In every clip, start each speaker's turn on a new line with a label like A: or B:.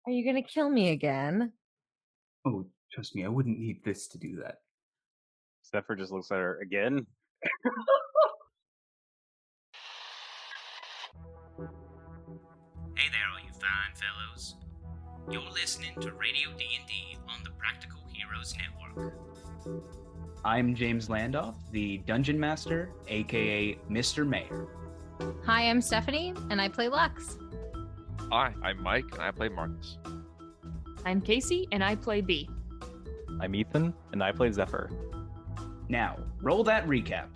A: Are you gonna kill me again?
B: Oh, trust me, I wouldn't need this to do that.
C: Zephyr just looks at her again.
D: Hey there, all you fine fellows. You're listening to Radio D&D on the Practical Heroes Network.
B: I'm James Landoff, the Dungeon Master, aka Mr. Mayor.
A: Hi, I'm Stephanie, and I play Lux.
E: Hi, I'm Mike, and I play Marcus.
F: I'm Casey, and I play B.
C: I'm Ethan, and I play Zephyr.
B: Now, roll that recap.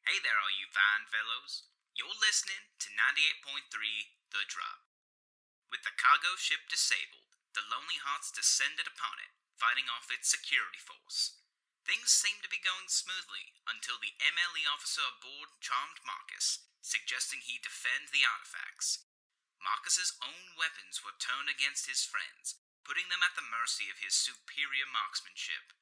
D: Hey there, all you fine fellows. You're listening to 98.3 The Drop. With the cargo ship disabled, the Lonely Hearts descended upon it, fighting off its security force. Things seemed to be going smoothly until the MLE officer aboard charmed Marcus, suggesting he defend the artifacts. Marcus's own weapons were turned against his friends, putting them at the mercy of his superior marksmanship.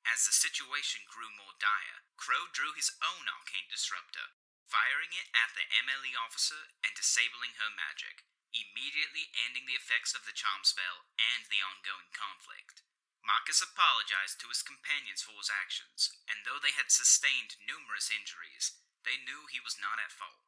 D: As the situation grew more dire, Crow drew his own arcane disruptor, firing it at the MLE officer and disabling her magic, immediately ending the effects of the charm spell and the ongoing conflict. Marcus apologized to his companions for his actions, and though they had sustained numerous injuries, they knew he was not at fault.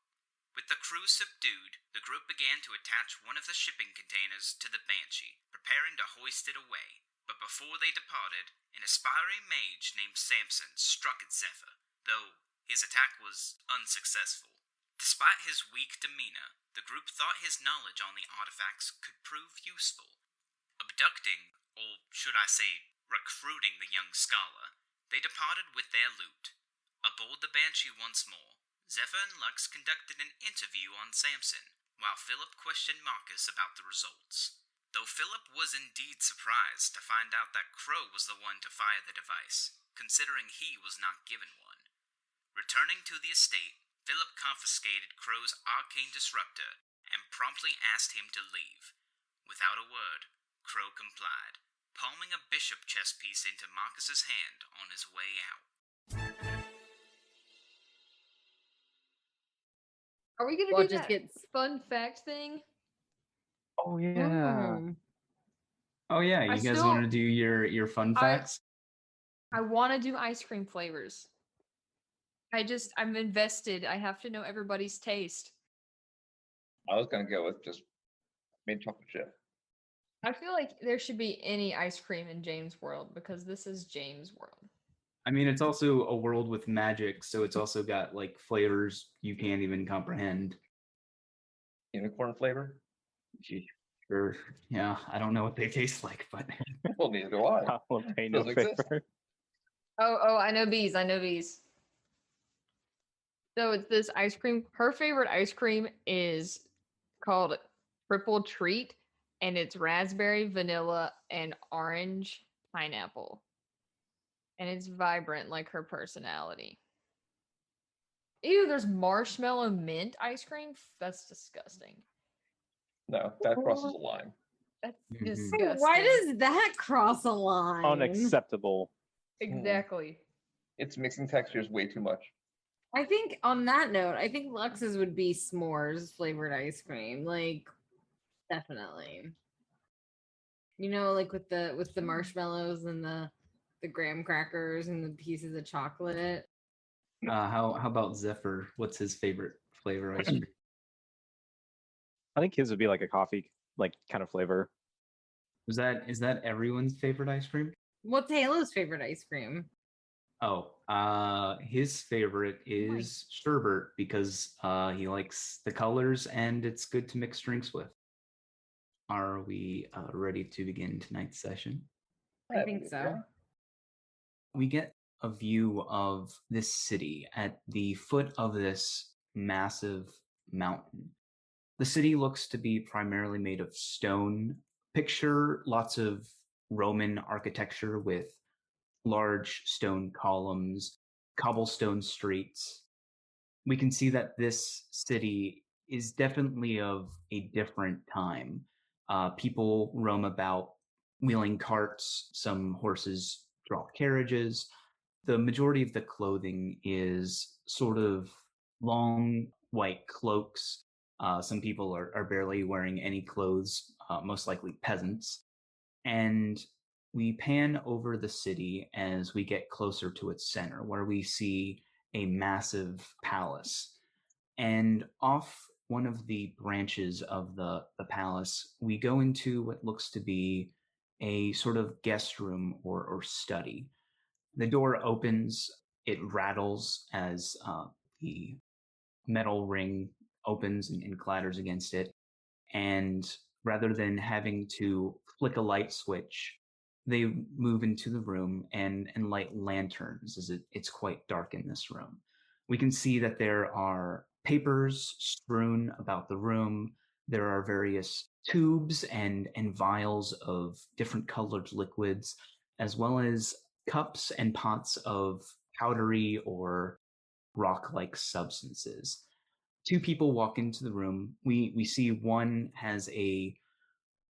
D: With the crew subdued, the group began to attach one of the shipping containers to the Banshee, preparing to hoist it away. But before they departed, an aspiring mage named Samson struck at Zephyr, though his attack was unsuccessful. Despite his weak demeanor, the group thought his knowledge on the artifacts could prove useful. Abducting, or should I say, recruiting the young scholar, they departed with their loot. Aboard the Banshee once more, Zephyr and Lux conducted an interview on Samson, while Philip questioned Marcus about the results. Though Philip was indeed surprised to find out that Crow was the one to fire the device, considering he was not given one. Returning to the estate, Philip confiscated Crow's arcane disruptor and promptly asked him to leave. Without a word, Crow complied, palming a bishop chess piece into Marcus's hand on his way out.
F: Are we gonna
A: Well,
F: do
A: just
F: that fun fact thing?
C: Oh, yeah.
B: Oh yeah, you
F: I
B: guys
F: still-
B: want to do your fun facts?
F: I want to do ice cream flavors. I'm invested. I have to know everybody's taste.
E: I was gonna go with just mint chocolate chip.
F: I feel like there should be any ice cream in James World because this is James World.
B: I mean, it's also a world with magic, so it's also got like flavors you can't even comprehend.
E: Unicorn flavor?
B: Sure, yeah, I don't know what they taste like, but
E: Well, neither do I.
C: Jalapeno
E: Doesn't exist.
C: flavor.
F: Oh, I know bees. So it's this ice cream. Her favorite ice cream is called Triple Treat, and it's raspberry, vanilla, and orange pineapple. And it's vibrant like her personality. Ew, there's marshmallow mint ice cream? That's disgusting.
E: No, that crosses a line.
F: That's
B: Mhm.
F: disgusting.
A: Wait, why does that cross a line?
C: Unacceptable.
F: Exactly.
E: It's mixing textures way too much.
A: I think on that note, I think Lux's would be s'mores flavored ice cream. Like, definitely. You know, like with the marshmallows and the graham crackers and the pieces of chocolate.
B: how about Zephyr? What's his favorite flavor ice cream?
C: I think his would be like a coffee, like kind of flavor.
B: Is that everyone's favorite ice cream?
A: What's Halo's favorite ice cream?
B: Oh, his favorite is sherbet because he likes the colors and it's good to mix drinks with. Are we ready to begin tonight's session?
A: I think so.
B: We get a view of this city at the foot of this massive mountain. The city looks to be primarily made of stone. Picture lots of Roman architecture with large stone columns, cobblestone streets. We can see that this city is definitely of a different time. People roam about wheeling carts, some horses draw carriages. The majority of the clothing is sort of long white cloaks. Some people are barely wearing any clothes, most likely peasants. And we pan over the city as we get closer to its center, where we see a massive palace. And off one of the branches of the palace, we go into what looks to be a sort of guest room or study. The door opens, it rattles as the metal ring opens and clatters against it. And rather than having to flick a light switch, they move into the room and light lanterns as it's quite dark in this room. We can see that there are papers strewn about the room. There are various tubes and vials of different colored liquids, as well as cups and pots of powdery or rock-like substances. Two people walk into the room. We see one has a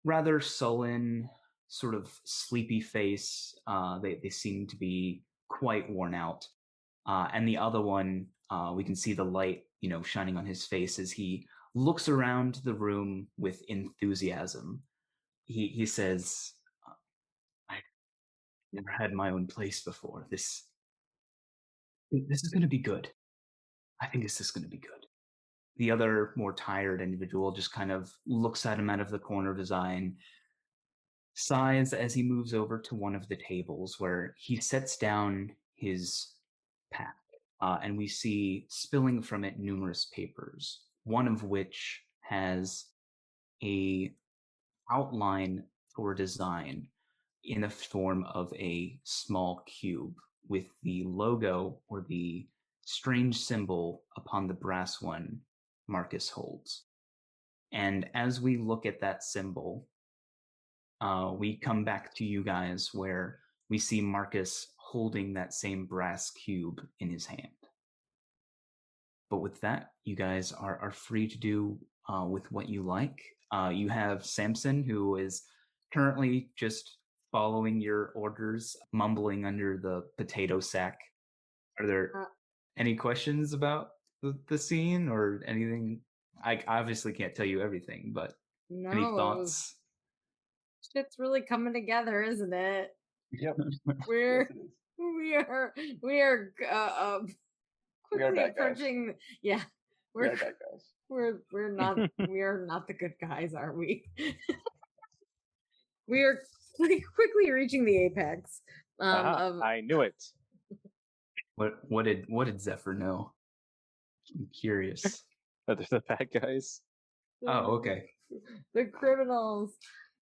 B: rather sullen, sort of sleepy face. They seem to be quite worn out. And the other one, we can see the light, shining on his face as he looks around the room with enthusiasm. He says, "I've never had my own place before. This is going to be good. I think this is going to be good." The other, more tired individual just kind of looks at him out of the corner of his eye and sighs as he moves over to one of the tables where he sets down his pack. And we see spilling from it numerous papers, one of which has a outline for a design in the form of a small cube with the logo or the strange symbol upon the brass one Marcus holds. And as we look at that symbol, we come back to you guys where we see Marcus holding that same brass cube in his hand. But with that, you guys are free to do with what you like. You have Samson, who is currently just following your orders, mumbling under the potato sack. Are there any questions about the scene or anything? I obviously can't tell you everything, but any thoughts?
A: Shit's really coming together, isn't it?
E: Yep.
A: We're
E: Yes, it is.
A: we are
E: We are
A: quickly
E: bad guys.
A: approaching. Yeah,
E: We are bad guys.
A: we're not we are not the good guys, are we? We are quickly reaching the apex. Of
C: I knew it.
B: What did Zephyr know? I'm curious.
C: That they're the bad guys.
B: Oh, okay.
A: the criminals.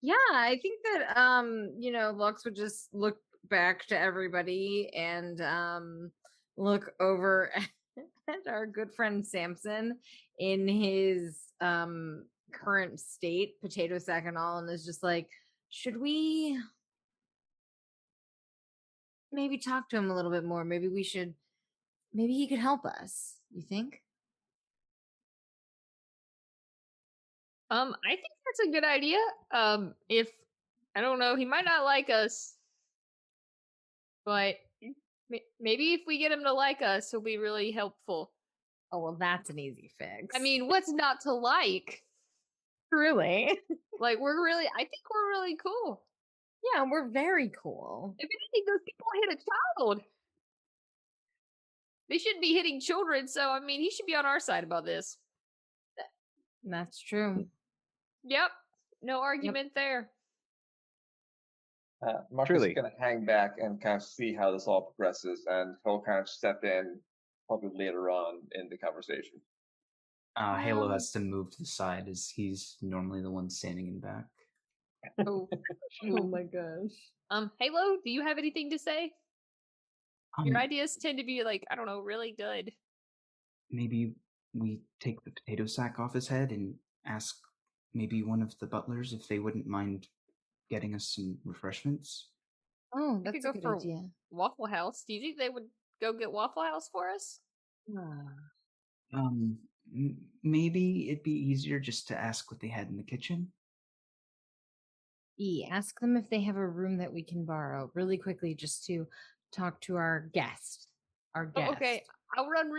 A: Yeah, I think that Lux would just look back to everybody and look over at our good friend Samson in his current state, potato sack and all, and is just like, should we maybe talk to him a little bit more? Maybe he could help us. You think?
F: I think that's a good idea. If I don't know, he might not like us, but maybe if we get him to like us, he'll be really helpful.
A: Oh, well, that's an easy fix.
F: I mean, what's not to like?
A: Really?
F: Like, I think we're really cool.
A: Yeah, we're very cool.
F: If anything, those people hit a child. They shouldn't be hitting children, so I mean, he should be on our side about this.
A: That's true.
F: Yep. No argument there.
E: Marcus
C: Truly.
E: is going to hang back and kind of see how this all progresses, and he'll kind of step in probably later on in the conversation.
B: Halo has to move to the side as he's normally the one standing in back.
F: Oh.
A: Oh my gosh.
F: Halo, do you have anything to say? Your ideas tend to be like, I don't know, really good.
B: Maybe we take the potato sack off his head and ask maybe one of the butlers if they wouldn't mind getting us some refreshments.
A: Oh,
F: We
A: that's
F: could
A: a
F: go
A: good
F: for
A: idea.
F: Waffle House. Do you think they would go get Waffle House for us?
B: Maybe it'd be easier just to ask what they had in the kitchen.
A: Ask them if they have a room that we can borrow really quickly just to talk to our guest.
F: Oh, okay. I'll run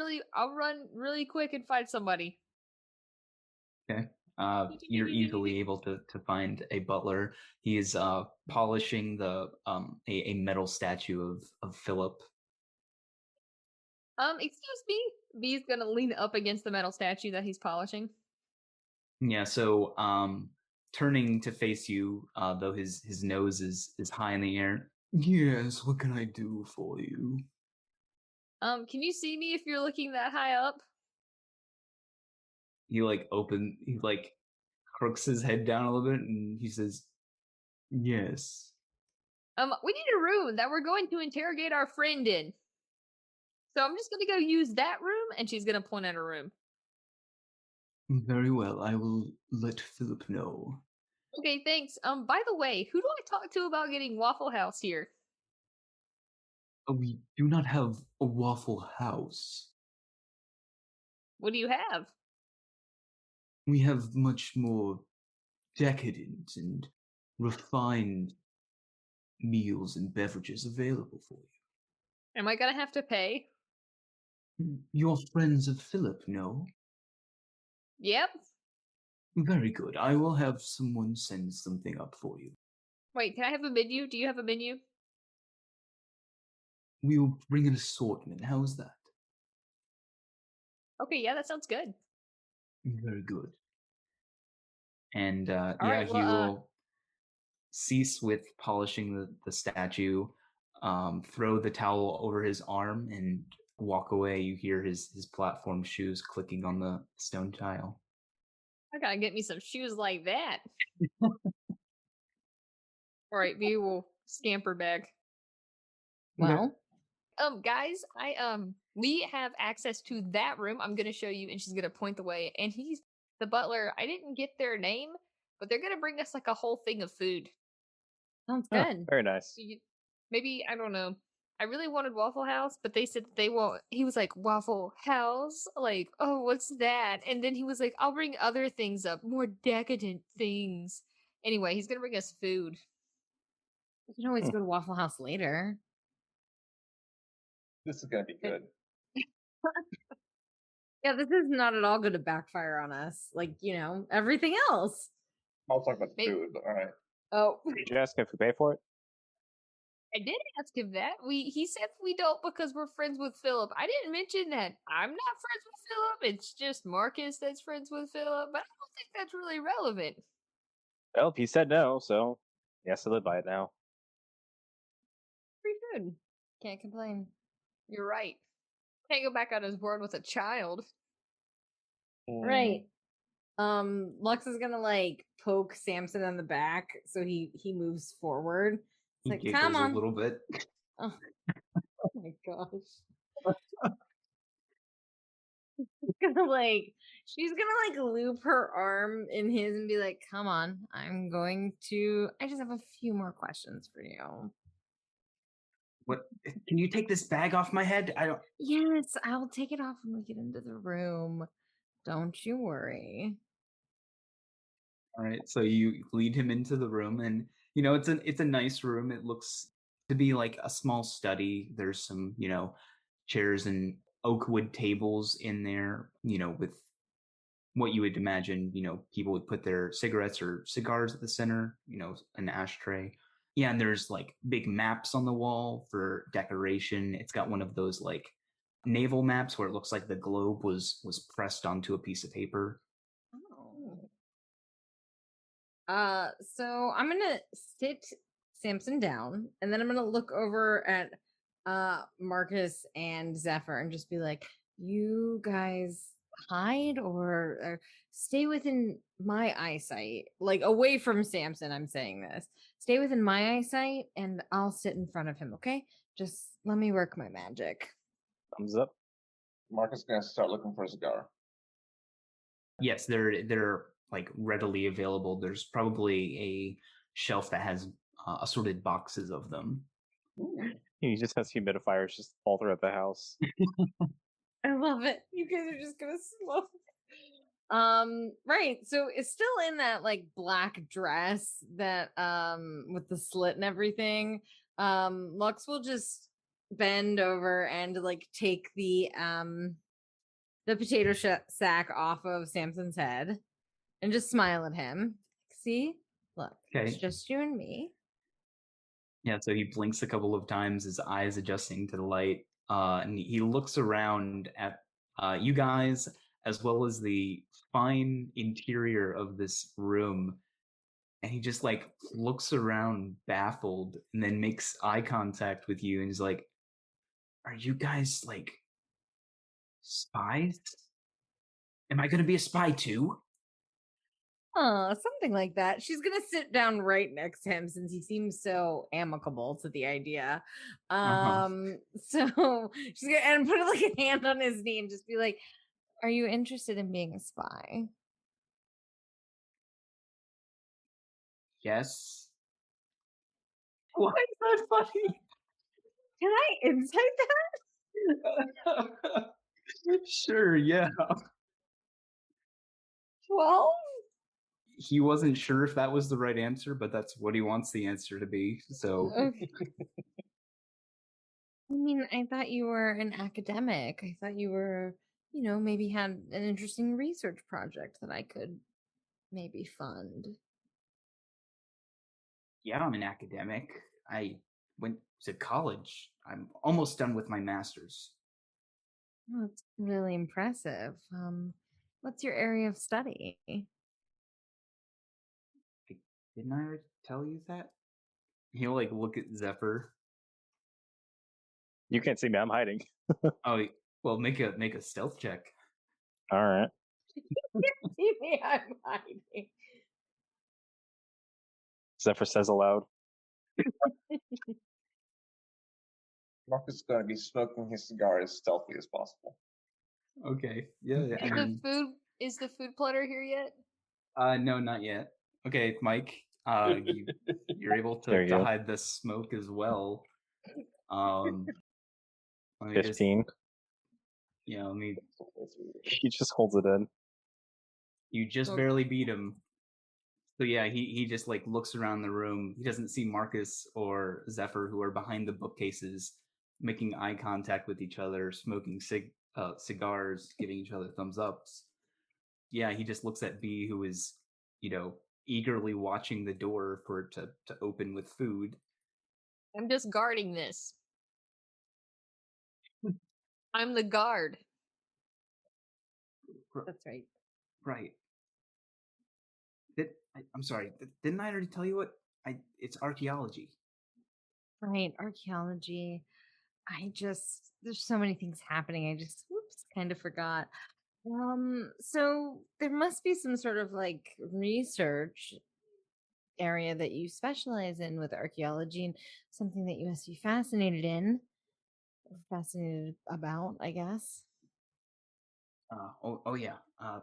F: really quick and find somebody.
B: Okay. You're easily able to find a butler. He is polishing the a metal statue of Philip.
F: Excuse me. V's gonna lean up against the metal statue that he's polishing.
B: Yeah, so turning to face you, though his nose is high in the air. Yes, what can I do for you?
F: Can you see me if you're looking that high up?
B: He crooks his head down a little bit and he says, yes.
F: We need a room that we're going to interrogate our friend in. So I'm just gonna go use that room, and she's gonna point at a room.
B: Very well, I will let Philip know.
F: Okay, thanks. By the way, who do I talk to about getting Waffle House here?
B: We do not have a Waffle House.
F: What do you have?
B: We have much more decadent and refined meals and beverages available for you.
F: Am I gonna have to pay?
B: You're friends of Philip, no?
F: Yep.
B: Very good. I will have someone send something up for you.
F: Wait, can I have a menu? Do you have a menu?
B: We will bring an assortment. How's that?
F: Okay, yeah, that sounds good.
B: Very good. And
F: right,
B: he
F: well,
B: will cease with polishing the statue, throw the towel over his arm, and walk away. You hear his platform shoes clicking on the stone tile.
F: I gotta get me some shoes like that. All right, V will scamper back.
A: Well,
F: Guys, we have access to that room. I'm gonna show you, and she's gonna point the way. And he's the butler. I didn't get their name, but they're gonna bring us like a whole thing of food.
A: sounds
C: Oh,
A: good.
C: very nice.
F: So maybe I don't know. I really wanted Waffle House, but they said they won't. He was like, Waffle House? Like, oh, what's that? And then he was like, I'll bring other things up, more decadent things. Anyway, he's gonna bring us food.
A: You can always go to Waffle House later.
E: This is gonna be good.
A: Yeah, this is not at all going to backfire on us. Like, everything else.
E: I'll talk about the
F: Maybe-
E: food, but all right.
A: Oh,
C: Did you ask if we pay for it?
F: I did ask him that. He said we don't because we're friends with Philip. I didn't mention that I'm not friends with Philip. It's just Marcus that's friends with Philip, but I don't think that's really relevant.
C: Well, he said no, so he has to live by it now.
F: Free food.
A: can't complain.
F: You're right. Can't go back on his word with a child.
A: Right. Lux is gonna poke Samson on the back so he moves forward. It's
B: He
A: like,
B: giggles
A: come on.
B: a little bit.
A: Oh my gosh. She's gonna loop her arm in his and be like, come on, I just have a few more questions for you.
B: What? Can you take this bag off my head? I don't.
A: Yes, I'll take it off when we get into the room. Don't you worry.
B: All right, so you lead him into the room, and it's a nice room. It looks to be like a small study. There's some chairs and oak wood tables in there. With what you would imagine, people would put their cigarettes or cigars at the center. An ashtray. Yeah, and there's big maps on the wall for decoration. It's got one of those naval maps where it looks like the globe was pressed onto a piece of paper.
A: So I'm gonna sit Samson down, and then I'm gonna look over at Marcus and Zephyr and just be like, you guys hide or stay within my eyesight, away from Samson. I'm saying this. Stay within my eyesight, and I'll sit in front of him. Okay, just let me work my magic.
C: Thumbs up.
E: Marcus is gonna start looking for a cigar.
B: Yes, they're readily available. There's probably a shelf that has assorted boxes of them.
C: He just has humidifiers just all throughout the house.
A: I love it. You guys are just gonna smoke. Right. So it's still in that black dress that with the slit and everything. Lux will just bend over and like take the potato sack off of Samson's head and just smile at him. See, look, it's
B: Okay.
A: just you and me.
B: Yeah, so he blinks a couple of times, his eyes adjusting to the light, and he looks around at you guys as well as the fine interior of this room, and he just like looks around baffled and then makes eye contact with you and he's like, "Are you guys like spies? Am I gonna be a spy too?"
A: Oh, something like that. She's gonna sit down right next to him since he seems so amicable to the idea. So she's gonna and put like a hand on his knee and just be like, "Are you interested in being a spy?"
B: Yes. Why is that funny?
A: Can I insight that?
B: Sure, yeah.
A: 12?
B: He wasn't sure if that was the right answer, but that's what he wants the answer to be. So
A: Okay. I mean, I thought you were an academic. I thought you were, maybe had an interesting research project that I could maybe fund.
B: yeah, I'm an academic. I went to college. I'm almost done with my master's.
A: Oh, that's really impressive. What's your area of study?
B: Didn't I already tell you that? He'll like look at Zephyr.
C: You can't see me. I'm hiding.
B: Oh, well, make a stealth check.
C: All right.
A: See me, I'm hiding.
C: Zephyr says aloud.
E: Marcus is going to be smoking his cigar as stealthy as possible.
B: Okay, yeah. I mean,
F: Is the food platter here yet?
B: no, not yet. Okay, Mike. You're able
C: There
B: to,
C: you
B: to
C: go.
B: hide the smoke as well. Let me just,
C: 15.
B: yeah, let me.
C: He just holds it in.
B: You just
F: Okay.
B: barely beat him. So yeah, he just like looks around the room. He doesn't see Marcus or Zephyr, who are behind the bookcases, making eye contact with each other, smoking cigars, giving each other thumbs ups. Yeah, he just looks at B, who is, eagerly watching the door for it to open with food.
F: I'm just guarding this. I'm the guard.
A: That's right.
B: Right. I'm sorry. Didn't I already tell you what? It's archaeology.
A: Right, archaeology. There's so many things happening. I just, kind of forgot. So there must be some sort of like research area that you specialize in with archaeology and something that you must be fascinated in, or fascinated about, I guess.
B: Oh yeah.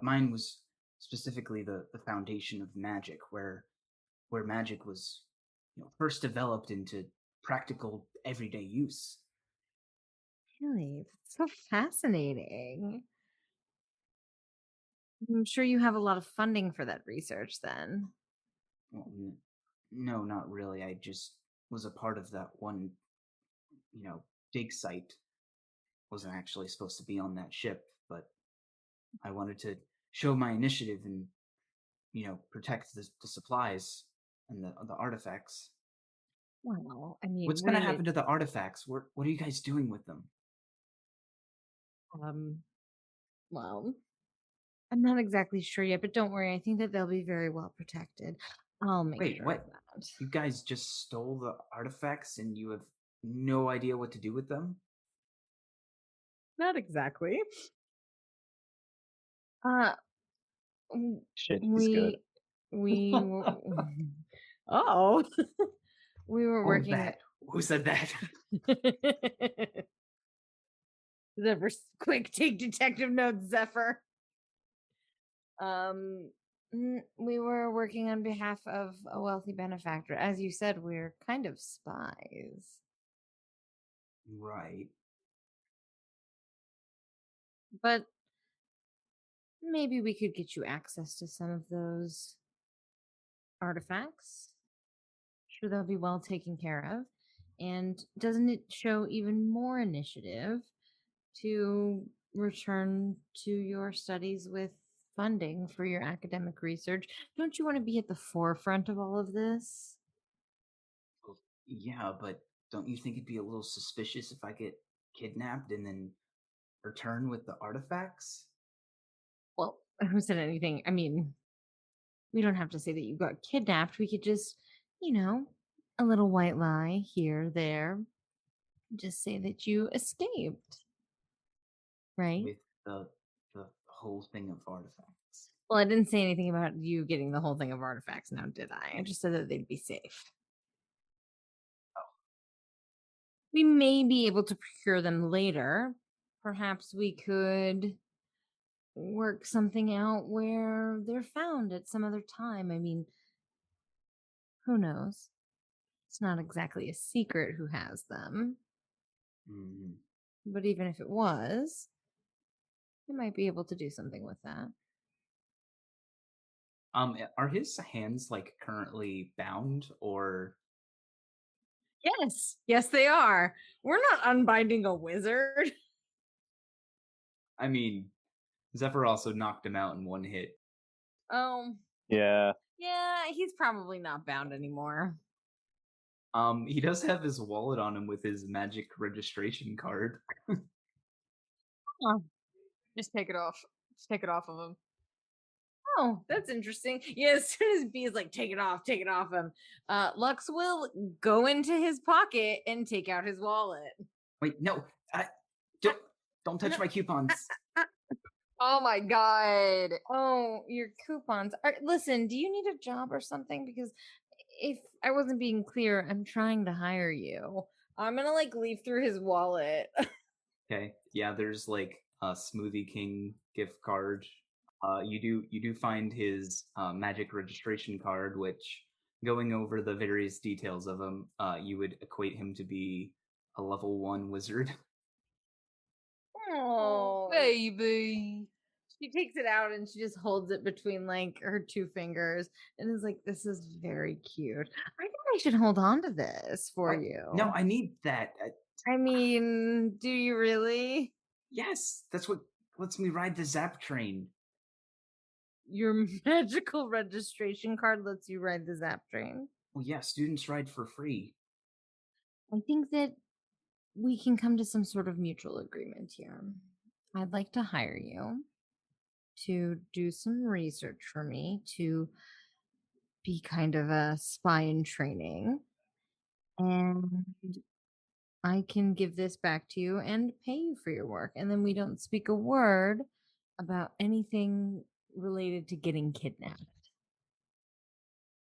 B: Mine was specifically the foundation of magic, where magic was, first developed into practical everyday use.
A: Really? That's so fascinating. I'm sure you have a lot of funding for that research then.
B: Well, no, not really. I just was a part of that one, dig site. Wasn't actually supposed to be on that ship, but I wanted to show my initiative and, protect the supplies and the artifacts.
A: Well, I mean,
B: What's going to happen to the artifacts? What are you guys doing with them?
A: Well, I'm not exactly sure yet, but don't worry. I think that they'll be very well protected. I'll make
B: Wait,
A: sure
B: what?
A: of that.
B: You guys just stole the artifacts and you have no idea what to do with them?
A: Not exactly. Uh,
C: Shit, he's good.
A: we oh, we were
B: What was
A: working.
B: that? Who said that?
A: Zephyr, quick, take detective notes, Zephyr. We were working on behalf of a wealthy benefactor. As you said, we're kind of spies.
B: Right.
A: But maybe we could get you access to some of those artifacts. Sure, they'll be well taken care of. And doesn't it show even more initiative to return to your studies with funding for your academic research? Don't you want to be at the forefront of all of this?
B: Well, yeah, but don't you think it'd be a little suspicious if I get kidnapped and then return with the artifacts?
A: Well, who said anything? I mean, we don't have to say that you got kidnapped. We could just, a little white lie here, there. Just say that you escaped. Right?
B: With the whole thing of artifacts.
A: Well, I didn't say anything about you getting the whole thing of artifacts now, did I? I just said that they'd be safe.
B: Oh.
A: We may be able to procure them later. Perhaps we could work something out where they're found at some other time. I mean, who knows? It's not exactly a secret who has them.
B: Mm-hmm.
A: But even if it was, we might be able to do something with that.
B: Are his hands like currently bound or?
A: Yes, they are. We're not unbinding a wizard.
B: I mean, Zephyr also knocked him out in one hit.
A: Oh,
C: Yeah.
A: yeah, he's probably not bound anymore.
B: He does have his wallet on him with his magic registration card.
F: Just take it off. Just take it off of him.
A: Oh, that's interesting. Yeah, as soon as B is like, take it off him, Lux will go into his pocket and take out his wallet.
B: Wait, no, don't touch my coupons.
F: Oh my god.
A: Oh, your coupons. Listen, do you need a job or something? Because if I wasn't being clear, I'm trying to hire you. I'm gonna like leaf through his wallet.
B: Okay, yeah, there's like a Smoothie King gift card. You do find his magic registration card, which, going over the various details of him, you would equate him to be a level 1 wizard.
A: Oh,
F: baby.
A: She takes it out and she just holds it between like her two fingers and is like, "This is very cute. I think I should hold on to this for
B: What?
A: you."
B: No, I need that.
A: I mean, do you really?
B: Yes, that's what lets me ride the Zap train.
A: Your magical registration card lets you ride the Zap train.
B: Well, yeah, students ride for free.
A: I think that we can come to some sort of mutual agreement here. I'd like to hire you to do some research for me, to be kind of a spy in training. And I can give this back to you and pay you for your work. And then we don't speak a word about anything related to getting kidnapped.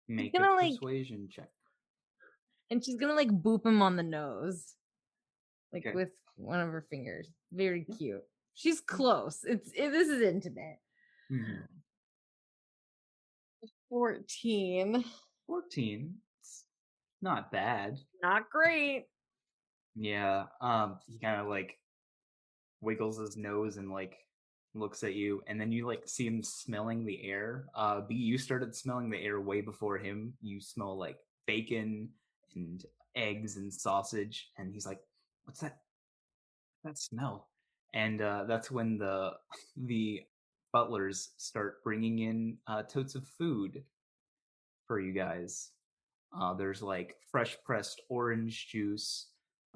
B: Make
A: gonna,
B: a
A: like-
B: persuasion check.
A: And she's gonna like boop him on the nose, like
B: Okay.
A: with one of her fingers. Very cute. She's close. This is intimate.
B: Mhm.
A: 14.
B: 14. It's not bad.
A: Not great.
B: Yeah. He kind of like wiggles his nose and like looks at you, and then you like see him smelling the air. B, you started smelling the air way before him. You smell like bacon and eggs and sausage, and he's like, "What's that smell?" And that's when the the butlers start bringing in totes of food for you guys. There's like fresh pressed orange juice.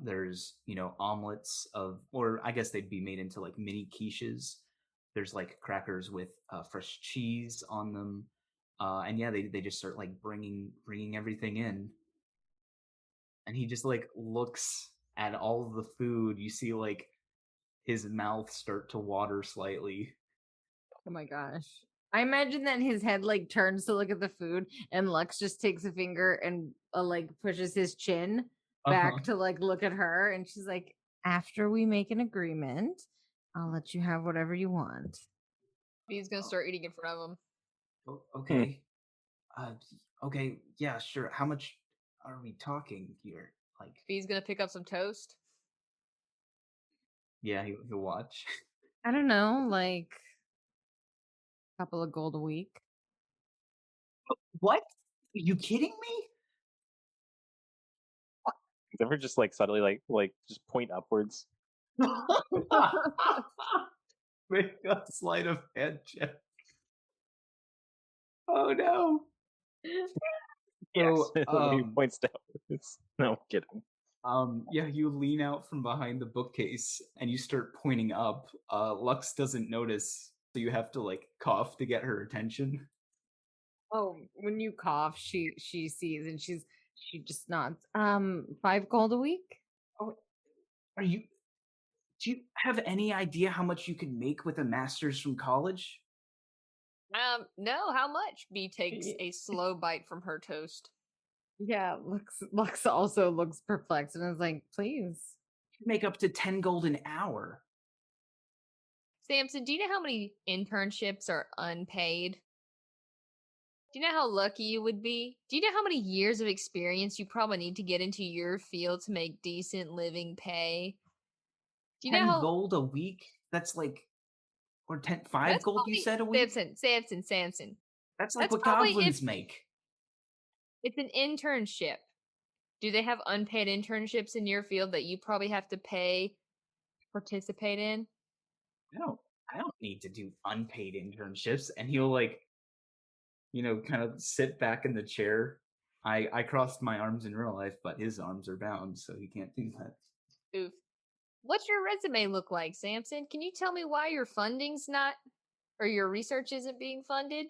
B: There's, omelets or I guess they'd be made into like mini quiches. There's like crackers with fresh cheese on them. And yeah, they just start like bringing everything in. And he just like looks at all of the food. You see like his mouth start to water slightly.
A: Oh my gosh. I imagine that his head like turns to look at the food and Lux just takes a finger and like pushes his chin back to like look at her, and she's like, "After we make an agreement, I'll let you have whatever you want."
F: He's gonna start eating in front of him.
B: Okay. Okay, yeah, sure. How much are we talking here? Like,
F: He's gonna pick up some toast.
B: yeah, he'll watch.
A: I don't know, like a couple of gold a week.
B: What? Are you kidding me?
C: Ever just like suddenly like just point upwards?
B: Make a sleight of hand check. Oh no. So,
C: He points downwards. No, I'm kidding.
B: yeah, you lean out from behind the bookcase and you start pointing up. Lux doesn't notice, so you have to like cough to get her attention.
A: Oh, when you cough, she sees and she just nods. 5 gold a week?
B: Do you have any idea how much you can make with a master's from college?
F: No, how much? B takes a slow bite from her toast.
A: Yeah, Lux also looks perplexed and is like, please.
B: You make up to 10 gold an hour.
F: Samson, do you know how many internships are unpaid? Do you know how lucky you would be? Do you know how many years of experience you probably need to get into your field to make decent living pay? Do you
B: 10
F: know how
B: gold a week? That's like, or 5
F: that's
B: gold you
F: probably-
B: said a week?
F: Samson.
B: That's like
F: that's
B: what
F: probably
B: goblins
F: if-
B: make.
F: It's an internship. Do they have unpaid internships in your field that you probably have to pay to participate in?
B: I don't need to do unpaid internships. And he'll like, kind of sit back in the chair. I crossed my arms in real life, but his arms are bound, so he can't do that.
F: Oof. What's your resume look like, Samson? Can you tell me why your funding's not, or your research isn't being funded?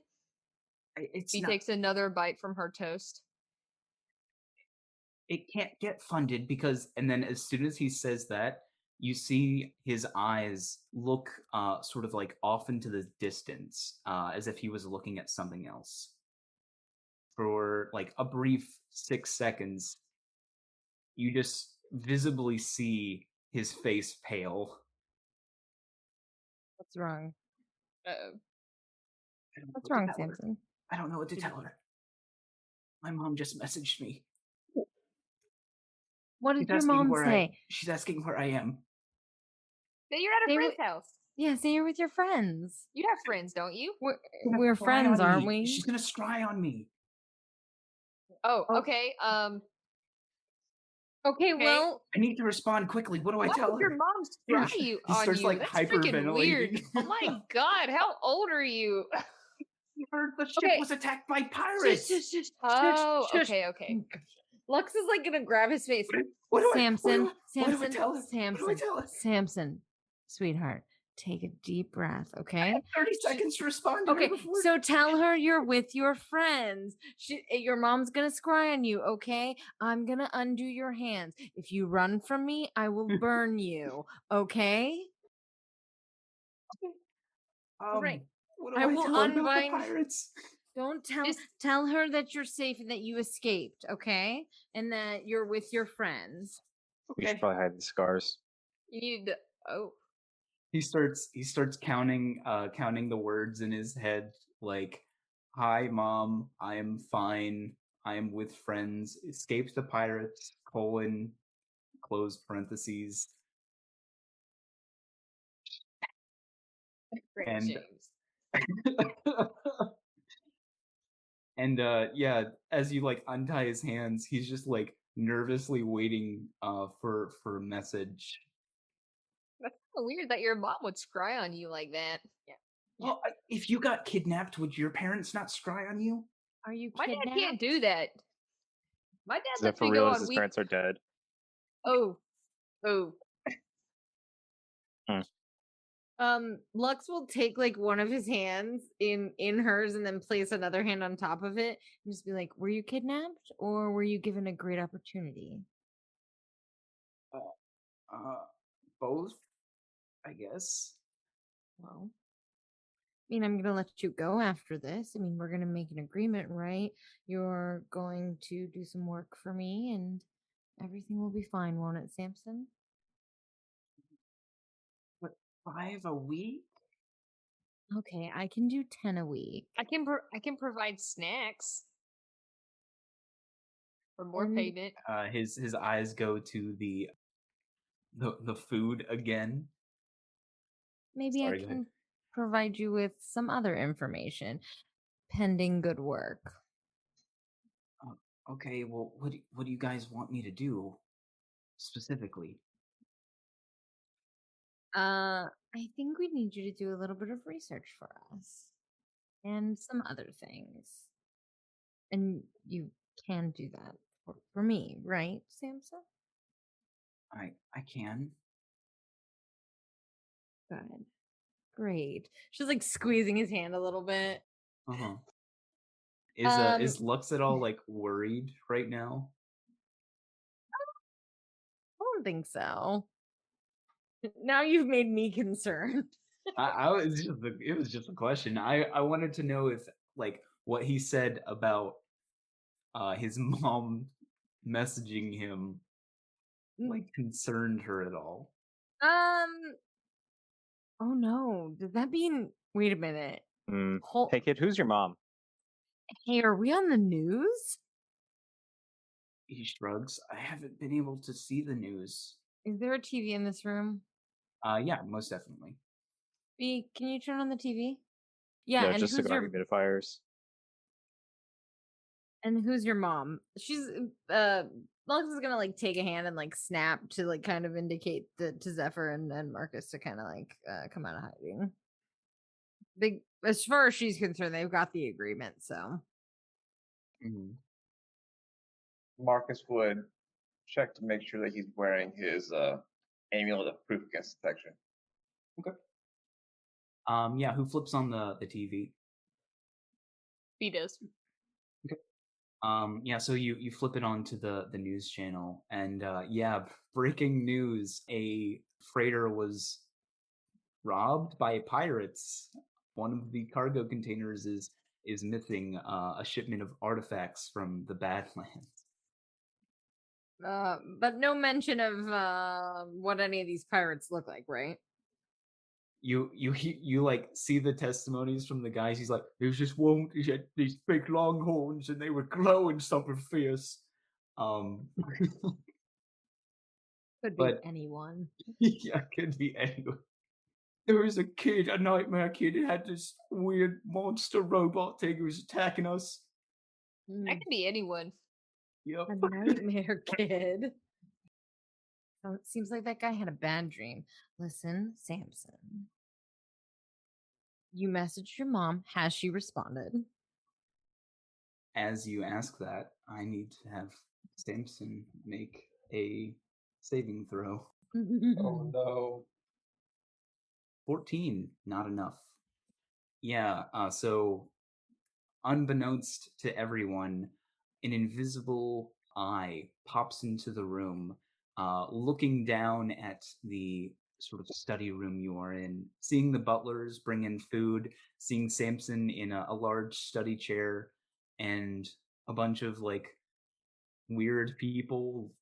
F: He takes another bite from her toast.
B: It can't get funded because, and then as soon as he says that, you see his eyes look sort of like off into the distance, as if he was looking at something else. For like a brief 6 seconds, you just visibly see his face pale.
A: What's wrong?
F: Uh-oh.
A: What's wrong, Samson?
B: I don't know what to tell her. My mom just messaged me.
A: What did your mom say?
B: She's asking where I am.
F: Say you're at a friend's house.
A: Yeah, say you're with your friends.
F: You have friends, don't you?
A: We're friends, aren't we?
B: She's gonna scry on me.
F: Oh, okay.
A: Okay, well,
B: I need to respond quickly. What do I tell her?
F: Your mom scry you
B: He
F: on
B: starts,
F: you.
B: like,
F: That's freaking weird.
B: hyperventilating.
F: Oh my god, how old are you?
B: You heard the ship
A: Okay.
B: was attacked by pirates.
F: Oh,
A: shush.
F: okay.
A: Lux is like gonna grab his face.
B: What do I
A: Samson,
B: tell her? What do I tell her?
A: Samson, sweetheart, take a deep breath, okay?
B: 30 seconds to respond to
A: Okay,
B: her before.
A: so tell her you're with your friends. Your mom's gonna scry on you, okay? I'm gonna undo your hands. If you run from me, I will burn you, okay? Right.
B: What do
A: I
B: I
A: will
B: tell her about the
A: unbind-
B: pirates?
A: Don't
F: Just-
A: tell her that you're safe and that you escaped, okay? And that you're with your friends.
C: We should probably hide the scars.
F: You need to. Oh,
B: He starts counting the words in his head like, "Hi mom, I am fine. I am with friends. Escaped the pirates, close parentheses."
F: great,
B: And-
F: James.
B: And yeah, as you like untie his hands, he's just like nervously waiting for a message.
F: That's kinda weird that your mom would scry on you like that. Yeah.
B: Well, if you got kidnapped, would your parents not scry on you?
A: Are you
F: My
A: kidnapped?
F: dad can't do that. My dad
C: Is that
F: lets
C: for
F: me
C: real?
F: go
C: As
F: on
C: his
F: week.
C: parents are dead.
F: Oh.
A: Lux will take like one of his hands in hers and then place another hand on top of it and just be like, were you kidnapped or were you given a great opportunity?
B: Both, I guess.
A: Well, I mean, I'm gonna let you go after this. I mean, we're gonna make an agreement, right? You're going to do some work for me and everything will be fine, won't it, Samson?
B: But 5 a week?
A: Okay, I can do 10 a week.
F: I can provide snacks for more
A: And-
F: payment.
B: His eyes go to the food again.
A: Maybe
B: Sorry,
A: I
B: go ahead.
A: can provide you with some other information pending good work.
B: Okay, well, what do you guys want me to do? specifically?
A: I think we need you to do a little bit of research for us and some other things. And you can do that for me, right, Samson?
B: I can.
A: Good. Great. She's like squeezing his hand a little bit.
B: Uh-huh.
A: Um,
B: Is Lux at all like worried right now?
A: I don't think so. Now you've made me concerned.
B: I was just it was just a question. I wanted to know if like what he said about his mom messaging him like concerned her at all.
A: Oh no. Does that mean wait a minute.
C: Hey kid, who's your mom?
A: Hey, are we on the news?
B: He shrugs. I haven't been able to see the news.
A: Is there a TV in this room?
B: Yeah, most definitely.
A: B, can you turn on the TV? Yeah,
C: No,
A: and
C: just
A: who's
C: cigar
A: your
C: humidifiers.
A: mom? She's Lux is gonna like take a hand and like snap to like kind of indicate to Zephyr and Marcus to kind of like come out of hiding. As far as she's concerned, they've got the agreement, so
E: Marcus would check to make sure that he's wearing his amulet of proof against detection.
B: Okay. Yeah, who flips on the TV?
F: He does.
B: Yeah, so you flip it onto the news channel, and yeah, breaking news: a freighter was robbed by pirates. One of the cargo containers is missing a shipment of artifacts from the Badlands.
A: but no mention of what any of these pirates look like, right?
B: You like see the testimonies from the guys. He's like, there's just one. He had these big long horns, and they were glowing something fierce.
A: Could be
B: But-
A: anyone.
B: Yeah, could be anyone. There was a kid, a nightmare kid, who had this weird monster robot thing who was attacking us.
F: That could be anyone.
B: Yep.
A: A nightmare kid. Oh, it seems like that guy had a bad dream. Listen, Samson. You messaged your mom. Has she responded?
B: As you ask that, I need to have Samson make a saving throw.
E: Oh no.
B: 14, not enough. Yeah, so unbeknownst to everyone, an invisible eye pops into the room, looking down at the sort of study room you are in, seeing the butlers bring in food, seeing Samson in a large study chair, and a bunch of like weird people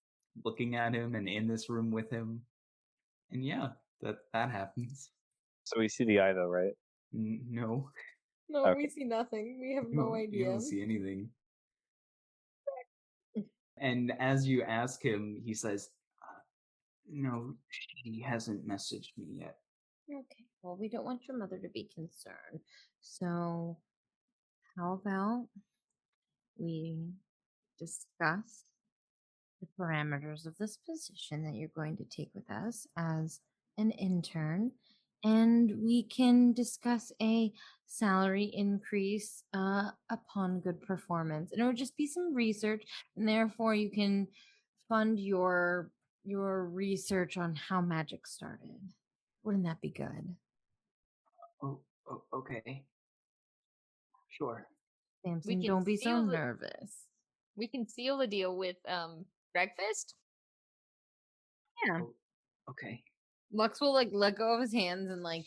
B: looking at him and in this room with him. And yeah, that happens.
C: So we see the eye though, right?
B: No,
A: No,
C: Okay.
A: we see nothing. We have
B: you
A: no
B: don't- You
A: idea.
B: don't see anything. And as you ask him, he says, no, she hasn't messaged me yet.
A: Okay. Well, we don't want your mother to be concerned. So, how about we discuss the parameters of this position that you're going to take with us as an intern, and we can discuss a salary increase upon good performance. And it would just be some research, and therefore you can fund your research on how magic started. Wouldn't that be good?
B: Oh, okay. Sure.
A: Samson,
F: can
A: don't be so
F: seal the-
A: nervous.
F: We can seal the deal with breakfast.
A: Yeah.
B: Oh, okay.
A: Lux will like let go of his hands and like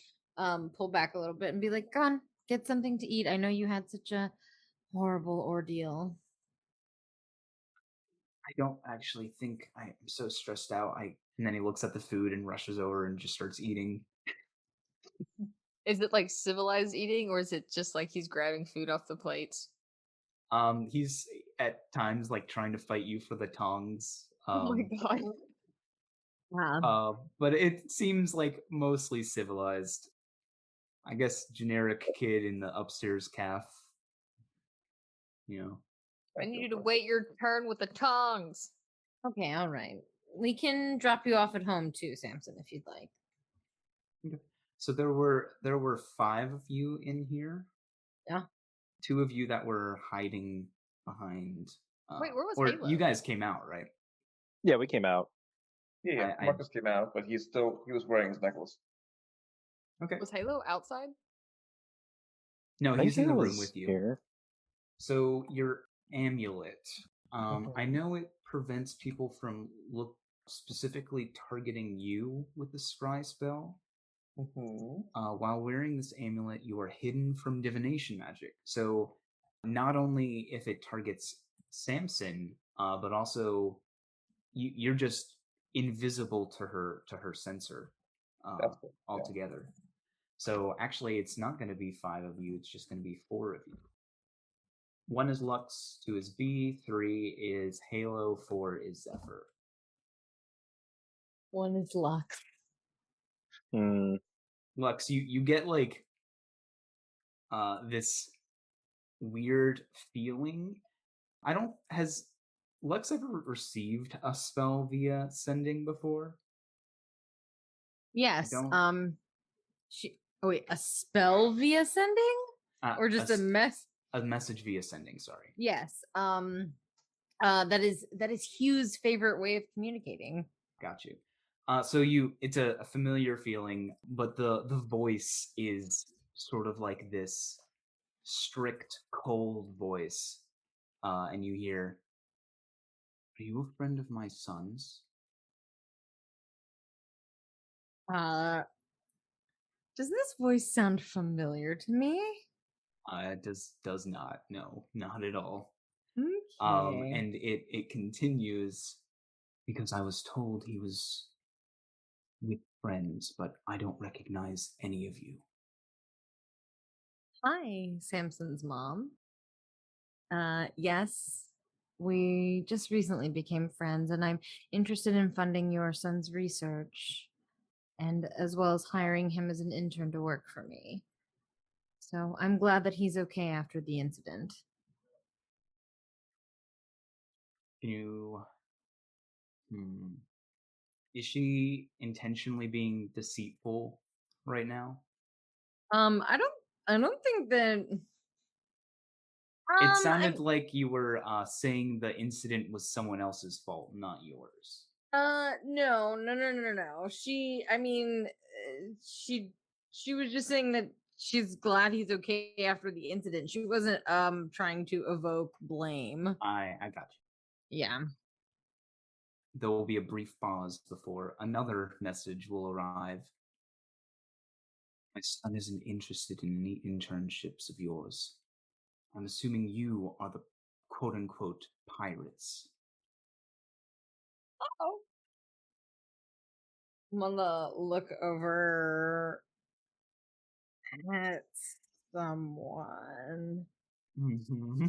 A: pull back a little bit and be like, "Go on, get something to eat. I know you had such a horrible ordeal."
B: I don't actually think I'm so stressed out. And then he looks at the food and rushes over and just starts eating.
F: Is it like civilized eating, or is it just like he's grabbing food off the plates?
B: He's at times like trying to fight you for the tongs.
F: Oh my god!
A: Wow.
B: But it seems like mostly civilized. I guess generic kid in the upstairs calf. You know.
F: I need you to wait your turn with the tongs.
A: Okay, all right. we can drop you off at home too, Samson, if you'd like.
B: So there were 5 of you in here.
A: Yeah.
B: 2 of you that were hiding behind.
F: Wait, where was
B: or
F: Halo?
B: you guys came out, right?
C: Yeah, we came out.
E: Yeah,
B: I-
E: Marcus came out, but he was wearing his necklace.
B: Okay.
F: Was Halo outside?
B: No,
C: I think
B: he's in the
C: Halo
B: room
C: was
B: with you.
C: Here.
B: So your amulet,
C: Mhm.
B: I know it prevents people from specifically targeting you with the scry spell.
E: Mm-hmm.
B: While wearing this amulet, you are hidden from divination magic. So not only if it targets Samson, but also you're just invisible to her sensor
E: That's good. Yeah.
B: altogether. So actually, it's not going to be 5 of you. It's just going to be 4 of you. 1 is Lux, 2 is B, 3 is Halo, 4 is Zephyr.
A: 1 is Lux.
C: Hmm.
B: Lux, you get like this weird feeling. Has Lux ever received a spell via sending before?
A: Yes.
B: don't-
A: A spell via sending? Or just a mess?
B: A message via sending, sorry.
A: Yes. That is Hugh's favorite way of communicating.
B: Got you. So it's a familiar feeling, but the voice is sort of like this strict, cold voice. And you hear, "Are you a friend of my son's?"
A: Does this voice sound familiar to me?
B: It does not. No, not at all.
A: Okay.
B: And it continues, because I was told he was with friends, but I don't recognize any of you.
A: Hi, Samson's mom. Yes, we just recently became friends, and I'm interested in funding your son's research, and as well as hiring him as an intern to work for me. So I'm glad that he's okay after the incident.
B: Can you? Is she intentionally being deceitful right now?
A: I don't think that.
B: It sounded like you were saying the incident was someone else's fault, not yours.
A: No. She was just saying that she's glad he's okay after the incident. She wasn't trying to evoke blame.
B: I got you.
A: Yeah.
B: There will be a brief pause before another message will arrive. My son isn't interested in any internships of yours. I'm assuming you are the quote-unquote pirates.
A: Oh. I'm gonna look over at someone.
B: Mm-hmm.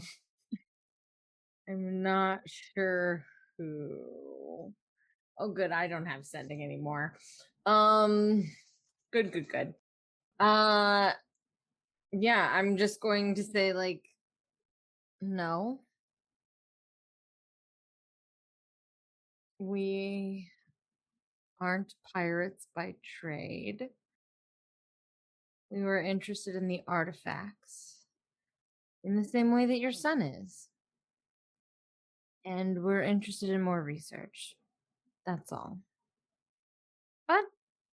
A: I'm not sure who. Oh, good. I don't have sending anymore. Good. Yeah, I'm just going to say, like, no. We aren't pirates by trade. We were interested in the artifacts in the same way that your son is. And we're interested in more research. That's all. But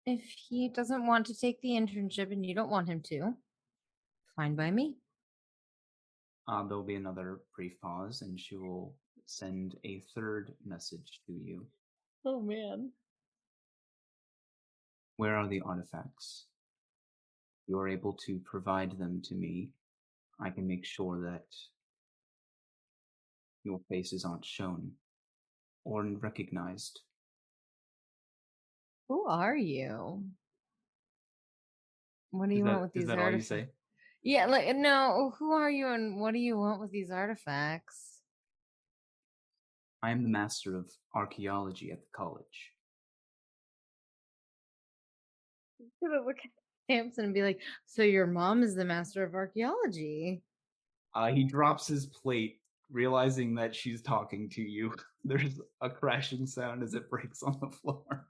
A: if he doesn't want to take the internship and you don't want him to, fine by me.
B: There'll be another brief pause, and she will send a third message to you.
A: Oh, man.
B: Where are the artifacts? You are able to provide them to me. I can make sure that your faces aren't shown or recognized.
A: Who are you? What do you want with these
B: Is that all you say?
A: Yeah, like, no, who are you and what do you want with these artifacts?
B: I am the master of archaeology at the college.
A: Gonna look at Samson and be like, so your mom is the master of archaeology.
B: He drops his plate realizing that she's talking to you, there's a crashing sound as it breaks on the floor.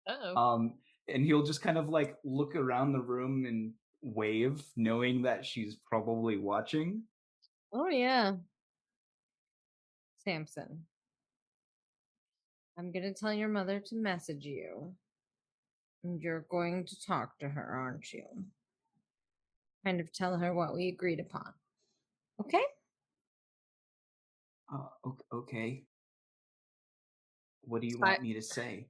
F: Uh-oh.
B: And he'll just kind of like look around the room and wave, knowing that she's probably watching.
A: Oh yeah. Samson. I'm gonna tell your mother to message you. And you're going to talk to her, aren't you? Kind of tell her what we agreed upon. Okay?
B: Okay. What do you
A: I-
B: want me to say?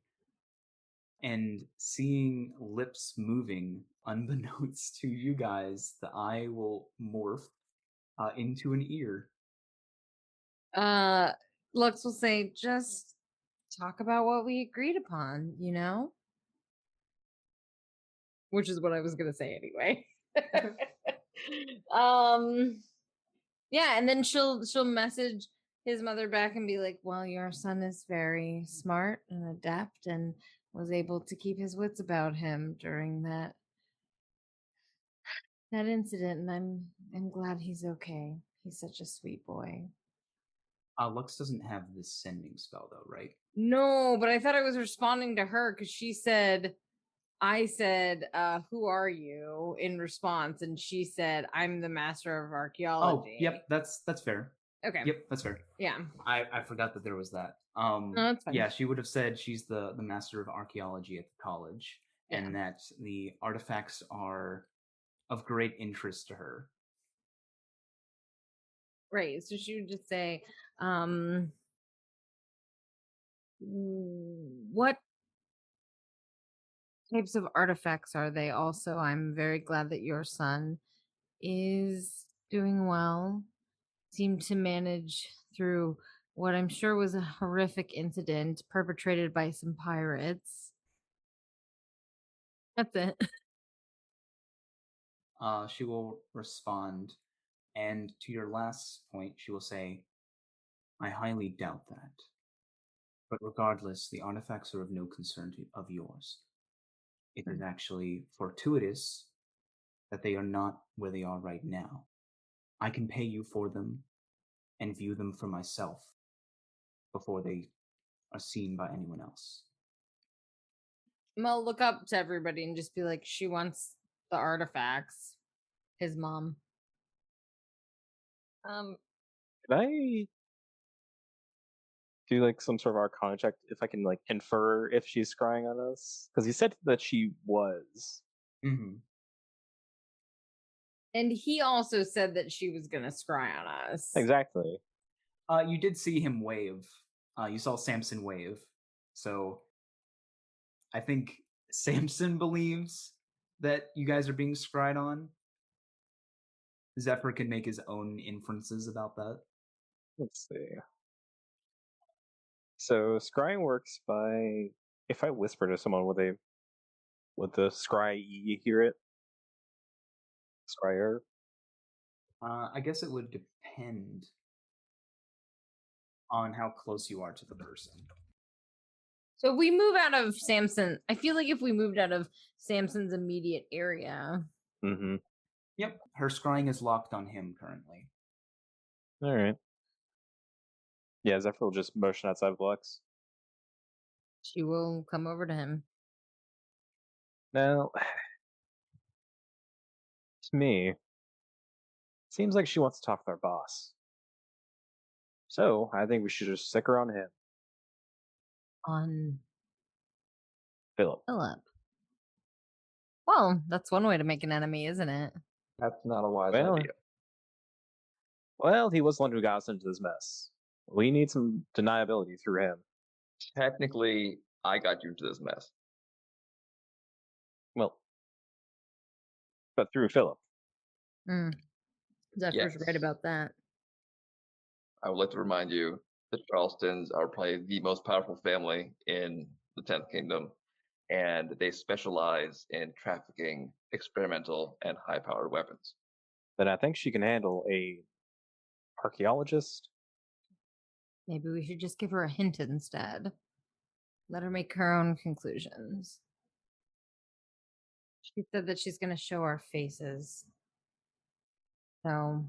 B: And seeing lips moving, unbeknownst to you guys, the eye will morph into an ear.
A: Lux will say, just talk about what we agreed upon, you know? Which is what I was gonna say anyway. Yeah, and then she'll message his mother back and be like, well, your son is very smart and adept and was able to keep his wits about him during that incident, and I'm glad he's okay. He's such a sweet boy.
B: Lux doesn't have this sending spell though, right?
A: No, but I thought I was responding to her because I said, who are you in response? And she said, I'm the master of archaeology.
B: Oh, yep, that's fair.
A: Okay.
B: Yep, that's fair.
A: Yeah.
B: I forgot that there was that.
A: No, that's fine.
B: Yeah, she would have said she's the master of archaeology at the college, and that the artifacts are of great interest to her.
A: Right. So she would just say, what types of artifacts are they? Also, I'm very glad that your son is doing well. Seemed to manage through what I'm sure was a horrific incident perpetrated by some pirates. That's it.
B: She will respond, and to your last point, she will say, I highly doubt that. But regardless, the artifacts are of no concern of yours. It is actually fortuitous that they are not where they are right now. I can pay you for them and view them for myself before they are seen by anyone else.
A: I'll look up to everybody and just be like, she wants the artifacts. His mom.
C: Can I do like some sort of arcana check if I can like infer if she's scrying on us? Because you said that she was.
B: Mm-hmm.
A: And he also said that she was gonna scry on us.
C: Exactly.
B: You did see him wave. You saw Samson wave. So I think Samson believes that you guys are being scryed on. Zephyr can make his own inferences about that.
C: Let's see. So scrying works by if I whisper to someone, would the scry hear it? Scryer?
B: I guess it would depend on how close you are to the person.
A: So if we move out of Samson, I feel like if we moved out of Samson's immediate area.
C: Mm-hmm.
B: Yep, her scrying is locked on him currently.
C: All right. Yeah, Zephyr will just motion outside of Lux.
A: She will come over to him.
C: Now, to me, seems like she wants to talk with our boss. So I think we should just stick her on him,
A: On
C: Philip.
A: Philip. Well, that's one way to make an enemy, isn't it?
E: That's not a wise
C: Well,
E: idea.
C: Well, he was the one who got us into this mess. We need some deniability through him.
E: Technically, I got you into this mess.
C: Well, but through Philip.
A: Zephyr's
E: Yes.
A: right about that.
E: I would like to remind you the Charlestons are probably the most powerful family in the 10th Kingdom, and they specialize in trafficking experimental and high-powered weapons.
C: Then I think she can handle a archaeologist.
A: Maybe we should just give her a hint instead. Let her make her own conclusions. She said that she's going to show our faces. So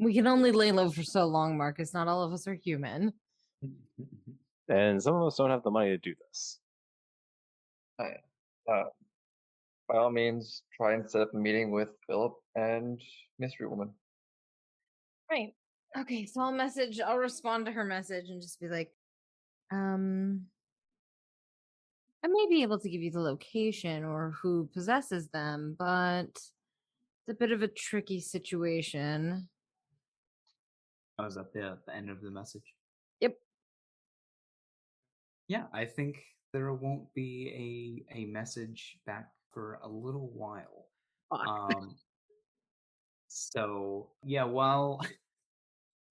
A: We can only lay low for so long, Marcus. Not all of us are human.
C: And some of us don't have the money to do this.
E: Uh, by all means, try and set up a meeting with Philip and Mystery Woman.
A: Right. Okay, so I'll respond to her message and just be like, I may be able to give you the location or who possesses them, but it's a bit of a tricky situation.
B: I was at the end of the message.
A: Yep.
B: Yeah, I think there won't be a message back for a little while.
A: Fuck.
B: So yeah, while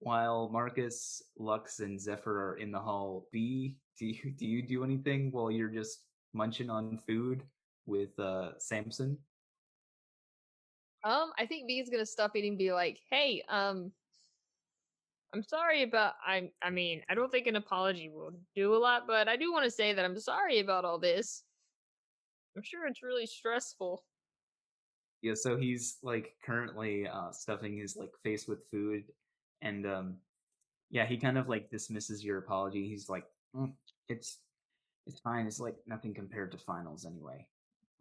B: Marcus, Lux, and Zephyr are in the hall, B, do you do anything while you're just munching on food with Samson?
F: I think B is gonna stop eating and be like, hey, I'm sorry about I mean, I don't think an apology will do a lot, but I do want to say that I'm sorry about all this. I'm sure it's really stressful.
B: Yeah, so he's like currently stuffing his like face with food, and yeah, he kind of like dismisses your apology. He's like, "Mm, it's fine. It's like nothing compared to finals anyway."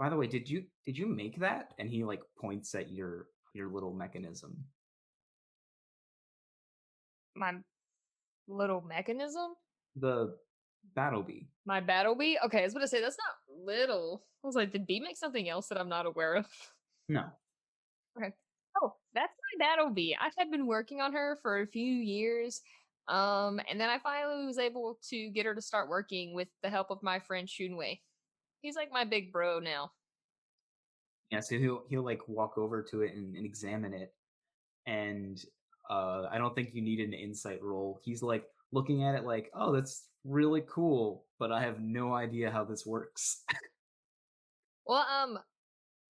B: By the way, did you make that? And he like points at your little mechanism.
F: My little mechanism?
B: The battle bee.
F: My battle bee? Okay, I was gonna say that's not little. I was like, did B make something else that I'm not aware of?
B: No.
F: Okay. Oh, that's my battle bee. I had been working on her for a few years. And then I finally was able to get her to start working with the help of my friend Shunwei. He's like my big bro now.
B: Yeah, so he'll like walk over to it and examine it, and I don't think you need an insight roll. He's like looking at it like, oh, that's really cool, but I have no idea how this works.
F: Well,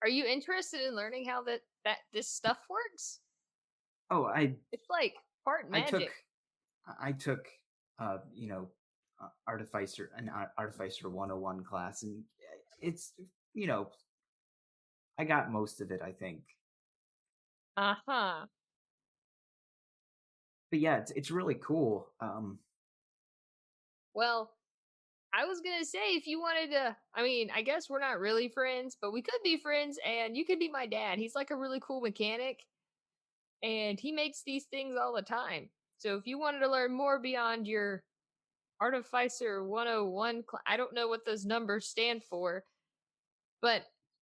F: are you interested in learning how that this stuff works?
B: Oh,
F: It's like part magic.
B: I took you know, Artificer 101 class, and it's, you know, I got most of it, I think.
F: Uh-huh.
B: But yeah, it's really cool.
F: Well, I was gonna say if you wanted to, I mean, I guess we're not really friends, but we could be friends, and you could be my dad. He's like a really cool mechanic, and he makes these things all the time. So if you wanted to learn more beyond your Artificer 101, I don't know what those numbers stand for, but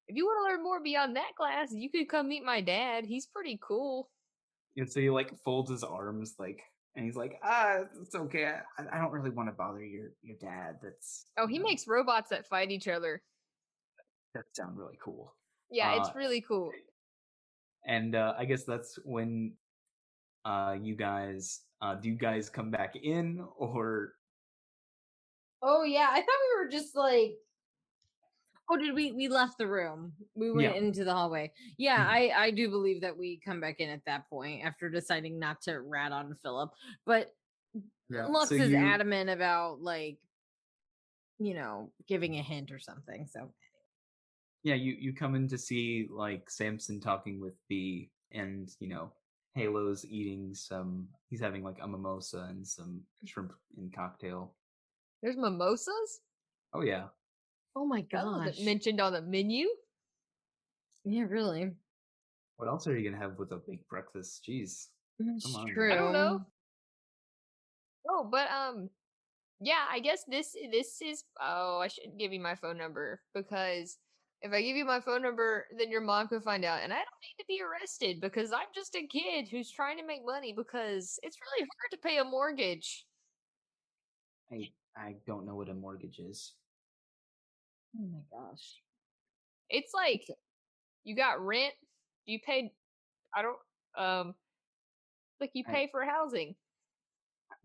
F: if you want to learn more beyond that class, you could come meet my dad. He's pretty cool.
B: And so he like folds his arms like, and he's like, it's okay. I don't really want to bother your dad. That's
F: Oh, he makes robots that fight each other.
B: that sound really cool.
F: Yeah, it's really cool.
B: And I guess that's when you guys do you guys come back in, or
A: Oh yeah, I thought we were just like. Oh, did we left the room? We went
B: Yeah.
A: into the hallway. Yeah, I do believe that we come back in at that point after deciding not to rat on Philip. But
B: Yeah,
A: Lux
B: so
A: is
B: you-
A: adamant about like, giving a hint or something. So
B: yeah, you come in to see like Samson talking with B, and Halo's eating some. He's having like a mimosa and some shrimp and cocktail.
F: There's mimosas?
B: Oh yeah.
A: oh my
F: That wasn't
A: gosh.
F: mentioned on the menu.
A: Yeah, really.
B: What else are you gonna have with a big breakfast? Jeez.
A: That's
B: Come on.
A: true.
F: I don't know. Oh, but yeah, I guess this is. Oh, I shouldn't give you my phone number because if I give you my phone number, then your mom could find out, and I don't need to be arrested because I'm just a kid who's trying to make money because it's really hard to pay a mortgage.
B: I don't know what a mortgage is.
A: Oh my gosh.
F: It's like you got rent, you pay. I don't like you pay for housing.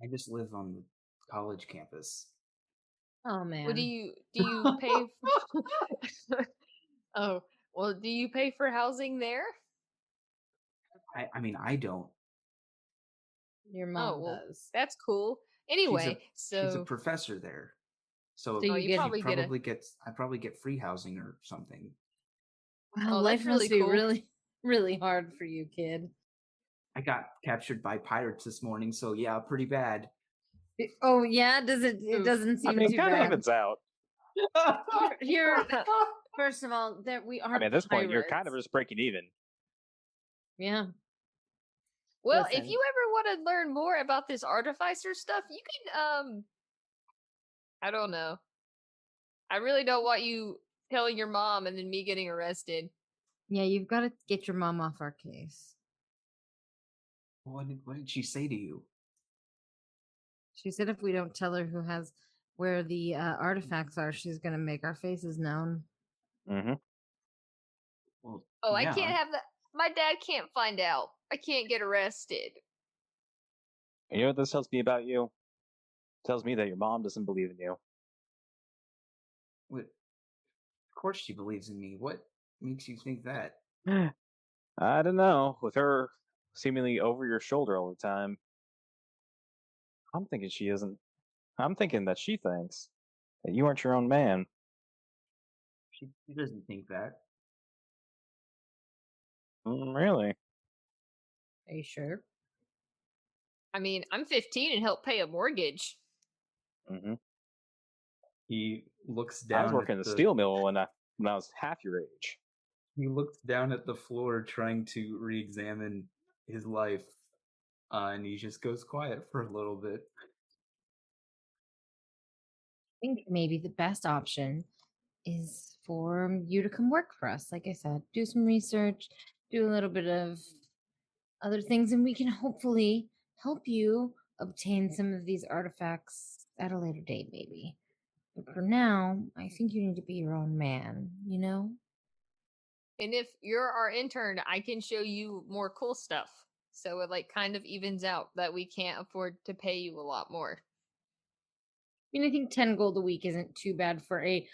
B: I just live on the college campus.
A: Oh man.
F: Well, do you pay? Oh, well, do you pay for housing there?
B: I mean, I don't.
A: Your mom
F: Oh, well,
A: does.
F: that's cool. Anyway,
B: she's a
F: so
B: professor there, so
A: So you
F: you
A: get-
F: probably get a.
B: gets. I probably get free housing or something.
A: Wow,
F: Oh,
A: life
F: that's really
A: must be
F: cool.
A: really, really hard for you, kid.
B: I got captured by pirates this morning, so yeah, pretty bad.
A: Oh yeah, it doesn't
C: I
A: seem
C: mean,
A: too
C: kind of
A: bad.
C: evens out.
A: You're first of all, that we are
C: I mean, at this point, you're
A: pirates.
C: kind of just breaking even.
A: Yeah.
F: Well, if
A: Listen.
F: you ever want to learn more about this artificer stuff, you can I don't know. I really don't want you telling your mom and then me getting arrested.
A: Yeah, you've got to get your mom off our case.
B: What did she say to you?
A: She said if we don't tell her where the artifacts are, she's gonna make our faces known.
C: Mm-hmm.
B: Well,
F: Oh,
B: yeah.
F: I can't have that. My dad can't find out. I can't get arrested.
C: And you know what this tells me about you? It tells me that your mom doesn't believe in you.
B: What? Of course she believes in me. What makes you think that?
C: I don't know. With her seemingly over your shoulder all the time, I'm thinking she isn't. I'm thinking that she thinks that you aren't your own man.
B: She doesn't think that.
C: Really?
A: Are you sure?
F: I mean, I'm 15 and help pay a mortgage.
C: Mm-hmm.
B: He looks
C: I was
B: down
C: working
B: at
C: in the
B: the
C: steel mill when I was half your age.
B: He looked down at the floor, trying to re-examine his life, and he just goes quiet for a little bit.
A: I think maybe the best option is for you to come work for us. Like I said, do some research, do a little bit of other things, and we can hopefully help you obtain some of these artifacts at a later date, maybe. But for now, I think you need to be your own man, you know?
F: And if you're our intern, I can show you more cool stuff. So it like kind of evens out that we can't afford to pay you a lot more.
A: I mean, I think 10 gold a week isn't too bad for a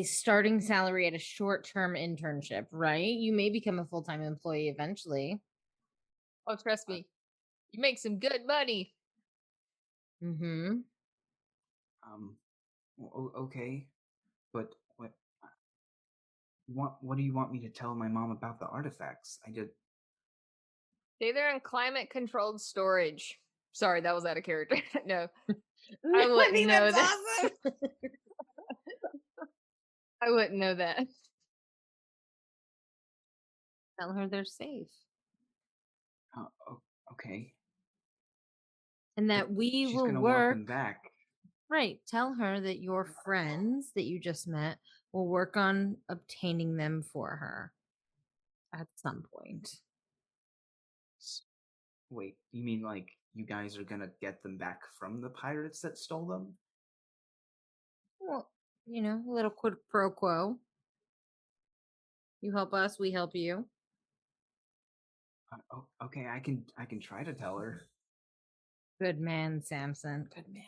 A: starting salary at a short-term internship, right? You may become a full-time employee eventually.
F: Oh, trust me, you make some good money.
A: Mm-hmm.
B: Okay, but what do you want me to tell my mom about the artifacts?
F: They're in climate controlled storage. Sorry, that was out of character. No, I wouldn't
A: think
F: know
A: that's
F: that.
A: awesome.
F: I wouldn't know that.
A: Tell her they're safe.
B: Okay.
A: And that we
B: She's
A: will
B: gonna want
A: work.
B: them back.
A: Right. Tell her that your friends that you just met will work on obtaining them for her at some point.
B: Wait, you mean like you guys are gonna get them back from the pirates that stole them?
A: Well, you know, a little quid pro quo. You help us, we help you.
B: Okay, I can try to tell her.
A: Good man, Samson. Good man.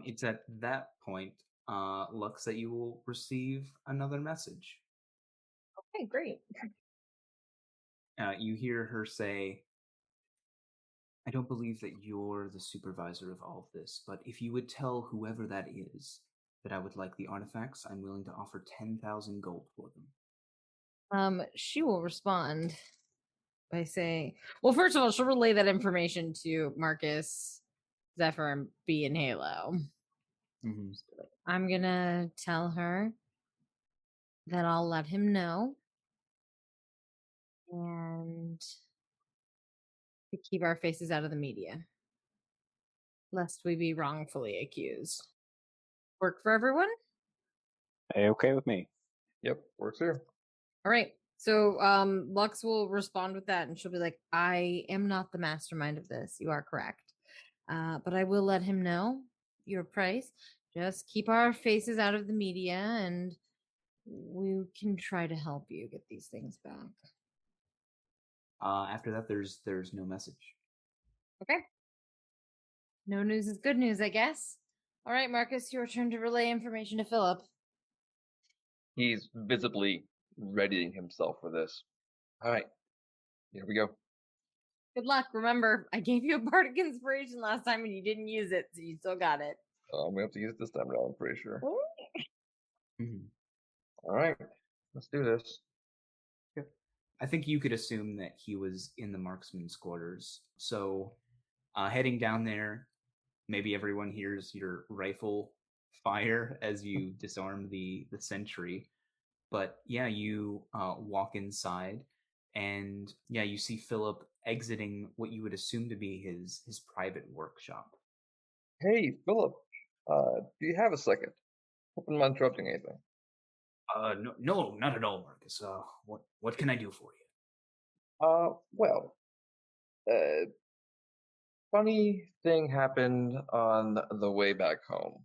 B: It's at that point, Lux, that you will receive another message.
A: Okay, great.
B: You hear her say, I don't believe that you're the supervisor of all of this, but if you would tell whoever that is that I would like the artifacts, I'm willing to offer 10,000 gold for them.
A: She will respond by saying, well, first of all, she'll relay that information to Marcus, Zephyr, and B and Halo.
B: Mm-hmm.
A: I'm gonna tell her that I'll let him know and to keep our faces out of the media, lest we be wrongfully accused. Work for everyone?
C: Hey, okay with me.
E: Yep, works here.
A: All right. So Lux will respond with that and she'll be like, I am not the mastermind of this. You are correct. But I will let him know your price. Just keep our faces out of the media and we can try to help you get these things back.
B: After that, there's no message.
A: Okay. No news is good news, I guess. All right, Marcus, your turn to relay information to Philip.
E: He's visibly readying himself for this. All right, here we go.
A: Good luck. Remember, I gave you a bardic inspiration last time and you didn't use it, so you still got it.
E: We have to use it this time around, I'm pretty sure.
B: Mm-hmm.
E: All right, let's do this.
B: Yep. I think you could assume that he was in the marksman's quarters. So, heading down there, maybe everyone hears your rifle fire as you disarm the sentry. But yeah, you walk inside, and yeah, you see Philip exiting what you would assume to be his private workshop.
E: Hey, Philip, do you have a second? Hope I'm not interrupting anything.
B: No, not at all, Marcus. What can I do for you?
E: Well, funny thing happened on the way back home.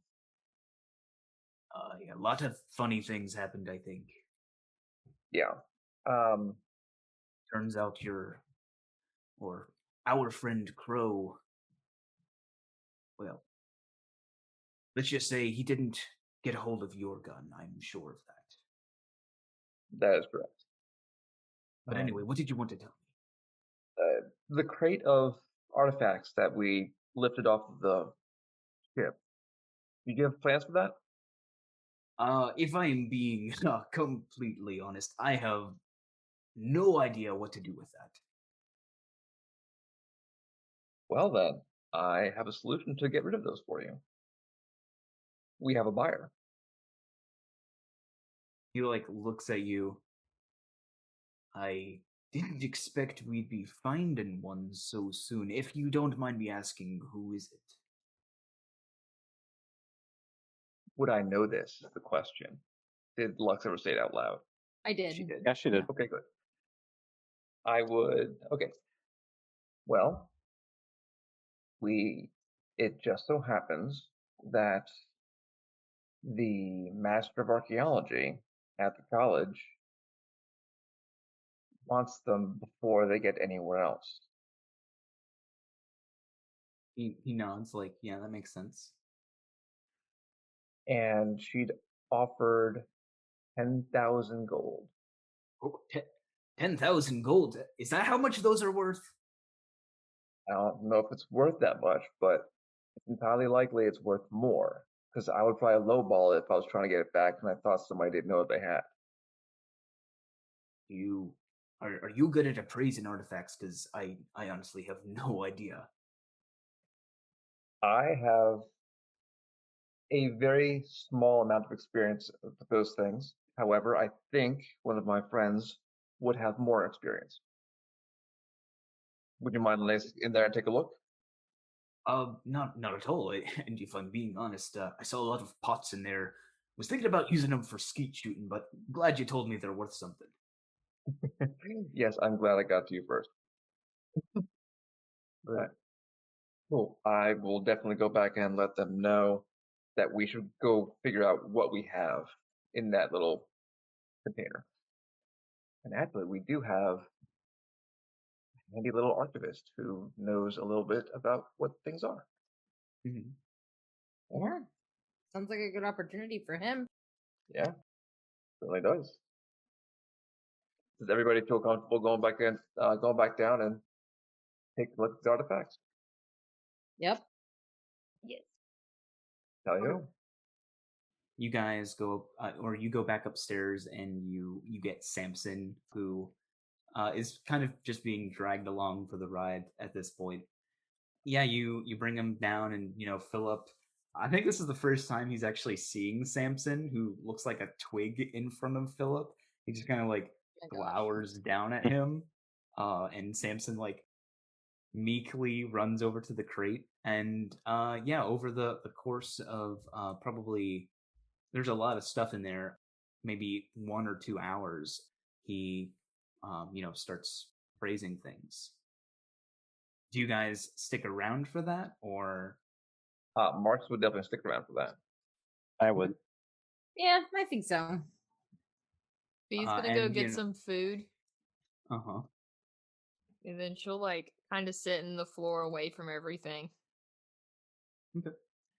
B: Yeah, a lot of funny things happened, I think.
E: Yeah.
B: Turns out our friend Crow, well, let's just say he didn't get a hold of your gun. I'm sure of that.
E: That is correct.
B: But anyway, what did you want to tell me?
E: The crate of artifacts that we lifted off of the ship. Do you have plans for that?
B: If I'm being completely honest, I have no idea what to do with that.
E: Well then, I have a solution to get rid of those for you. We have a buyer.
B: He looks at you. I didn't expect we'd be finding one so soon. If you don't mind me asking, who is it?
E: Would I know this? Is the question. Did Lux ever say it out loud?
A: I did.
B: She did.
C: Yeah, she did.
E: Okay, good. I would. Okay. Well, it just so happens that the Master of Archaeology at the college wants them before they get anywhere else.
B: He nods, yeah, that makes sense.
E: And she'd offered 10,000 gold.
B: Oh, 10,000 gold. Is that how much those are worth?
E: I don't know if it's worth that much, but it's entirely likely it's worth more. Because I would probably lowball it if I was trying to get it back and I thought somebody didn't know what they had.
B: Are you good at appraising artifacts? Because I honestly have no idea.
E: I have a very small amount of experience with those things. However, I think one of my friends would have more experience. Would you mind letting us in there and take a look?
B: Not at all. And if I'm being honest, I saw a lot of pots in there. Was thinking about using them for skeet shooting, but glad you told me they're worth something.
E: Yes, I'm glad I got to you first. Right. Cool. I will definitely go back and let them know that we should go figure out what we have in that little container. And actually, we do have a handy little archivist who knows a little bit about what things are.
B: Mm-hmm.
A: Yeah. Sounds like a good opportunity for him.
E: Yeah, certainly does. Does everybody feel comfortable going back down and take a look at the artifacts?
A: Yep.
F: Yes.
E: Hell yeah.
B: You guys go, or you go back upstairs, and you get Samson, who is kind of just being dragged along for the ride at this point. Yeah, you bring him down, and Philip. I think this is the first time he's actually seeing Samson, who looks like a twig in front of Philip. He just kind of glowers down at him, and Samson meekly runs over to the crate, and over the course of probably, there's a lot of stuff in there, maybe 1 or 2 hours, he starts praising things. Do you guys stick around for that, or
E: Marks would definitely stick around for that.
C: I would.
A: Yeah, I think so.
F: Bee's gonna go
B: and,
F: get some food,
B: uh-huh.
F: and then she'll kind of sit in the floor away from everything.
B: Okay.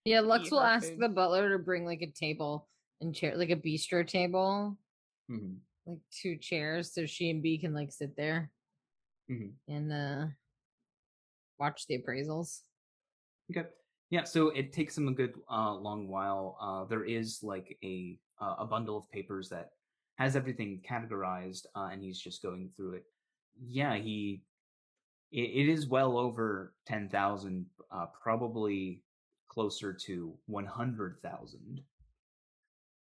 A: Yeah, Lux
F: eat
A: will
F: her
A: ask
F: food.
A: the butler to bring a table and chair, a bistro table,
B: Mm-hmm.
A: 2 chairs, so she and Bee can sit there and watch the appraisals.
B: Okay. Yeah, so it takes them a good long while. There is a bundle of papers that has everything categorized, and he's just going through it. Yeah, it is well over 10,000, probably closer to 100,000.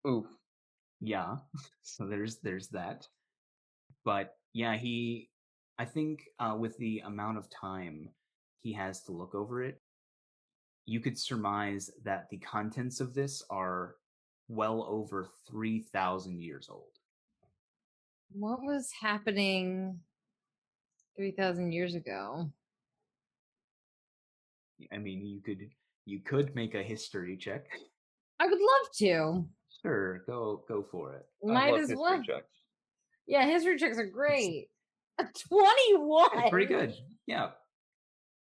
E: Oof.
B: Yeah, so there's that. But yeah, I think with the amount of time he has to look over it, you could surmise that the contents of this are well over 3,000 years old.
A: What was happening 3,000 years ago?
B: I mean, you could make a history check.
A: I would love to.
B: Sure, go for it.
E: I
A: Might
E: love
A: as
E: history
A: well.
E: checks.
A: Yeah, history checks are great. 21.
B: Yeah, pretty good. Yeah.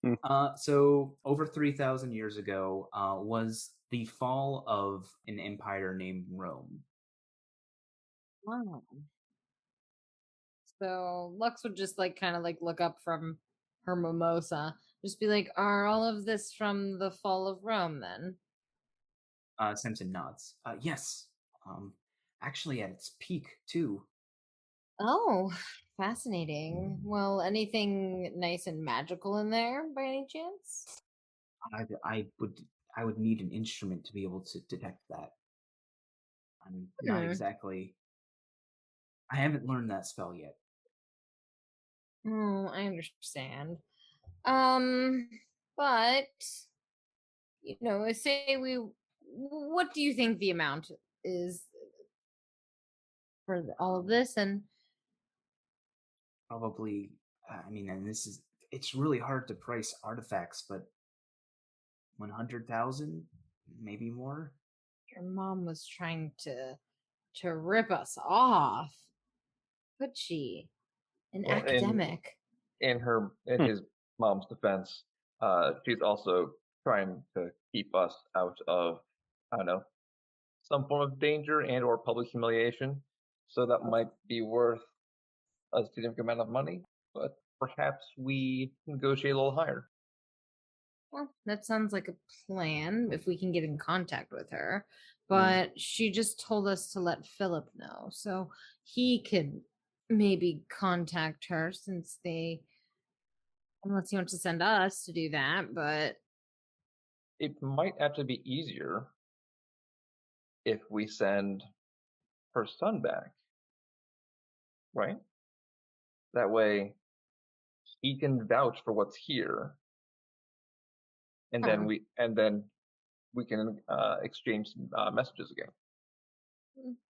C: Hmm.
B: So over 3,000 years ago was the fall of an empire named Rome.
A: Wow. So Lux would just like kind of like look up from her mimosa, just be like, "Are all of this from the fall of Rome then?"
B: Simpson nods. Yes. Actually, at its peak too.
A: Oh, fascinating. Well, anything nice and magical in there by any chance?
B: I would need an instrument to be able to detect that. I'm not exactly. I haven't learned that spell yet.
A: Oh, I understand. But say what do you think the amount is for all of this? And
B: Probably. I mean, and it's really hard to price artifacts, but 100,000, maybe more.
A: your mom was trying to rip us off, could she? An
E: Well,
A: academic.
E: in his mom's defense, she's also trying to keep us out of, I don't know, some form of danger and or public humiliation. So that might be worth a significant amount of money, but perhaps we negotiate a little higher.
A: Well, that sounds like a plan if we can get in contact with her.
E: Mm.
A: But she just told us to let Philip know. So he could maybe contact her unless he wants to send us to do that. But
E: It might actually be easier if we send her son back, right? That way he can vouch for what's here, and then we can exchange messages again.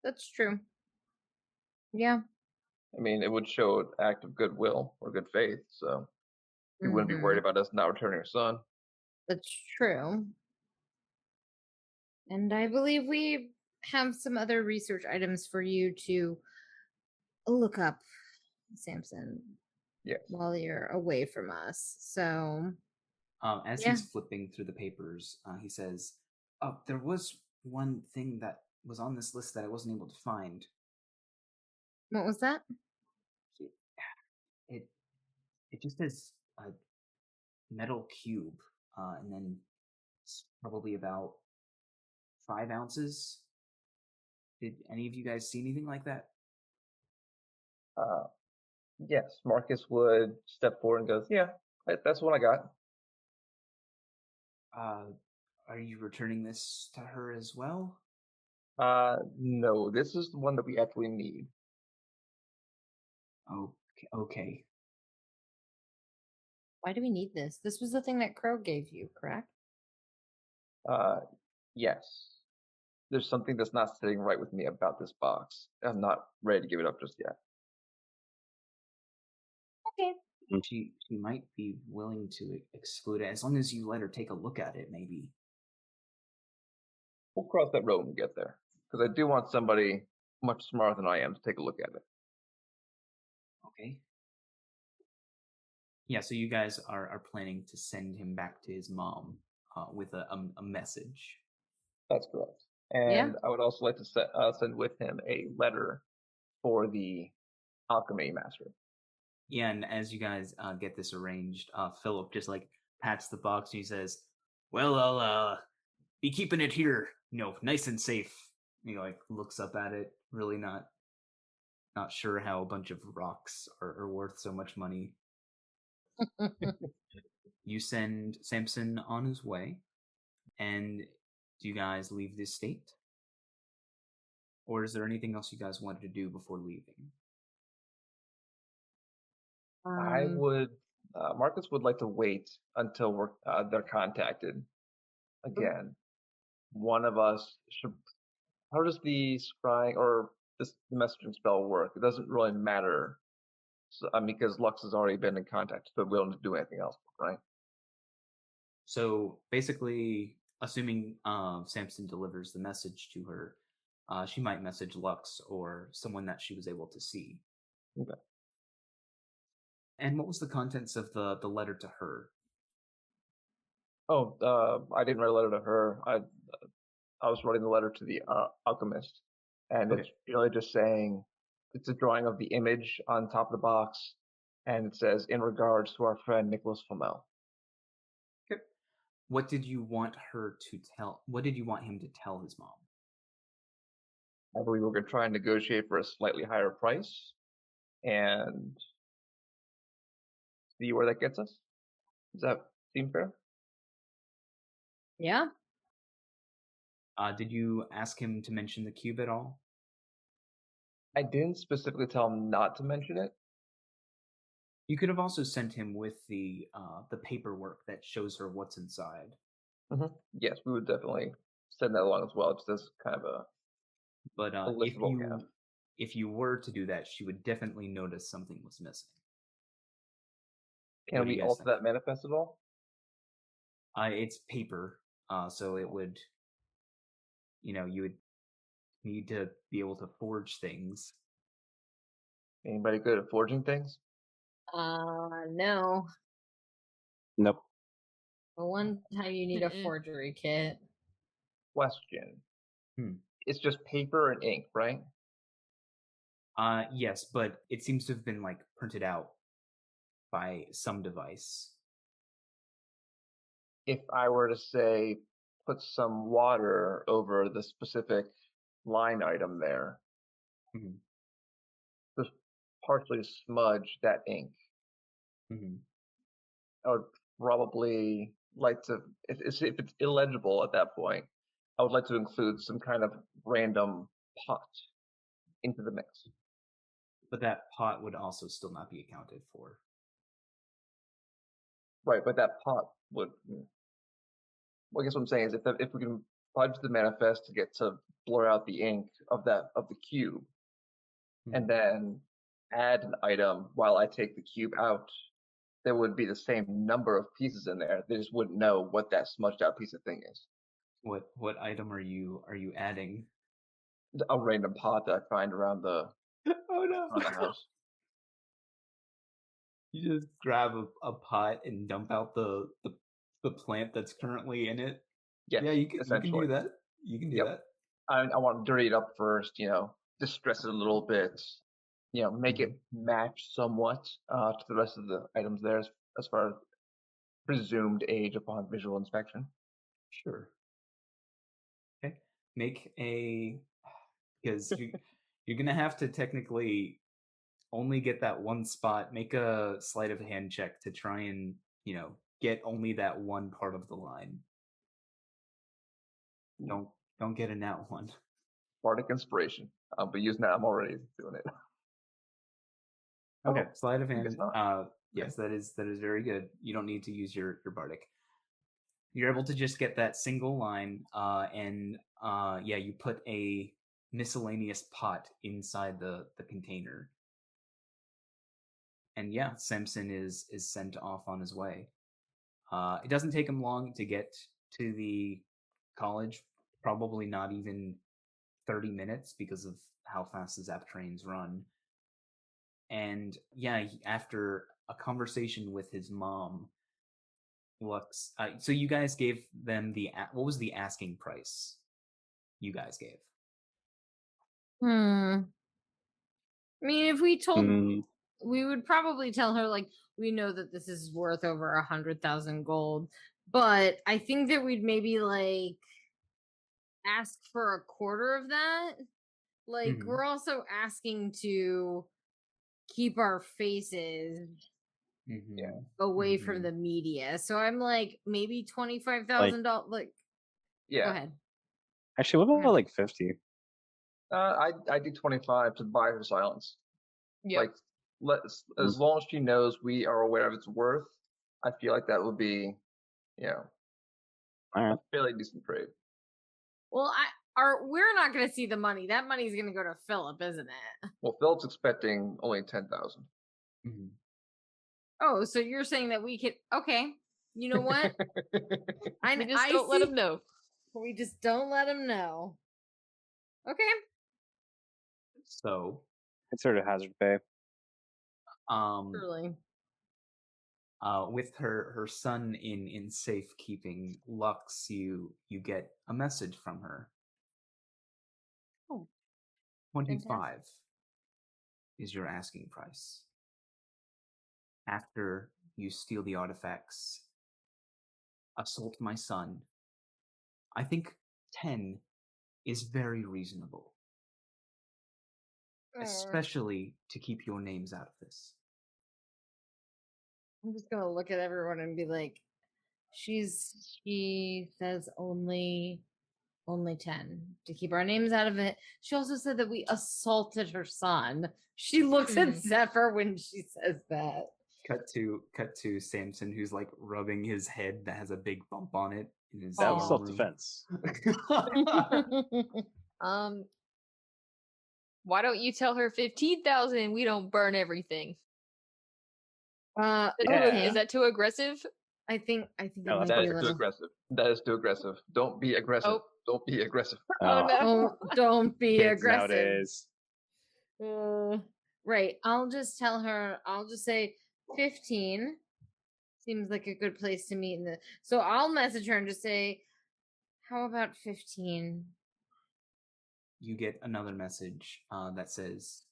A: that's true. Yeah.
E: I mean, it would show an act of goodwill or good faith, so we wouldn't be worried about us not returning our son.
A: That's true. And I believe we have some other research items for you to look up, Samson,
E: Yes.
A: while you're away from us. So,
B: As
A: Yeah.
B: he's flipping through the papers, he says, "Oh, there was one thing that was on this list that I wasn't able to find.
A: what was that?
B: It it just has a metal cube, and then it's probably about 5 ounces. Did any of you guys see anything like that?"
E: Yes, Marcus would step forward and goes, "Yeah, that's what I got."
B: Are you returning this to her as well?
E: No, this is the one that we actually need.
B: Okay.
A: Why do we need this? This was the thing that Crow gave you, correct?
E: Yes. There's something that's not sitting right with me about this box. I'm not ready to give it up just yet.
A: Okay.
B: She might be willing to exclude it as long as you let her take a look at it, maybe.
E: We'll cross that road when we get there, because I do want somebody much smarter than I am to take a look at it.
B: Okay. Yeah, so you guys are planning to send him back to his mom with a message.
E: That's correct. And I would also like to send with him a letter for the alchemy master.
B: Yeah, and as you guys get this arranged, Philip just like pats the box and he says, "Well, I'll be keeping it here, nice and safe." He like looks up at it, really not not sure how a bunch of rocks are worth so much money. You send Samson on his way, and do you guys leave the estate? Or is there anything else you guys wanted to do before leaving?
E: I would. Marcus would like to wait until they're contacted again. One of us should. How does the scrying or the messaging spell work? It doesn't really matter, so, because Lux has already been in contact, so we don't do anything else, right?
B: So basically, assuming Samson delivers the message to her, she might message Lux or someone that she was able to see.
E: Okay.
B: And what was the contents of the letter to her?
E: Oh, I didn't write a letter to her. I was writing the letter to the alchemist, and
B: Okay.
E: it's really just saying it's a drawing of the image on top of the box, and it says, "In regards to our friend Nicholas Flamel."
B: Okay. What did you want her to tell? What did you want him to tell his mom?
E: I believe we're going to try and negotiate for a slightly higher price, and see where that gets us. Does that seem fair?
A: Yeah.
B: Did you ask him to mention the cube at all?
E: I didn't specifically tell him not to mention it.
B: You could have also sent him with the paperwork that shows her what's inside.
E: Yes, we would definitely send that along as well, just as kind of a
B: But
E: list of what we have.
B: if you were to do that, she would definitely notice something was missing.
E: Can
B: What do
E: we
B: you guys
E: alter
B: think?
E: that manifest at all?
B: It's paper, so it would, you would need to be able to forge things.
E: Anybody good at forging things?
A: No.
C: Nope.
A: But one time you need a
F: Mm-mm.
A: forgery kit.
E: Question.
B: Hmm.
E: It's just paper and ink, right?
B: Yes, but it seems to have been like printed out by some device.
E: If I were to say put some water over the specific line item there,
B: Mhm.
E: just partially smudge that ink,
B: Mhm.
E: I would probably like to, if it's illegible at that point, I would like to include some kind of random pot into the mix.
B: But that pot would also still not be accounted for.
E: Right, but that pot would. Well, I guess what I'm saying is if we can fudge the manifest to get to blur out the ink of the cube, and then add an item while I take the cube out, there would be the same number of pieces in there. They just wouldn't know what that smudged out piece of thing is.
B: What item are you adding?
E: A random pot that I find around the
B: Oh no!
E: around the house.
B: You just grab a pot and dump out the plant that's currently in it.
E: Yes,
B: Yeah, you can
E: essentially.
B: do that. You can do
E: Yep.
B: that.
E: I want to dirty it up first, distress it a little bit, make it match somewhat to the rest of the items there as far as presumed age upon visual inspection.
B: Sure. Okay. Make a because you're gonna have to technically only get that one spot. Make a sleight of hand check to try and get only that one part of the line. Don't get a nat one.
E: Bardic inspiration. I'll be using that. I'm already doing it.
B: Okay,
E: Oh,
B: sleight of
E: I
B: hand.
E: guess not.
B: Yes, that is very good. You don't need to use your bardic. You're able to just get that single line, and you put a miscellaneous pot inside the container, and Samson is sent off on his way. It doesn't take him long to get to the college. Probably not even 30 minutes because of how fast the Zap trains run. And after a conversation with his mom, Lux. So you guys gave them what was the asking price? You guys gave.
A: I mean, if we told, we would probably tell her like we know that this is worth over 100,000 gold, but I think that we'd maybe like ask for a quarter of that. like
B: Mhm.
A: we're also asking to keep our faces
B: Mhm.
A: away from
B: Mhm.
A: the media. So I'm like maybe $25,000. Like, go
E: Yeah.
A: ahead.
C: Actually, what
A: Okay.
C: about like 50?
E: I do 25 to buy her silence.
F: Yep.
E: Like, as long as she knows we are aware of its worth, I feel like that would be,
C: All
E: a
C: right.
E: fairly decent trade.
A: Well, we're not going to see the money. That money's going to go to Philip, isn't it?
E: Well, Philip's expecting only 10,000.
B: Mhm.
A: Oh, so you're saying that we could? Okay, you know what?
F: We just don't let him know.
A: We just don't let him know. Okay.
B: So,
C: Consider it hazard pay.
A: Truly.
B: with her son in safekeeping, Lux, you get a message from her.
A: Oh,
B: 25 is your asking price. After you steal the artifacts, assault my son, I think 10 is very reasonable. Especially to keep your names out of this.
A: I'm just gonna look at everyone and be like, she says only 10 to keep our names out of it. She also said that we assaulted her son. She looks at Zephyr when she says that.
B: Cut to Samson, who's like rubbing his head that has a big bump on it in his
C: That was
B: dorm
C: self-defense.
F: Why don't you tell her 15,000 and we don't burn everything?
C: Yeah.
F: Is that too aggressive?
A: I think
C: No,
A: it
C: that's
A: might
E: That
A: be
E: is
A: a
E: too
A: little.
E: aggressive. That is too aggressive. Don't be aggressive.
F: Oh.
E: Don't be aggressive.
A: Don't be
C: Kids
A: aggressive.
C: nowadays.
A: Right. I'll just tell her. I'll just say 15 seems like a good place to meet in the. So I'll message her and just say, "How about 15?"
B: You get another message that says,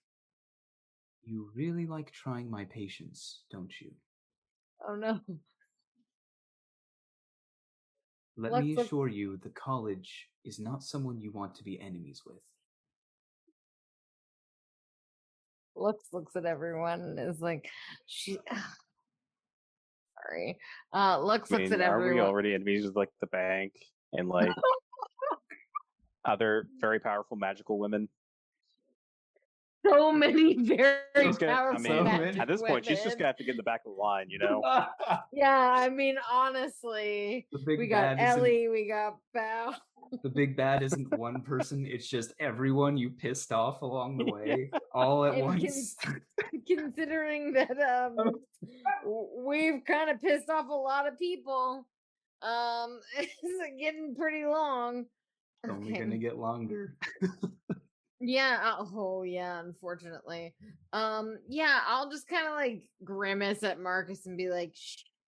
B: "You really like trying my patience, don't you?
A: Oh no.
B: Let
A: Lux
B: me
A: looks-
B: assure you, the college is not someone you want to be enemies with."
A: Looks at everyone and is like, she. Sorry. Lux
C: I
A: looks
C: mean,
A: at
C: are we
A: everyone.
C: already enemies with like the bank and like other very powerful magical women?
A: So many very
C: She's gonna, I
A: powerful.
C: mean,
A: magic
C: at this point, she's just
A: women.
C: gonna have to get in the back of the line, you know?
A: Yeah, I mean, honestly,
B: The big
A: we got
B: bad isn't-
A: Ellie, we got Bao.
B: The big bad isn't one person, it's just everyone you pissed off along the way, all at
A: And
B: once.
A: Considering that we've kind of pissed off a lot of people, it's getting pretty long.
B: It's only gonna get longer.
A: Yeah. Oh, yeah. Unfortunately. Yeah. I'll just kind of like grimace at Marcus and be like,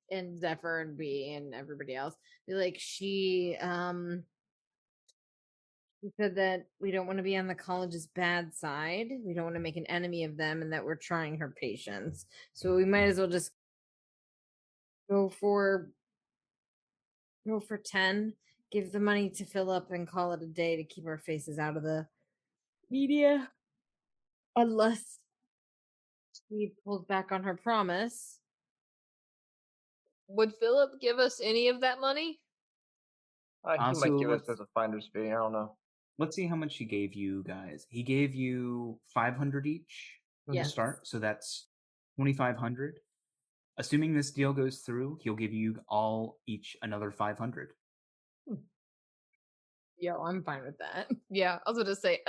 A: and Zephyr and B and everybody else, be like, she said that we don't want to be on the college's bad side. We don't want to make an enemy of them, and that we're trying her patience. So we might as well just go for 10. Give the money to Philip and call it a day to keep our faces out of the media. Unless she pulls back on her promise.
F: Would Philip give us any of that money?
E: He might
B: So
E: give us
B: let's-
E: as a finder's fee. I don't know.
B: Let's see how much he gave you guys. He gave you 500 each to
A: Yes.
B: start, so that's 2,500. Assuming this deal goes through, he'll give you all each another 500.
A: Yo, I'm fine with that.
F: Yeah, I was gonna say,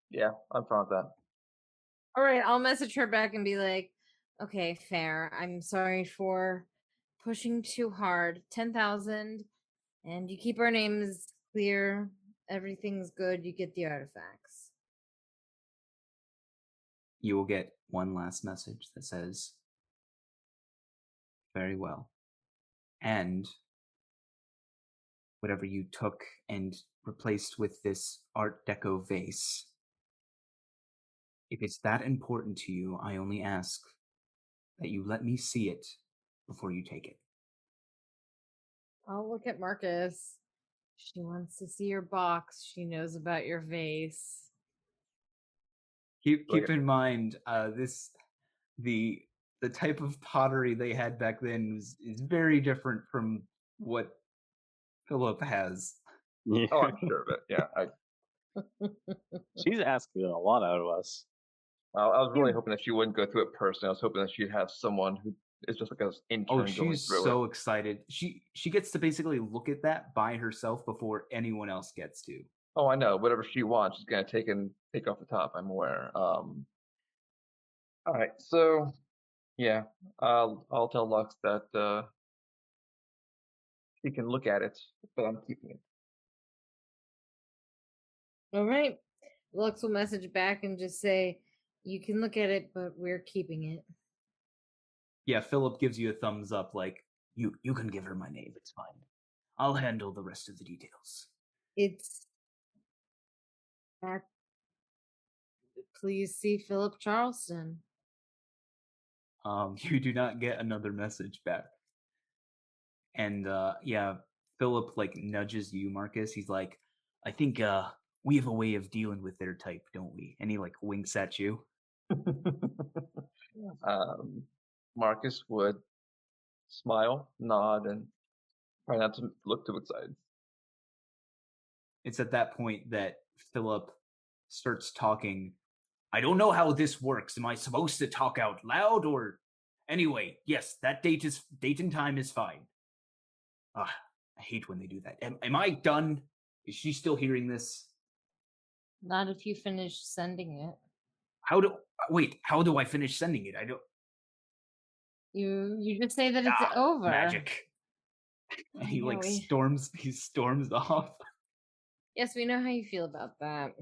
E: Yeah, I'm fine with that.
A: All right, I'll message her back and be like, okay, fair. I'm sorry for pushing too hard. 10,000, and you keep our names clear. Everything's good. You get the artifacts.
B: You will get one last message that says, "Very well. And whatever you took and replaced with this Art Deco vase, if it's that important to you, I only ask that you let me see it before you take it."
A: I'll look at Marcus. She wants to see your box. She knows about your vase.
B: Keep in mind, the type of pottery they had back then is very different from what Philip has.
C: Yeah.
E: Oh, I'm sure of it. Yeah,
C: She's asking a lot out of us.
E: I was really hoping that she wouldn't go through it personally. I was hoping that she'd have someone who is just like an intern
B: Oh,
E: going
B: she's
E: through
B: so
E: it.
B: excited. She gets to basically look at that by herself before anyone else gets to.
E: Oh, I know. Whatever she wants, she's gonna take off the top. I'm aware. All right, so yeah, I'll tell Lux that she can look at it, but I'm keeping it.
A: All right. Lux will message back and just say, "You can look at it, but we're keeping it."
B: Yeah, Philip gives you a thumbs up, like you can give her my name. It's fine. I'll handle the rest of the details.
A: It's at please see Philip Charleston.
B: You do not get another message back. And yeah, Philip like nudges you, Marcus. He's like, I think we have a way of dealing with their type, don't we? And he like winks at you.
E: Marcus would smile, nod, and try not to look too excited.
B: It's at that point that Philip starts talking. I don't know how this works. Am I supposed to talk out loud or anyway? Yes, that date and time is fine. I hate when they do that. Am I done? Is she still hearing this?
A: Not if you finish sending it.
B: How do I finish sending it? I don't.
A: You just say that it's over.
B: Magic. And he like storms. He storms off.
A: Yes, we know how you feel about that.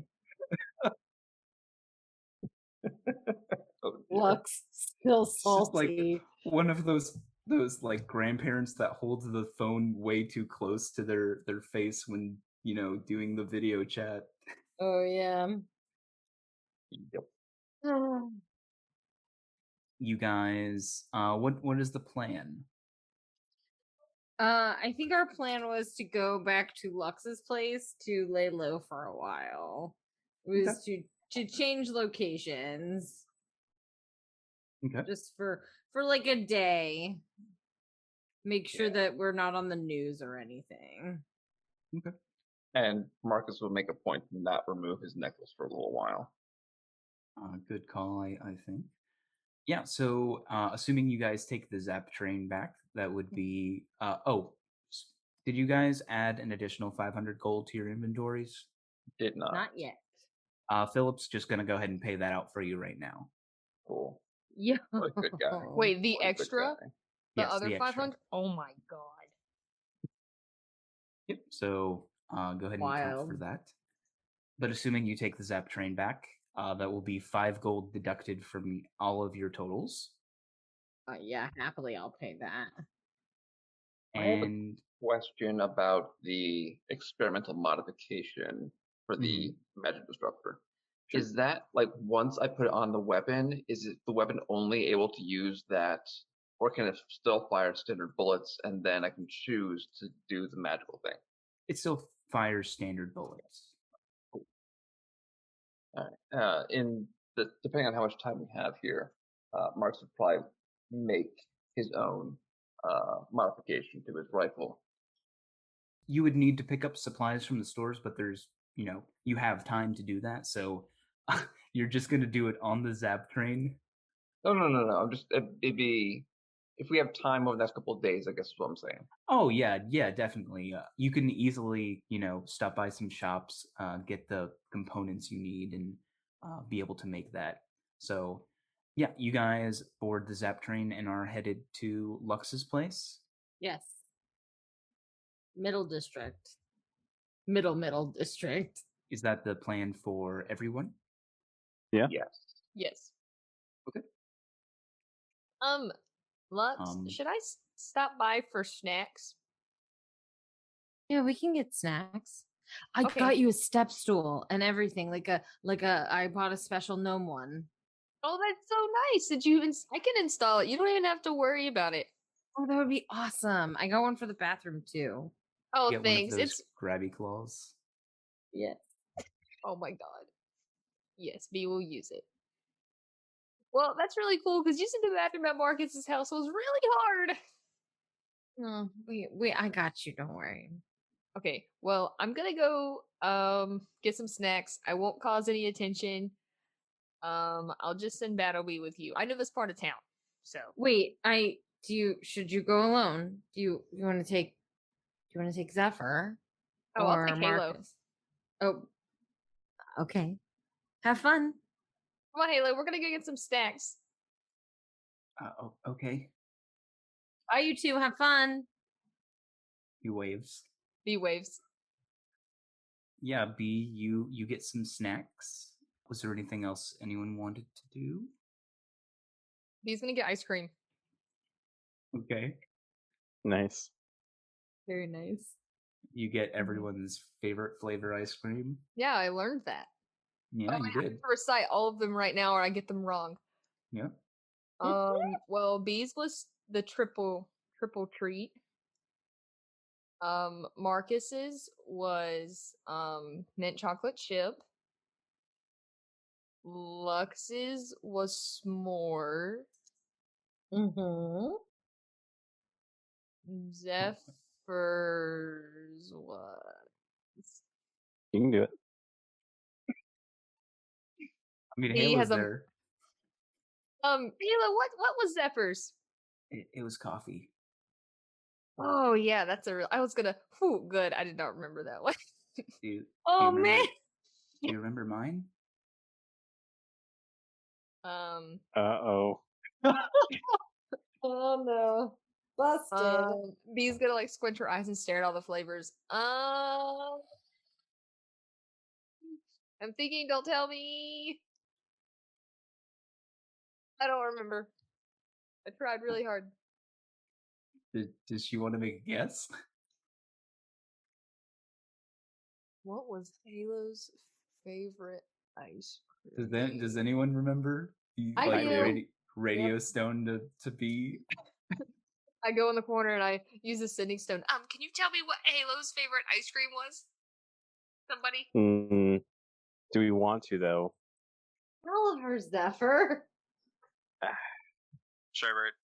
E: Oh,
A: Lux still
B: It's just like
A: salty.
B: one of those like grandparents that holds the phone way too close to their face when doing the video chat.
A: Oh yeah.
E: Yep.
B: You guys, what is the plan?
A: I think our plan was to go back to Lux's place to lay low for a while. It was to change locations.
B: Okay.
A: Just for like a day. Make sure that we're not on the news or anything.
B: Okay.
E: And Marcus will make a point to not remove his necklace for a little while.
B: Good call, I think. Yeah, so assuming you guys take the Zap train back, that would be did you guys add an additional 500 gold to your inventories?
E: Did not.
A: Not yet.
B: Philip's just gonna go ahead and pay that out for you right now.
E: Cool.
A: Yeah.
E: What a good guy.
F: Wait, the
E: What a good
F: extra?
E: guy.
F: The
B: Yes,
F: other
B: the extra.
F: 500? Oh my god.
B: Yep. So go ahead and account for that. But assuming you take the Zap train back, that will be 5 gold deducted from all of your totals.
A: Yeah, happily I'll pay that.
E: I have a
B: And
E: question about the experimental modification for the magic disruptor.
B: Sure.
E: Is that like once I put it on the weapon, is it the weapon only able to use that, or can it still fire standard bullets and then I can choose to do the magical thing?
B: it still fires standard bullets.
E: All right. Depending on how much time we have here, Marks would probably make his own modification to his rifle.
B: You would need to pick up supplies from the stores, but there's, you have time to do that. So you're just going to do it on the Zap train.
E: No. I'm just, it'd be, if we have time over the next couple of days, I guess is what I'm saying.
B: Oh yeah, definitely. You can easily, stop by some shops, get the components you need, and be able to make that. So, yeah, you guys board the Zap train and are headed to Lux's place.
A: Yes. Middle district. Middle district.
B: Is that the plan for everyone?
C: Yeah.
F: Yes.
B: Okay.
F: Lux, should I stop by for snacks?
A: Yeah, we can get snacks. I
F: Okay.
A: got you a step stool and everything, like a I bought a special gnome one.
F: Oh, that's so nice. Did you? I can install it. You don't even have to worry about it.
A: Oh, that would be awesome. I got one for the bathroom too.
F: Oh,
B: Get
F: thanks.
B: one of those
F: It's
B: grabby claws.
A: Yes.
F: oh my god. Yes, B will use it. Well, that's really cool because using the bathroom at Marcus's house was really hard.
A: No, I got you. Don't worry.
F: Okay, well, I'm gonna go get some snacks. I won't cause any attention. I'll just send Battlebee with you. I know this part of town, so
A: Wait, should you go alone? You want to take Zephyr
F: oh, I'll
A: or
F: take Halo.
A: Marcus? Oh, okay. Have fun.
F: Come on, Halo. We're gonna go get some snacks.
B: Okay.
A: Bye, you two. Have fun.
B: He waves.
F: B waves.
B: Yeah, B, you get some snacks. Was there anything else anyone wanted to do?
F: B's gonna get ice cream.
B: Okay.
C: Nice.
A: Very nice.
B: You get everyone's favorite flavor ice cream.
F: Yeah, I learned that.
B: Yeah,
F: Oh,
B: you
F: I have
B: did.
F: to recite all of them right now, or I get them wrong.
B: Yeah.
F: Well, B's was the triple treat. Marcus's was mint chocolate chip. Lux's was s'more.
A: Mm-hmm.
F: Zephyr's was.
C: You can do it.
B: I mean,
F: B
B: Halo's
F: has a
B: there.
F: Halo, what was Zephyr's?
B: It was coffee.
F: Oh yeah, that's a real. I was gonna. Whew, good. I did not remember that one.
B: Do you
A: Oh
B: remember,
A: man.
B: Do you remember mine?
C: Uh-oh.
A: Oh no. Busted.
F: B's gonna like squint her eyes and stare at all the flavors. I'm thinking. Don't tell me. I don't remember. I tried really hard.
B: Does she want to make a guess?
F: What was Halo's favorite ice cream?
B: Does anyone remember?
F: I
C: do.
B: Radio stone to be.
F: I go in the corner and I use a sending stone. Can you tell me what Halo's favorite ice cream was? Somebody?
C: Do we want to, though?
A: Oliver Zephyr.
G: Sherbert.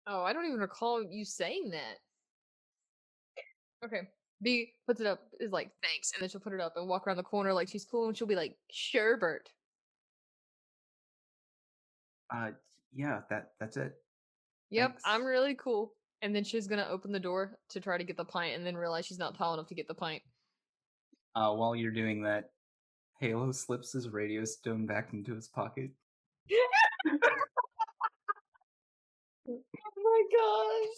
F: Oh, I don't even recall you saying that. Okay. B puts it up, is like, thanks, and then she'll put it up and walk around the corner like she's cool, and she'll be like, Sherbert.
B: Yeah, that's it.
F: Yep,
B: Thanks.
F: I'm really cool. And then she's gonna open the door to try to get the pint, and then realize she's not tall enough to get the pint.
B: While you're doing that, Halo slips his radio stone back into his pocket.
A: Oh my gosh.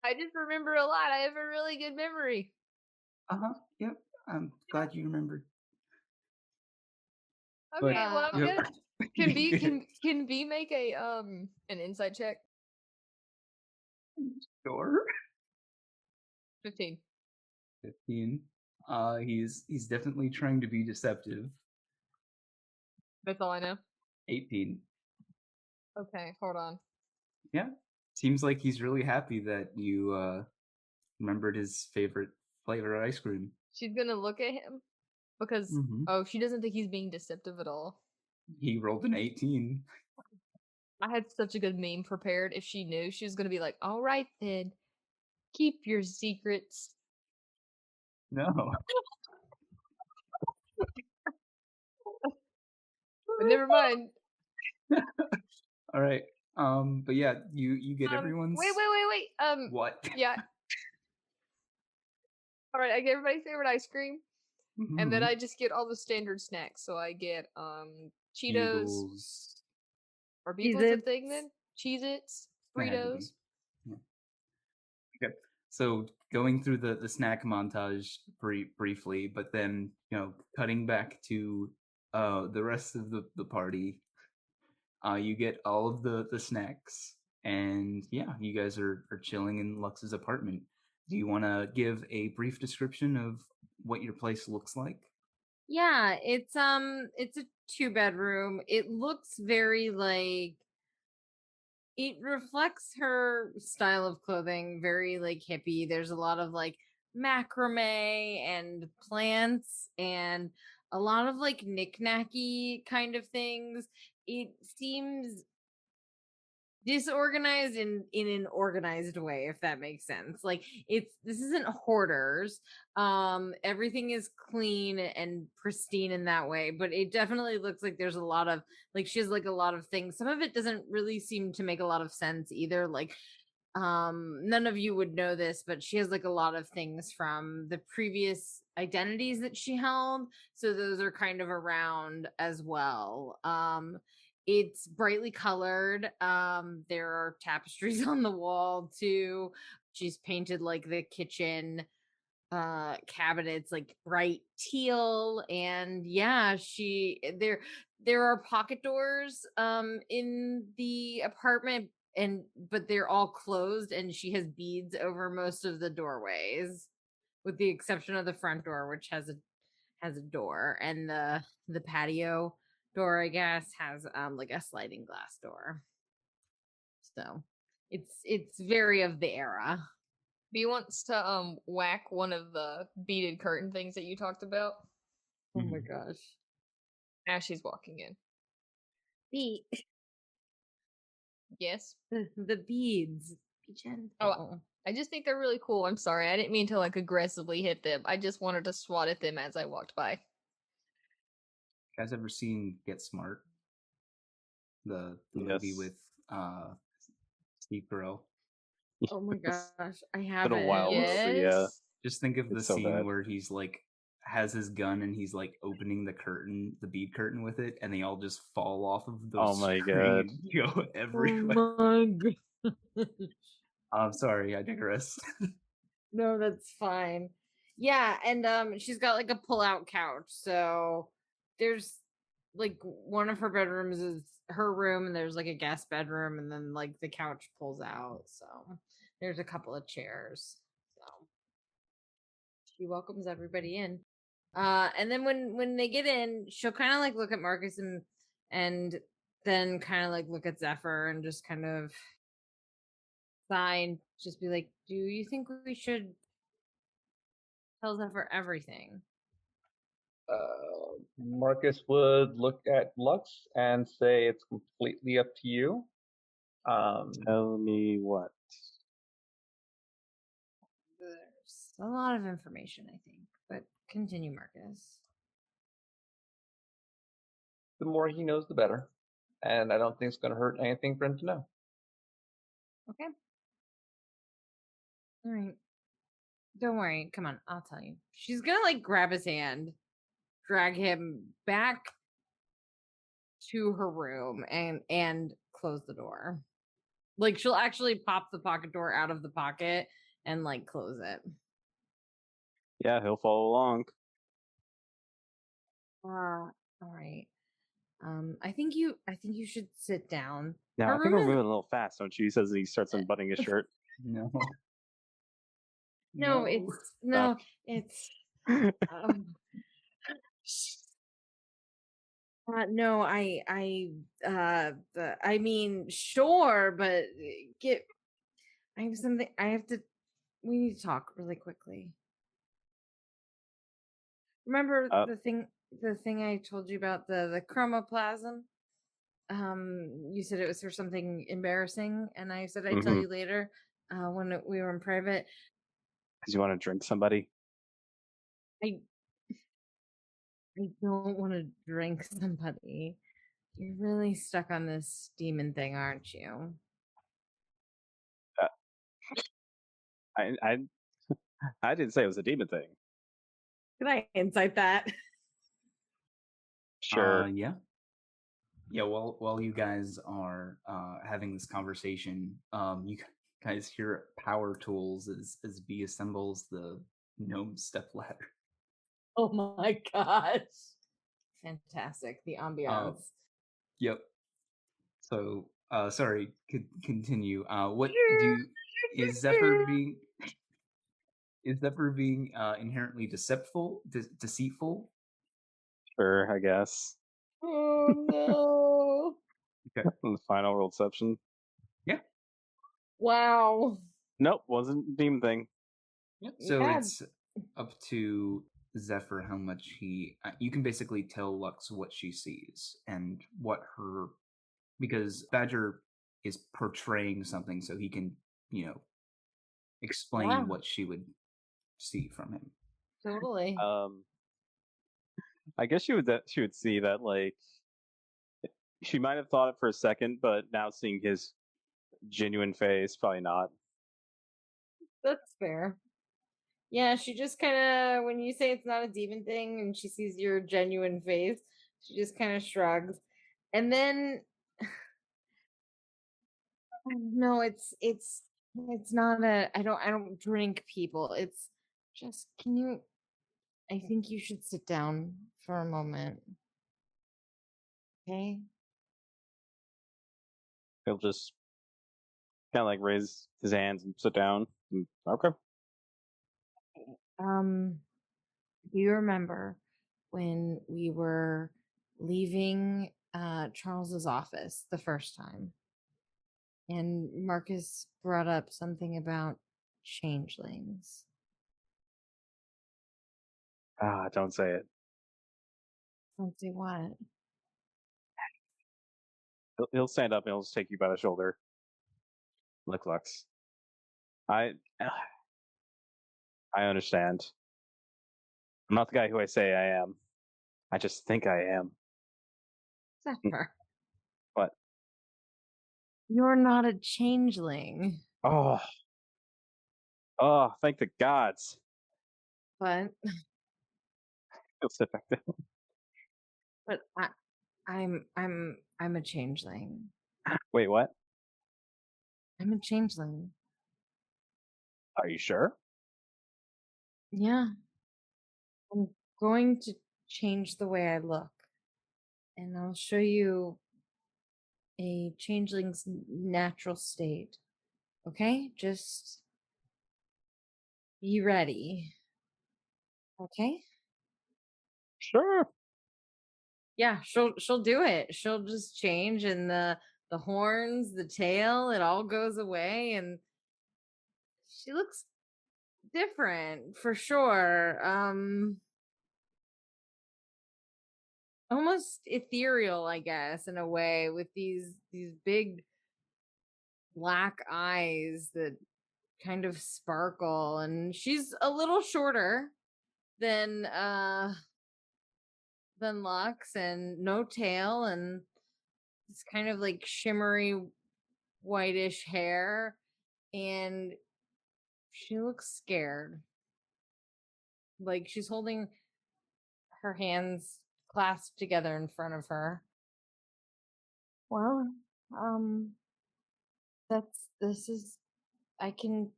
F: I just remember a lot. I have a really good memory.
B: Yep. I'm glad you remembered.
F: Okay,
B: But,
F: well, I'm
B: yep.
F: gonna. Can B make a an insight check?
B: Sure.
F: 15.
B: 15. He's definitely trying to be deceptive.
F: That's all I know.
B: 18.
F: Okay, hold on.
B: Yeah. Seems like he's really happy that you remembered his favorite flavor of ice cream.
F: She's gonna look at him because she doesn't think he's being deceptive at all.
B: He rolled an 18.
F: I had such a good meme prepared. If she knew, she was gonna be like, "All right then, keep your secrets."
B: No.
F: But never mind.
B: All right. But yeah, you get everyone's.
F: Wait.
B: What?
F: Yeah. All right, I get everybody's favorite ice cream, and then I just get all the standard snacks. So I get Cheetos.
B: Beagles.
F: Are Beagles a thing then? Cheez-Its,
B: They had to be.
F: Fritos.
B: Yeah. Okay. So going through the snack montage briefly, but then cutting back to the rest of the party. You get all of the snacks, and yeah, you guys are chilling in Lux's apartment. Do you want to give a brief description of what your place looks like?
A: Yeah, it's a 2-bedroom. It looks very like it reflects her style of clothing, very like hippie. There's a lot of like macrame and plants and a lot of like knick-knacky kind of things. It seems disorganized in an organized way, if that makes sense. Like this isn't hoarders. Everything is clean and pristine in that way, but it definitely looks like there's a lot of like she has like a lot of things. Some of it doesn't really seem to make a lot of sense either. Like none of you would know this, but she has like a lot of things from the previous identities that she held, so those are kind of around as well. It's brightly colored. There are tapestries on the wall too. She's painted like the kitchen cabinets like bright teal, and yeah, there are pocket doors in the apartment, and but they're all closed, and she has beads over most of the doorways with the exception of the front door, which has a door, and the patio door, I guess, has like a sliding glass door. So it's very of the era.
F: B wants to whack one of the beaded curtain things that you talked about
A: Oh my gosh.
F: as she's walking in.
A: The
F: Yes.
A: the beads. Be gentle.
F: Oh, I just think they're really cool. I'm sorry. I didn't mean to like aggressively hit them. I just wanted to swat at them as I walked by.
B: You guys ever seen Get Smart? The movie
C: Yes.
B: with Steve Carell?
A: Oh my gosh, I
C: Been
A: haven't.
C: a while,
F: Yes.
C: but yeah.
B: Just think of the
C: It's so
B: scene
C: bad.
B: where he's like has his gun and he's like opening the curtain, the bead curtain with it, and they all just fall off of the
C: Oh my
B: screen
C: God.
B: and go everywhere.
A: Oh my god.
B: I'm sorry, I digress.
A: No, that's fine. Yeah, and she's got like a pull-out couch. So there's like one of her bedrooms is her room, and there's like a guest bedroom, and then like the couch pulls out. So there's a couple of chairs. So she welcomes everybody in. And then when they get in, she'll kind of like look at Marcus and then kind of like look at Zephyr and just kind of sigh and just be like, "Do you think we should tell Zephyr everything?"
E: Marcus would look at Lux and say it's completely up to you.
C: Tell me what.
A: There's a lot of information, I think, but continue, Marcus.
E: The more he knows, the better. And I don't think it's going to hurt anything for him to know.
A: Okay. All right. Don't worry. Come on, I'll tell you. She's gonna like grab his hand, drag him back to her room, and close the door. Like she'll actually pop the pocket door out of the pocket and like close it.
C: Yeah, he'll follow along.
A: All right. I think you should sit down.
C: Now,
A: Her
C: I think
A: room
C: we're
A: is-
C: moving a little fast, don't you? He says he starts unbuttoning his shirt.
B: No.
A: No, it's no, I mean, sure, but I have something. We need to talk really quickly. Remember the thing I told you about the chromoplasm? You said it was for something embarrassing, and I said I'd tell you later. When we were in private.
C: Because you want to drink somebody?
A: I don't want to drink somebody. You're really stuck on this demon thing, aren't you?
C: I didn't say it was a demon thing.
A: Can I insight that?
C: Sure.
B: Yeah. Yeah, while you guys are having this conversation, you guys hear power tools as B assembles the gnome step ladder.
A: Oh my gosh. Fantastic. The ambiance.
B: Yep. So, sorry, continue. What is Zephyr being inherently deceitful?
C: Sure, I guess.
A: Oh no.
B: Okay.
C: The final roll deception.
A: Wow.
C: Nope, wasn't a demon thing.
B: Yep. So
A: Yeah.
B: it's up to Zephyr how much he. You can basically tell Lux what she sees and what her. Because Badger is portraying something, so he can, explain
A: Yeah.
B: what she would see from him.
A: Totally.
C: I guess she would see that, like, she might have thought it for a second, but now seeing his genuine face, probably not.
A: That's fair. Yeah, she just kind of, when you say it's not a demon thing and she sees your genuine face, she just kind of shrugs. And then, no, it's not I don't drink people. It's just, I think you should sit down for a moment. Okay?
C: He'll just kind of like raise his hands and sit down. Okay.
A: Do you remember when we were leaving Charles's office the first time? And Marcus brought up something about changelings.
C: Don't say it.
A: Don't say what?
C: He'll stand up and he'll just take you by the shoulder. Look, Lux. I understand. I'm not the guy who I say I am. I just think I am.
A: Zephyr.
C: What?
A: You're not a changeling.
C: Oh, thank the gods.
A: But
C: He'll sit back down.
A: but I'm a changeling.
C: Wait, what?
A: I'm a changeling.
C: Are you sure?
A: Yeah. I'm going to change the way I look. And I'll show you a changeling's natural state. Okay? Just be ready. Okay?
C: Sure.
A: Yeah, she'll do it. She'll just change and the horns, the tail, it all goes away and she looks different for sure. Almost ethereal, I guess, in a way, with these big black eyes that kind of sparkle, and she's a little shorter than Lux, and no tail, and it's kind of like shimmery whitish hair, and she looks scared, like she's holding her hands clasped together in front of her. Well, this is I can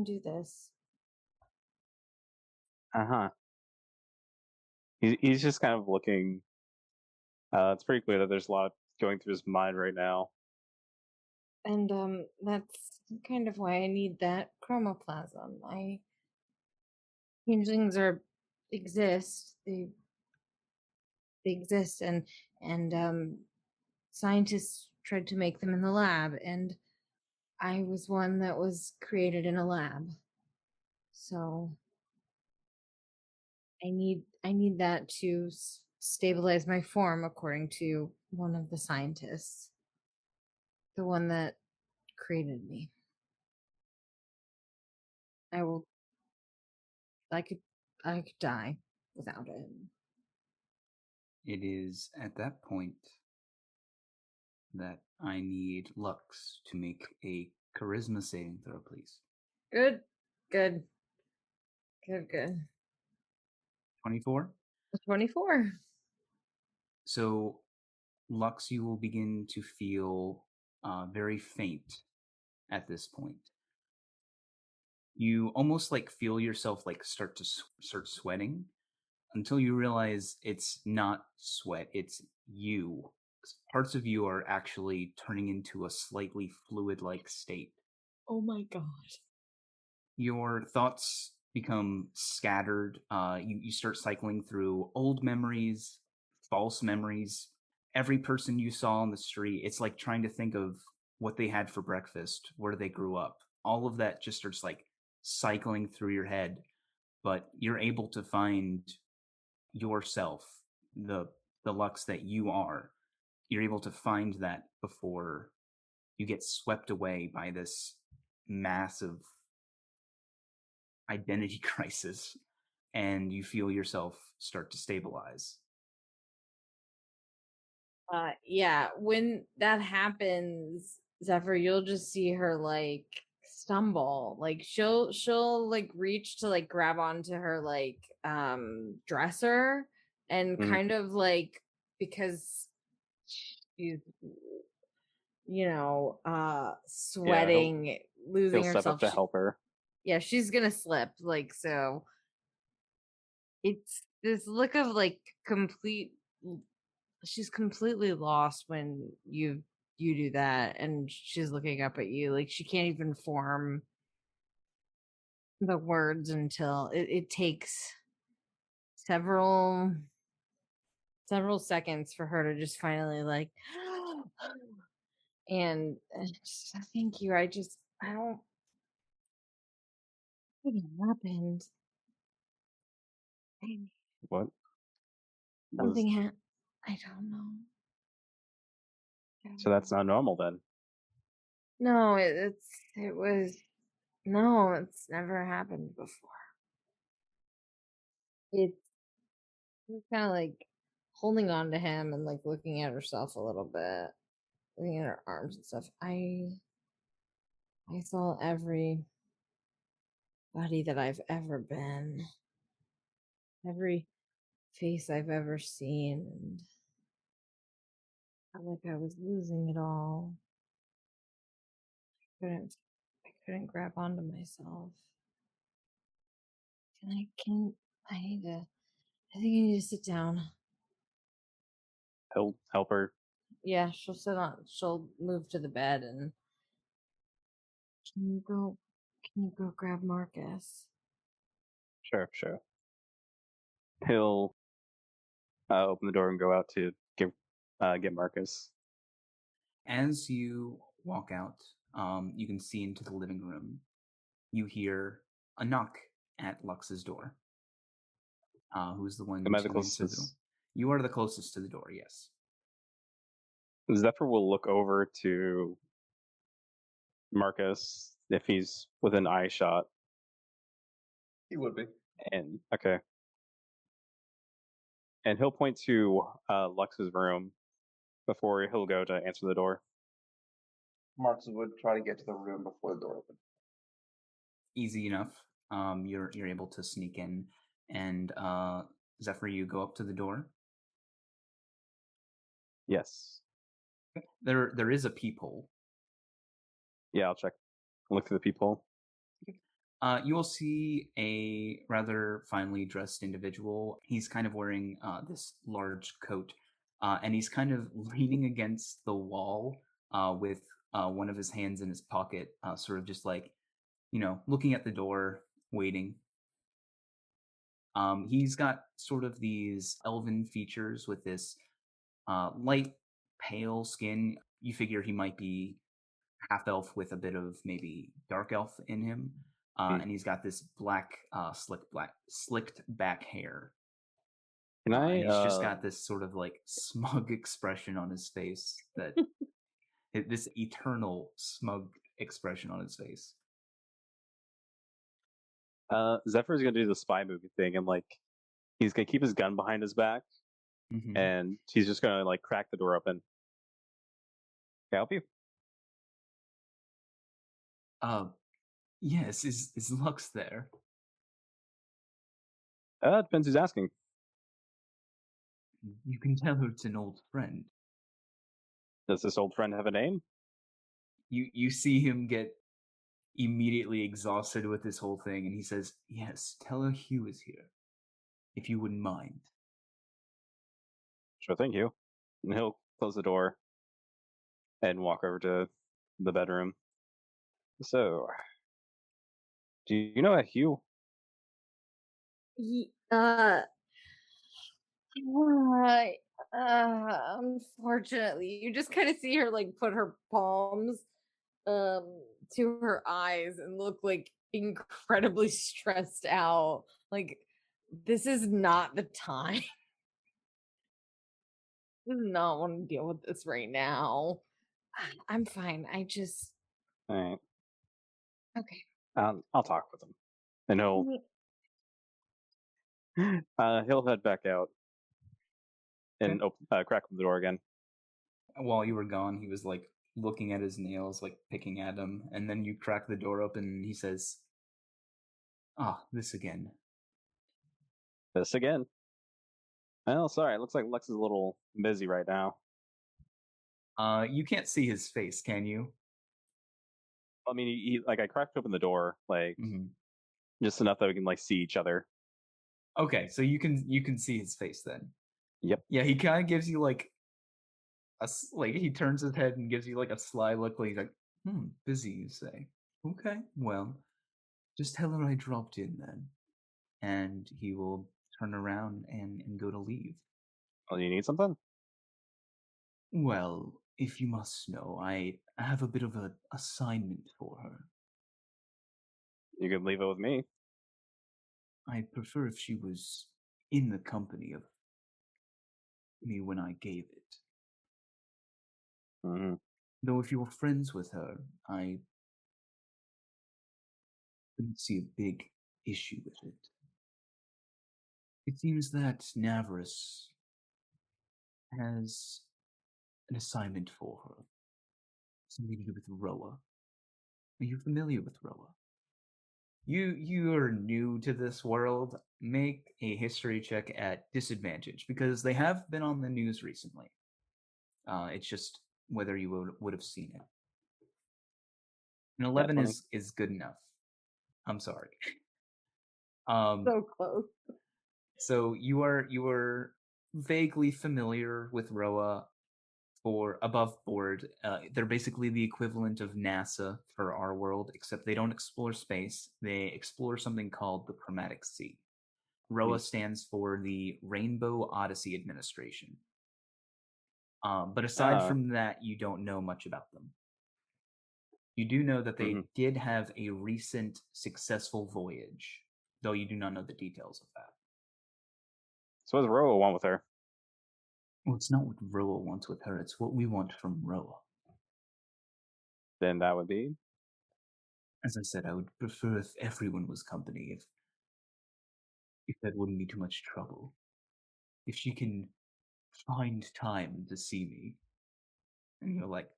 A: do this.
C: Uh-huh. He's just kind of looking. It's pretty clear that there's a lot going through his mind right now.
A: And that's kind of why I need that chromoplasm. Changelings exist. They exist, and scientists tried to make them in the lab, and I was one that was created in a lab. So I need that to stabilize my form, according to one of the scientists, the one that created me. I could die without it.
B: It is at that point that I need Lux to make a charisma saving throw, please.
A: Good.
B: 24.
A: 24.
B: So, Lux, you will begin to feel very faint at this point. You almost like feel yourself like start sweating until you realize it's not sweat, it's you. Parts of you are actually turning into a slightly fluid-like state.
A: Oh my god.
B: Your thoughts become scattered. You start cycling through old memories, false memories. Every person you saw on the street, it's like trying to think of what they had for breakfast, where they grew up. All of that just starts like cycling through your head, but you're able to find yourself, the Lux that you are. You're able to find that before you get swept away by this massive identity crisis, and you feel yourself start to stabilize.
A: Yeah, when that happens, Zephyr, you'll just see her like stumble. Like she'll like reach to like grab onto her like dresser and
C: Mhm.
A: kind of like, because she's sweating, losing
C: He'll step
A: herself.
C: up to help her.
A: Yeah, she's gonna slip. Like, so it's this look of like she's completely lost when you do that, and she's looking up at you like she can't even form the words until it takes several seconds for her to just finally like and just, thank you. I don't, what happened?
C: What?
A: Something happened. I don't know.
C: So that's not normal then.
A: No, it was, no, it's never happened before. It's kind of like holding on to him and like looking at herself a little bit, looking at her arms and stuff. I saw every body that I've ever been, every face I've ever seen, and I felt like I was losing it all. I couldn't grab onto myself. I think I need to sit down.
C: He'll help her.
A: Yeah, she'll move to the bed and can you go grab Marcus?
C: Sure. He'll open the door and go out to get Marcus.
B: As you walk out, you can see into the living room. You hear a knock at Lux's door. Who's the one
C: Am I
B: to
C: the
B: answer the door?
C: closest?
B: You are the closest to the door, yes.
C: Zephyr will look over to Marcus if he's within eye shot.
E: He would be.
C: And okay. And he'll point to Lux's room before he'll go to answer the door.
E: Marcus would try to get to the room before the door opened.
B: Easy enough. You're able to sneak in, and Zephyr, you go up to the door.
C: Yes.
B: There is a peephole.
C: Yeah, I'll check. Look through the peephole.
B: You will see a rather finely dressed individual. He's kind of wearing this large coat, and he's kind of leaning against the wall with one of his hands in his pocket, sort of just like, looking at the door, waiting. He's got sort of these elven features with this light, pale skin. You figure he might be half elf with a bit of maybe dark elf in him. And he's got this black, slicked back hair.
C: Can I?
B: And he's just got this sort of like smug expression on his face, that this eternal smug expression on his face.
C: Zephyr's gonna do the spy movie thing, and like he's gonna keep his gun behind his back, and he's just gonna like crack the door open. Can I help you?
B: Yes, is Lux there?
C: Depends who's asking.
B: You can tell her it's an old friend.
C: Does this old friend have a name?
B: You see him get immediately exhausted with this whole thing, and he says, "Yes, tell her Hugh is here, if you wouldn't mind."
C: Sure thing, Hugh. And he'll close the door and walk over to the bedroom. So, do you know a Hugh?
A: Unfortunately, you just kind of see her like put her palms to her eyes and look like incredibly stressed out. Like this is not the time. I do not want to deal with this right now. I'm fine. I just
C: All right.
A: okay.
C: I'll talk with him, and he'll head back out and crack the door again.
B: While you were gone, he was like looking at his nails, like picking at them, and then you crack the door open and he says, "Ah, this again."
C: This again. Well, sorry. It looks like Lex is a little busy right now.
B: You can't see his face, can you?
C: I mean, he like I cracked open the door, like
B: Mhm.
C: just enough that we can like see each other.
B: Okay, so you can see his face then.
C: Yep.
B: Yeah, he kind of gives you like like he turns his head and gives you like a sly look. Like he's like, busy, you say? Okay, well, just tell her I dropped in then, and he will turn around and go to leave.
C: Oh, you need something?
B: Well, if you must know, I have a bit of an assignment for her.
C: You can leave it with me.
B: I'd prefer if she was in the company of me when I gave it.
C: Mm-hmm.
B: Though if you're friends with her, I couldn't see a big issue with it. It seems that Navris has an assignment for her. Something to do with Roa. Are you familiar with Roa? You are new to this world. Make a history check at disadvantage because they have been on the news recently. It's just whether you would have seen it. An 11
C: 20.
B: is good enough. I'm sorry.
A: So close.
B: So you are vaguely familiar with Roa for above board. They're basically the equivalent of NASA for our world, except they don't explore space. They explore something called the Chromatic Sea. Roa stands for the Rainbow Odyssey Administration. But aside from that, you don't know much about them. You do know that they did have a recent successful voyage, though you do not know the details of that.
C: So what does Roa want with her?
B: Well, it's not what Roa wants with her, it's what we want from Roa.
C: Then that would be?
B: As I said, I would prefer if everyone was company, if that wouldn't be too much trouble. If she can find time to see me, and he'll like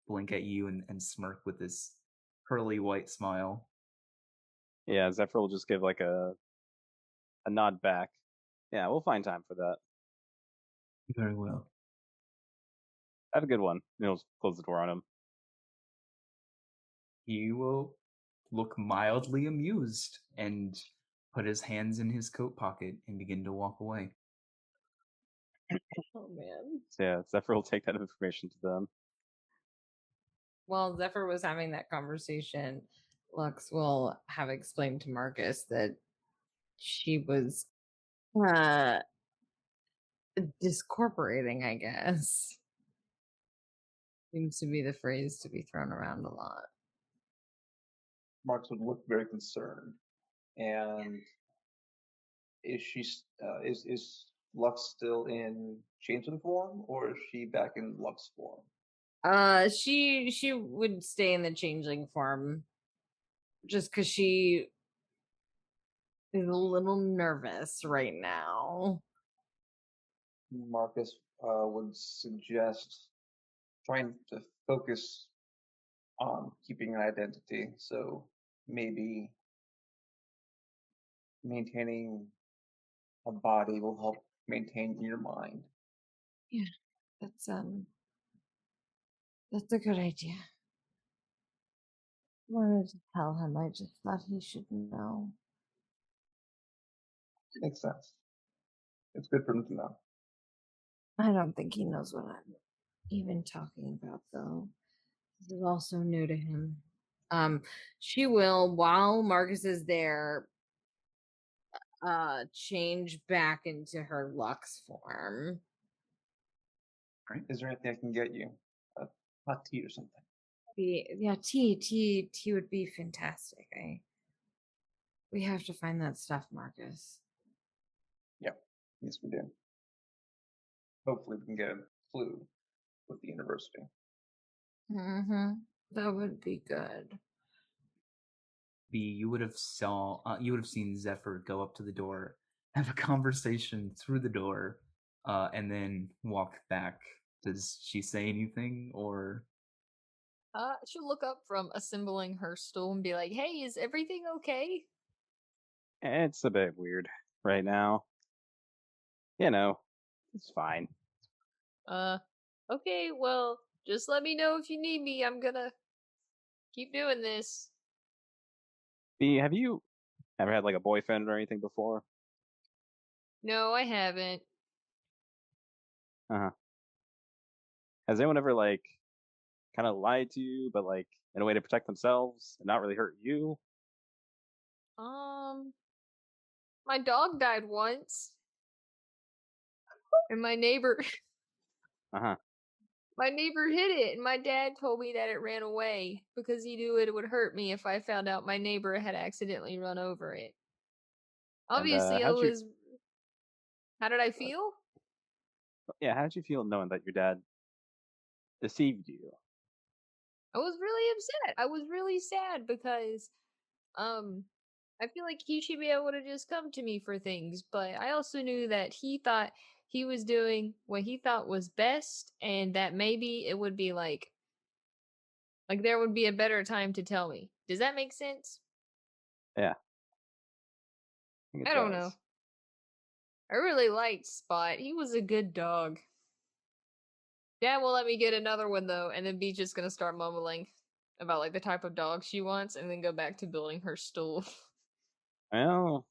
B: blink at you and smirk with this pearly white smile.
C: Yeah, Zephyr will just give like a nod back. Yeah, we'll find time for that.
B: Very well.
C: Have a good one. He'll close the door on him.
B: He will look mildly amused and put his hands in his coat pocket and begin to walk away.
A: Oh man.
C: So yeah, Zephyr will take that information to them.
A: While Zephyr was having that conversation, Lux will have explained to Marcus that she was discorporating, I guess. Seems to be the phrase to be thrown around a lot.
E: Marx would look very concerned. And is she is Lux still in changeling form, or is she back in Lux form?
A: She would stay in the changeling form just because she is a little nervous right now.
E: Marcus would suggest trying to focus on keeping an identity. So maybe maintaining a body will help maintain your mind.
A: Yeah, that's a good idea. I wanted to tell him. I just thought he should know.
E: Makes sense. It's good for him to know.
A: I don't think he knows what I'm even talking about, though. This is also new to him. She will, while Marcus is there, change back into her Lux form.
B: Right.
E: Is there anything I can get you? A hot tea or something?
A: Yeah, tea would be fantastic. We have to find that stuff, Marcus.
E: Yep. Yes, we do. Hopefully, we can get a clue with the university.
A: Mm-hmm. That would be good.
B: You would have seen Zephyr go up to the door, have a conversation through the door, and then walk back. Does she say anything, or?
F: She'll look up from assembling her stool and be like, "Hey, is everything okay?"
C: It's a bit weird right now. You know, it's fine.
F: Okay, well, just let me know if you need me. I'm gonna keep doing this.
C: B, have you ever had like a boyfriend or anything before?
F: No, I haven't.
C: Uh-huh. Has anyone ever like kind of lied to you, but like in a way to protect themselves and not really hurt you?
F: My dog died once. And my neighbor
C: Uh-huh.
F: my neighbor hid it, and my dad told me that it ran away because he knew it would hurt me if I found out my neighbor had accidentally run over it.
C: And
F: Obviously, I was. How did I feel?
C: how did you feel knowing that your dad deceived you?
F: I was really upset. I was really sad because, I feel like he should be able to just come to me for things, but I also knew that he thought he was doing what he thought was best, and that maybe it would be like there would be a better time to tell me. Does that make sense?
C: Yeah. think it
F: I don't
C: does.
F: know. I really liked Spot. He was a good dog. Dad will let me get another one though, and then Beach just gonna start mumbling about like the type of dog she wants, and then go back to building her stool.
C: Well,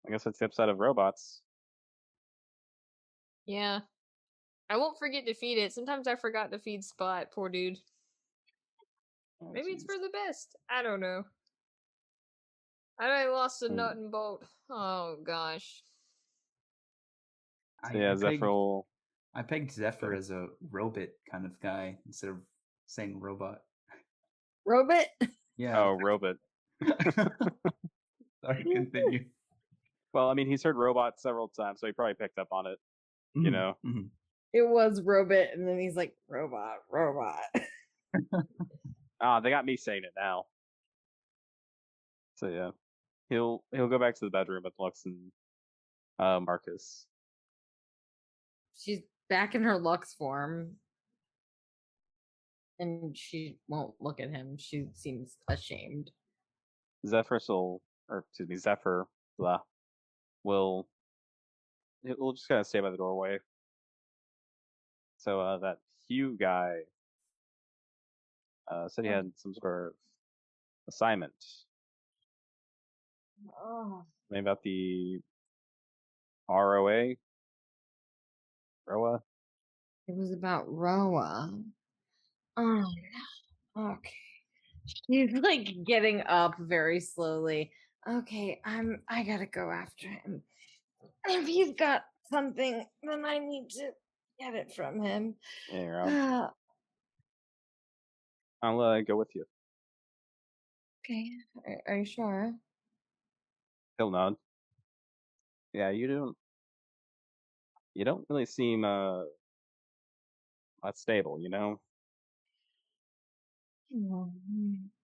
C: I guess it's the upside of robots.
F: Yeah. I won't forget to feed it. Sometimes I forgot to feed Spot, poor dude.
C: Oh,
F: Maybe it's
C: jeez.
F: for the best. I don't know. I lost a
C: Hmm.
F: nut and bolt. Oh gosh.
C: So yeah, Zephyr will...
B: I pegged Zephyr
C: Sorry.
B: as a robot kind of guy instead of saying robot.
A: Robot?
B: Yeah.
C: Oh, robot.
B: Sorry, continue.
C: Well, I mean, he's heard robot several times, so he probably picked up on it. You know?
B: Mhm.
A: It was robot, and then he's like, robot.
C: They got me saying it now. So yeah, he'll go back to the bedroom with Lux and Marcus.
A: She's back in her Lux form. And she won't look at him. She seems ashamed.
C: Zephyr blah, will just kind of stay by the doorway. So that Hugh guy said he had some sort of assignment.
A: Oh.
C: Maybe about the ROA? ROA?
A: It was about Roa. Oh, okay. She's like getting up very slowly. Okay, I gotta go after him. If he's got something, then I need to get it from him.
C: Yeah, you're on. I'll go with you.
A: Okay, are you sure?
C: He'll nod. Yeah, you don't really seem that stable, you know?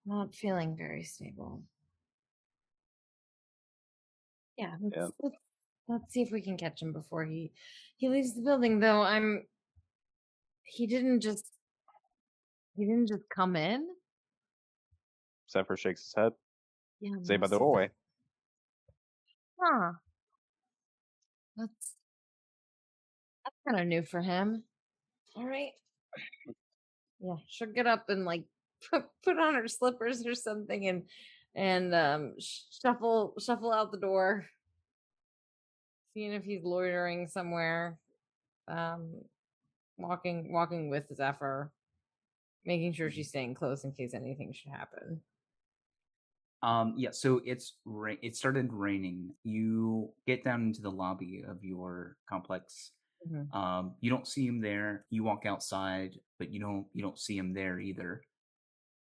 A: Not feeling very stable. Yeah, let's see if we can catch him before he leaves the building. Though he didn't just come in.
C: Zephyr shakes his head.
A: Yeah,
C: Stay by the doorway.
A: Huh. That's kind of new for him. All right. Yeah, she'll get up and like put on her slippers or something and shuffle out the door, seeing if he's loitering somewhere. Walking with Zephyr, making sure she's staying close in case anything should happen.
B: Yeah, so it started raining. You get down into the lobby of your complex, You don't see him there. You walk outside, but you don't see him there either.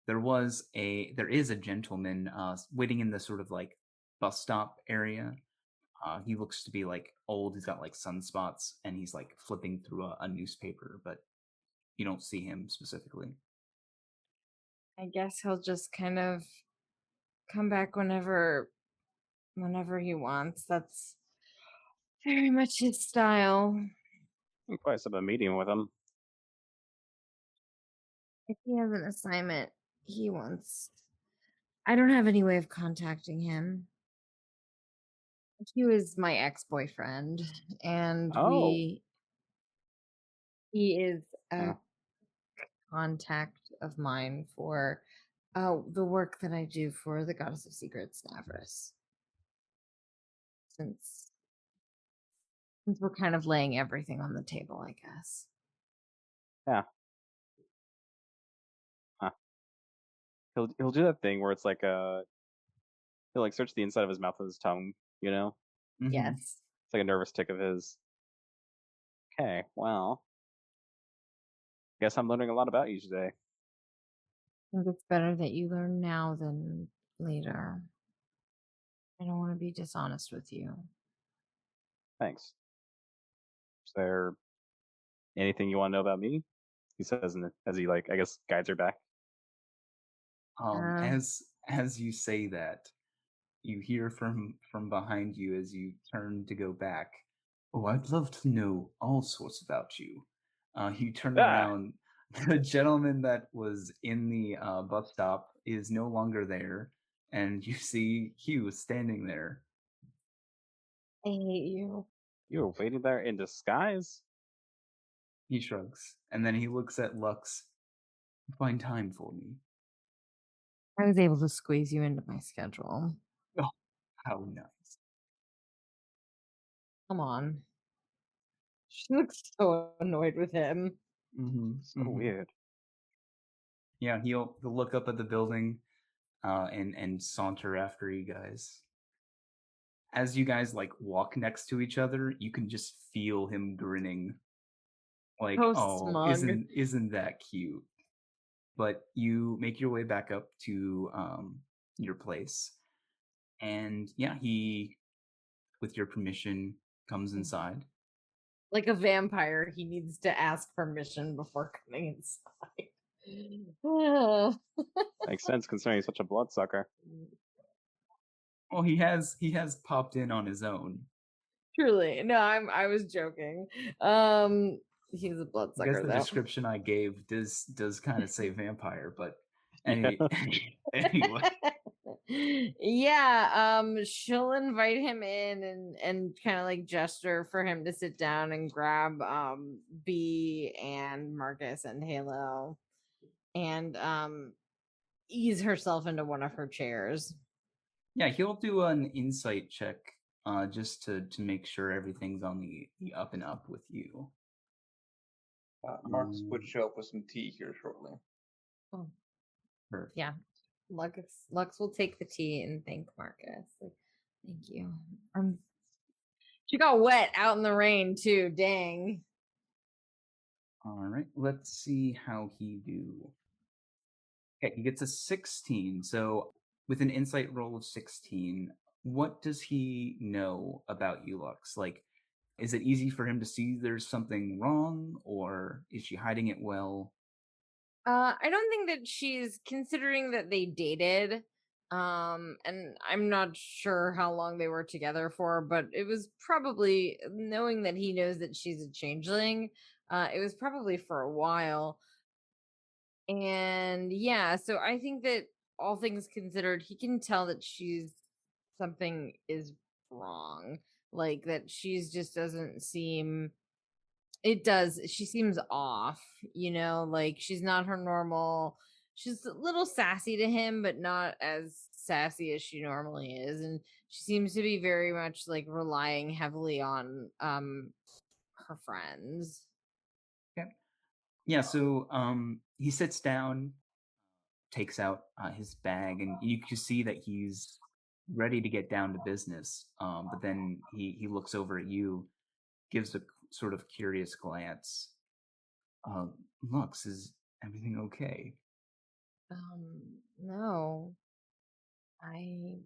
B: There is a gentleman waiting in the sort of like bus stop area. He looks to be like old. He's got like sunspots, and he's like flipping through a newspaper, but you don't see him specifically.
A: I guess he'll just kind of come back whenever he wants. That's very much his style.
C: I'm quite set up a meeting with him.
A: If he has an assignment he wants, I don't have any way of contacting him. Hugh is my ex-boyfriend, and
C: Oh.
A: he is a
C: Yeah.
A: contact of mine for the work that I do for the Goddess of Secrets, Navris. Since we're kind of laying everything on the table, I guess.
C: Yeah. Huh. He'll do that thing where it's like he'll like search the inside of his mouth with his tongue, you know?
B: Mhm.
A: Yes.
C: It's like a nervous tick of his. Okay, well. Guess I'm learning a lot about you today.
A: I think it's better that you learn now than later. I don't want to be dishonest with you.
C: Thanks. Is there anything you want to know about me? He says as he like I guess guides her back.
B: As you say that, you hear from behind you as you turn to go back. Oh, I'd love to know all sorts about you. You turn around. The gentleman that was in the bus stop is no longer there, and you see Hugh standing there.
A: I hate you.
C: You were waiting there in disguise?
B: He shrugs, and then he looks at Lux. Find time for me.
A: I was able to squeeze you into my schedule.
B: Oh, how nice.
A: Come on. She looks so annoyed with him.
C: So weird.
B: Yeah, he'll look up at the building and saunter after you guys. As you guys like walk next to each other, you can just feel him grinning. Like,
A: So
B: oh,
A: smug.
B: isn't that cute? But you make your way back up to your place. And yeah, he, with your permission, comes inside.
A: Like a vampire, he needs to ask permission before coming inside.
C: Makes sense considering he's such a bloodsucker.
B: Well, he has popped in on his own.
A: Truly. No, I was joking. He's a
B: I
A: bloodsucker
B: guess the
A: though.
B: description I gave does kind of say vampire, but anyway.
A: Yeah, she'll invite him in and kind of like gesture for him to sit down and grab B and Marcus and Halo and ease herself into one of her chairs.
B: Yeah, he'll do an insight check just to make sure everything's on the up and up with you.
E: Marcus would show up with some tea here shortly.
A: Oh.
B: Perfect.
A: Yeah. Lux will take the tea and thank Marcus. Like, thank you. She got wet out in the rain too. Dang.
B: All right, let's see how he do. Okay, he gets a 16. So with an insight roll of 16, what does he know about you, Lux? Like, is it easy for him to see there's something wrong, or is she hiding it well?
A: I don't think that she's considering that they dated. And I'm not sure how long they were together for, but it was probably knowing that he knows that she's a changeling. It was probably for a while. And yeah, so I think that all things considered, he can tell that something is wrong. Like that she's just doesn't seem she seems off, like she's not her normal. She's a little sassy to him, but not as sassy as she normally is. And she seems to be very much like relying heavily on her friends.
B: Okay. Yeah, so he sits down, takes out his bag, and you can see that he's ready to get down to business. But then he looks over at you, gives sort of curious glance. Lux, is everything okay?
A: No. I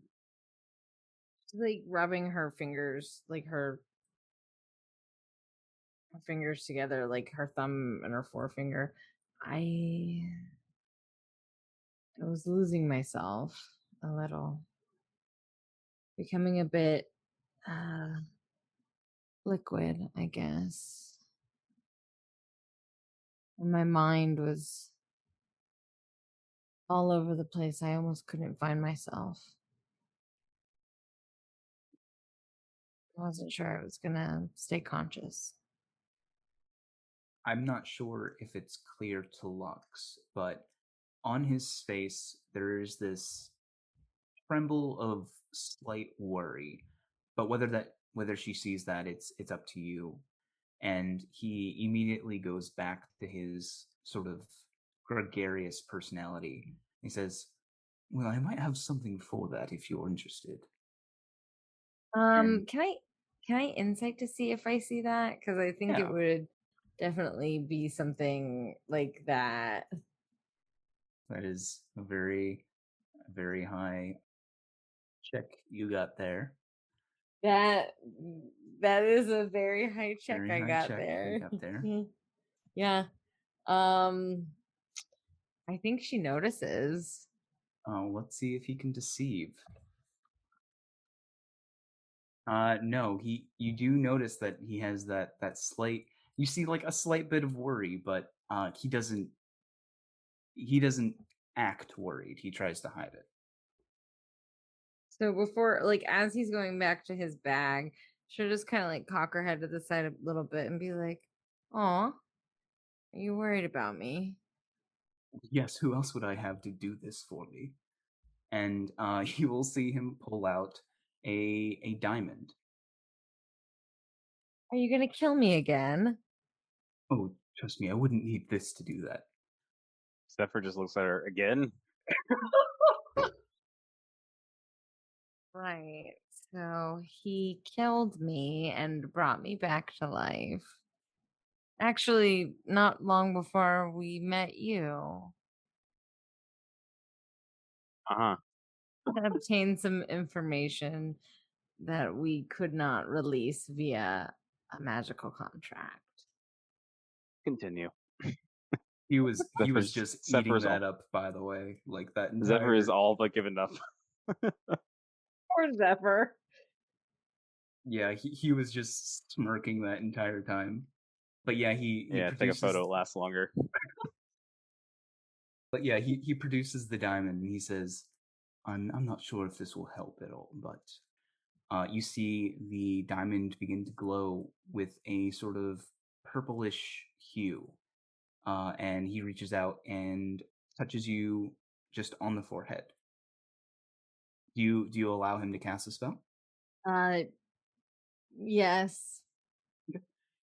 A: like rubbing her fingers, like her fingers together, like her thumb and her forefinger. I was losing myself a little, becoming a bit liquid, I guess. And my mind was all over the place. I almost couldn't find myself. I wasn't sure I was gonna stay conscious.
B: I'm not sure if it's clear to Lux, but on his face there's this tremble of slight worry. But whether she sees that, it's up to you. And he immediately goes back to his sort of gregarious personality. He says, "Well, I might have something for that if you're interested." And
A: Can I insight to see if I see that? Because I think
B: Yeah.
A: it would definitely be something like that.
B: that is a very high check you got there.
A: That is a very high check
B: Very
A: I
B: high
A: got
B: check
A: there.
B: you got there.
A: Yeah. I think she notices.
B: Let's see if he can deceive. No, you do notice that he has that slight, you see like a slight bit of worry, but he doesn't act worried. He tries to hide it.
A: So before, like, as he's going back to his bag, she'll just kind of like cock her head to the side a little bit and be like, "Aw, are you worried about me?"
B: Yes, who else would I have to do this for me? And you will see him pull out a diamond.
A: Are you gonna kill me again?
B: Oh, trust me, I wouldn't need this to do that.
C: Zephyr just looks at her again.
A: Right. So he killed me and brought me back to life. Actually, not long before we met you.
C: Uh-huh.
A: To obtain some information that we could not release via a magical contract.
C: Continue.
B: He was
C: Zephyr's-
B: just
C: Zephyr's
B: eating that
C: all-
B: up, by the way. Like that
C: Zephyr is
B: entire
C: all but given up.
A: Poor Zephyr.
B: Yeah, he was just smirking that entire time. But yeah, he
C: Yeah, take a
B: produces
C: photo, it lasts longer.
B: But yeah, he produces the diamond and he says, I'm not sure if this will help at all, but you see the diamond begin to glow with a sort of purplish hue. And he reaches out and touches you just on the forehead. Do you allow him to cast a spell?
A: Yes.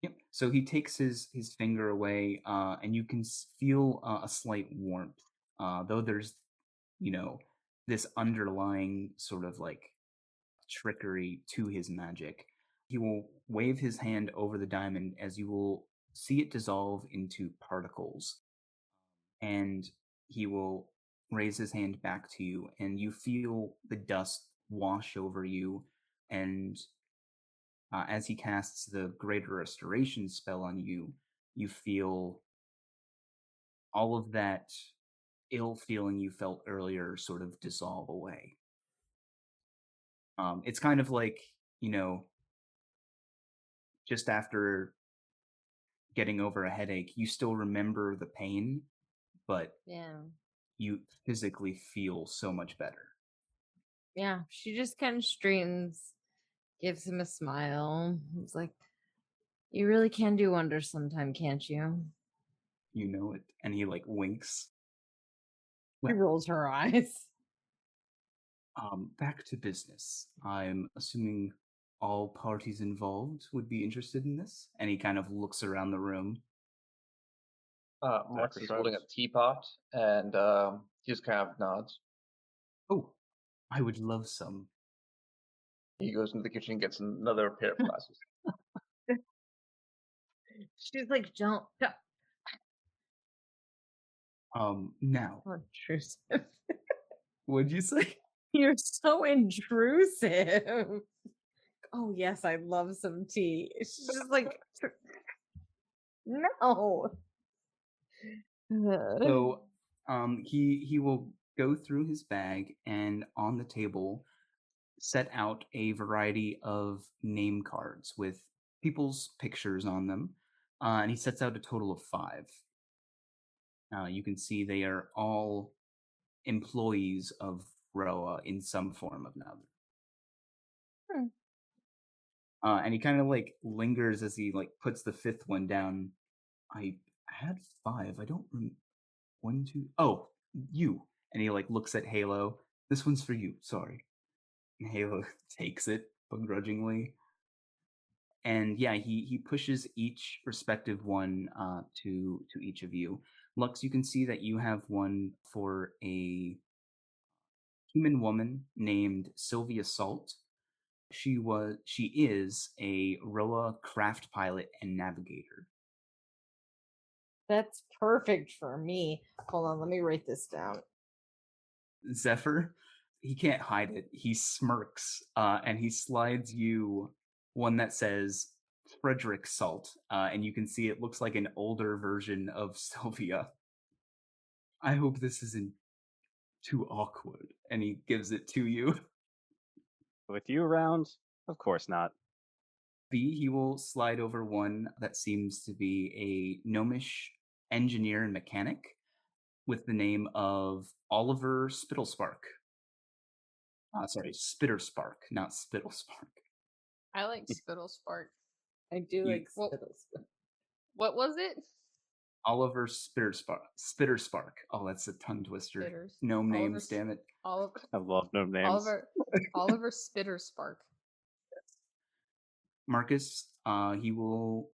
B: Yep. So he takes his finger away, and you can feel a slight warmth, though there's, this underlying sort of like trickery to his magic. He will wave his hand over the diamond as you will see it dissolve into particles, and he will raise his hand back to you, and you feel the dust wash over you, and as he casts the Greater Restoration spell on you, you feel all of that ill feeling you felt earlier sort of dissolve away. It's kind of like, just after getting over a headache, you still remember the pain, but
A: Yeah.
B: you physically feel so much better.
A: Yeah. She just kind of straightens, gives him a smile. It's like, you really can do wonders sometime, can't you?
B: You know it. And he like winks.
A: She rolls her eyes.
B: Back to business. I'm assuming all parties involved would be interested in this. And he kind of looks around the room.
E: Marx
C: Zephyr
E: is holding a
C: shrugs.
E: teapot, and he just kind of nods.
B: Oh, I would love some.
E: He goes into the kitchen and gets another pair of glasses.
A: She's like, don't.
B: Now,
A: So intrusive.
B: what'd you say?
A: You're so intrusive. Oh yes, I love some tea. It's just like no.
B: So, he will go through his bag and on the table set out a variety of name cards with people's pictures on them, and he sets out a total of 5. You can see they are all employees of Roa in some form of another.
A: Hmm.
B: And he kind of like lingers as he like puts the 5th one down. I had 5. I don't remember. 1, 2. Oh, you. And he like looks at Halo. This one's for you. Sorry. And Halo takes it begrudgingly. And yeah, he pushes each respective one to each of you. Lux, you can see that you have one for a human woman named Sylvia Salt. She is a Roa craft pilot and navigator.
A: That's perfect for me. Hold on, let me write this down.
B: Zephyr, he can't hide it. He smirks and he slides you one that says Frederick Salt, and you can see it looks like an older version of Sylvia. I hope this isn't too awkward. And he gives it to you.
C: With you around? Of course not.
B: B, he will slide over one that seems to be a gnomish engineer and mechanic with the name of Oliver Spittlespark. Sorry, Spitterspark, not Spittlespark.
F: I like Spittle Spark.
A: I do
B: You-
A: like
F: Well-
A: Skittles.
F: What was it?
B: Oliver Spitterspark. Oh, that's a tongue twister.
F: Spitters.
B: Gnome
F: Oliver
B: names, damn it.
F: Oliver
C: I love no names.
F: Oliver Spitter Spark.
B: Marcus, he will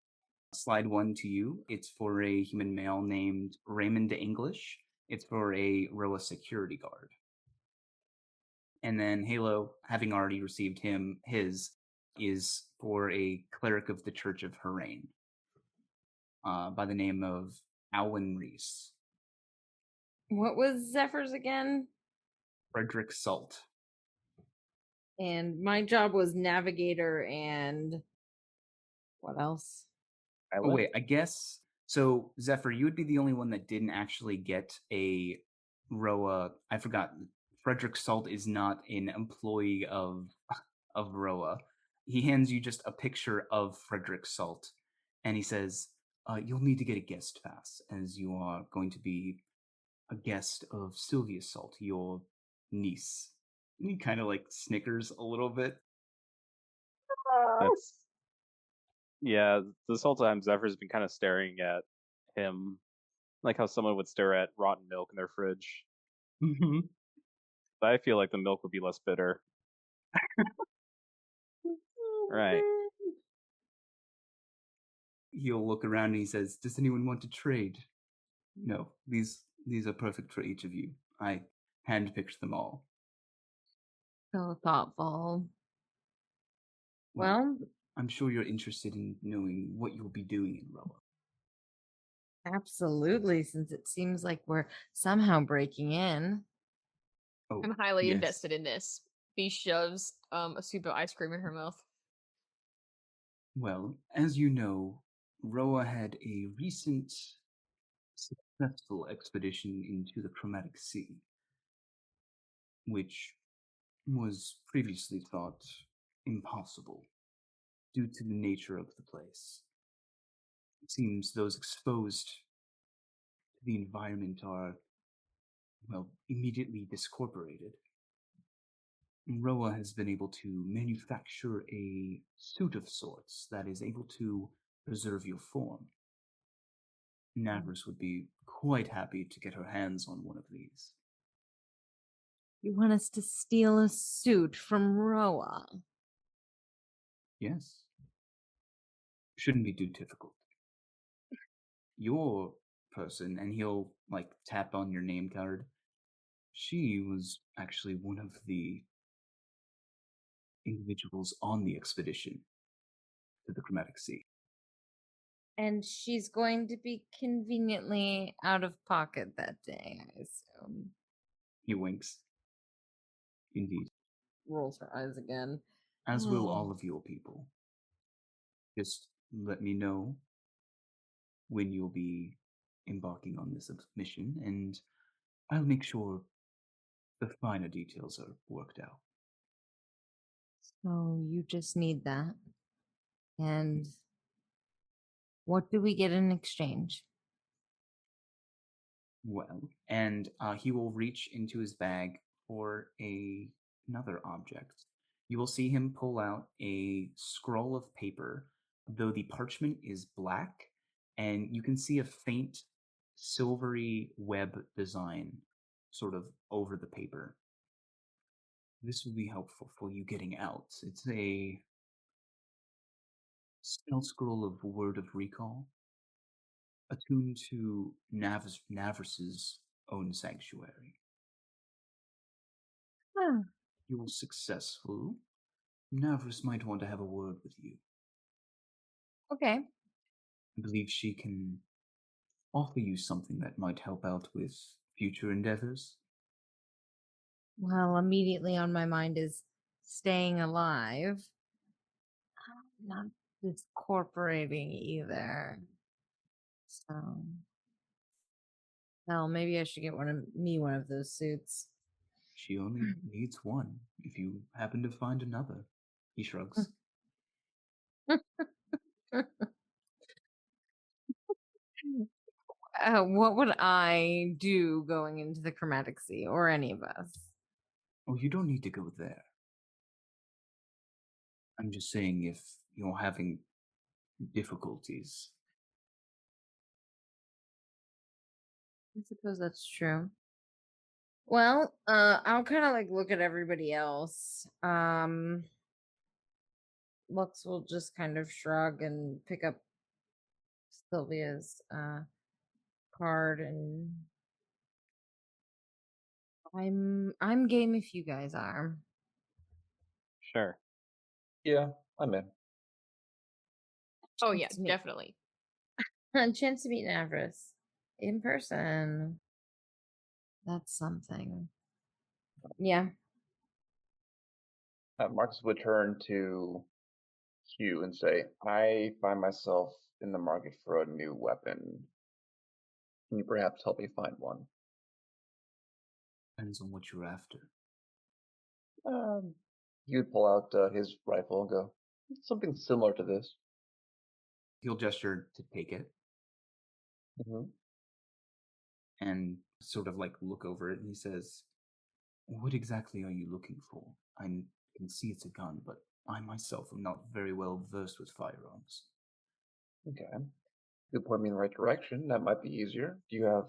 B: slide one to you. It's for a human male named Raymond English. It's for a Roa security guard. And then Halo, having already received his is for a cleric of the Church of Harain by the name of Alwyn Reese.
A: What was Zephyr's again?
B: Frederick Salt.
A: And my job was navigator and what else?
B: Oh, wait, I guess. So, Zephyr, you would be the only one that didn't actually get a Roa. I forgot. Frederick Salt is not an employee of Roa. He hands you just a picture of Frederick Salt, and he says, "You'll need to get a guest pass, as you are going to be a guest of Sylvia Salt, your niece." And he kind of like snickers a little bit.
C: That's yeah. This whole time, Zephyr's been kind of staring at him, like how someone would stare at rotten milk in their fridge.
B: Mm-hmm.
C: But I feel like the milk would be less bitter. Right.
B: He'll look around and he says, "Does anyone want to trade?" "No, these are perfect for each of you. I handpicked them all."
A: So thoughtful.
B: Well,
A: Well,
B: I'm sure you're interested in knowing what you'll be doing in Roa.
A: absolutely, since it seems like we're somehow breaking in.
B: Oh,
F: I'm highly
B: yes.
F: invested in this. B shoves a scoop of ice cream in her mouth.
B: Well, as you know, Roa had a recent successful expedition into the Chromatic Sea, which was previously thought impossible due to the nature of the place. It seems those exposed to the environment are, well, immediately discorporated. Roa has been able to manufacture a suit of sorts that is able to preserve your form. Navris would be quite happy to get her hands on one of these.
A: You want us to steal a suit from Roa?
B: Yes. Shouldn't be too difficult. Your person, and he'll like tap on your name card. She was actually one of the individuals on the expedition to the Chromatic Sea.
A: And she's going to be conveniently out of pocket that day, I assume.
B: He winks. Indeed.
A: Rolls her eyes again.
B: As will all of your people. Just let me know when you'll be embarking on this mission, and I'll make sure the finer details are worked out.
A: So you just need that. And what do we get in exchange?
B: Well, and he will reach into his bag for another object. You will see him pull out a scroll of paper, though the parchment is black, and you can see a faint silvery web design sort of over the paper. This will be helpful for you getting out. It's a spell scroll of Word of Recall, attuned to Navris's own sanctuary.
A: Huh.
B: If you are successful, Navris might want to have a word with you.
A: Okay.
B: I believe she can offer you something that might help out with future endeavors.
A: Well, immediately on my mind is staying alive. Not discorporating either. So, hell, maybe I should get one of those suits.
B: She only needs one, if you happen to find another. He shrugs.
A: What would I do going into the Chromatic Sea, or any of us?
B: Oh, you don't need to go there. I'm just saying if you're having difficulties.
A: I suppose that's true. Well, I'll kind of like look at everybody else. Lux will just kind of shrug and pick up Sylvia's card, and I'm game if you guys are.
C: Sure.
E: Yeah, I'm in.
F: Oh yeah,
A: Chance to meet-
F: definitely.
A: Chance to meet Navris in person. That's something. Yeah.
E: Marcus would turn to Hugh and say, I find myself in the market for a new weapon. Can you perhaps help me find one?
B: Depends on what you're after.
E: He would pull out his rifle and go, something similar to this.
B: He'll gesture to take it
E: Mm-hmm.
B: and sort of like look over it, and he says, what exactly are you looking for? I can see it's a gun, but I myself am not very well versed with firearms.
E: Okay. You point me in the right direction. That might be easier. Do you have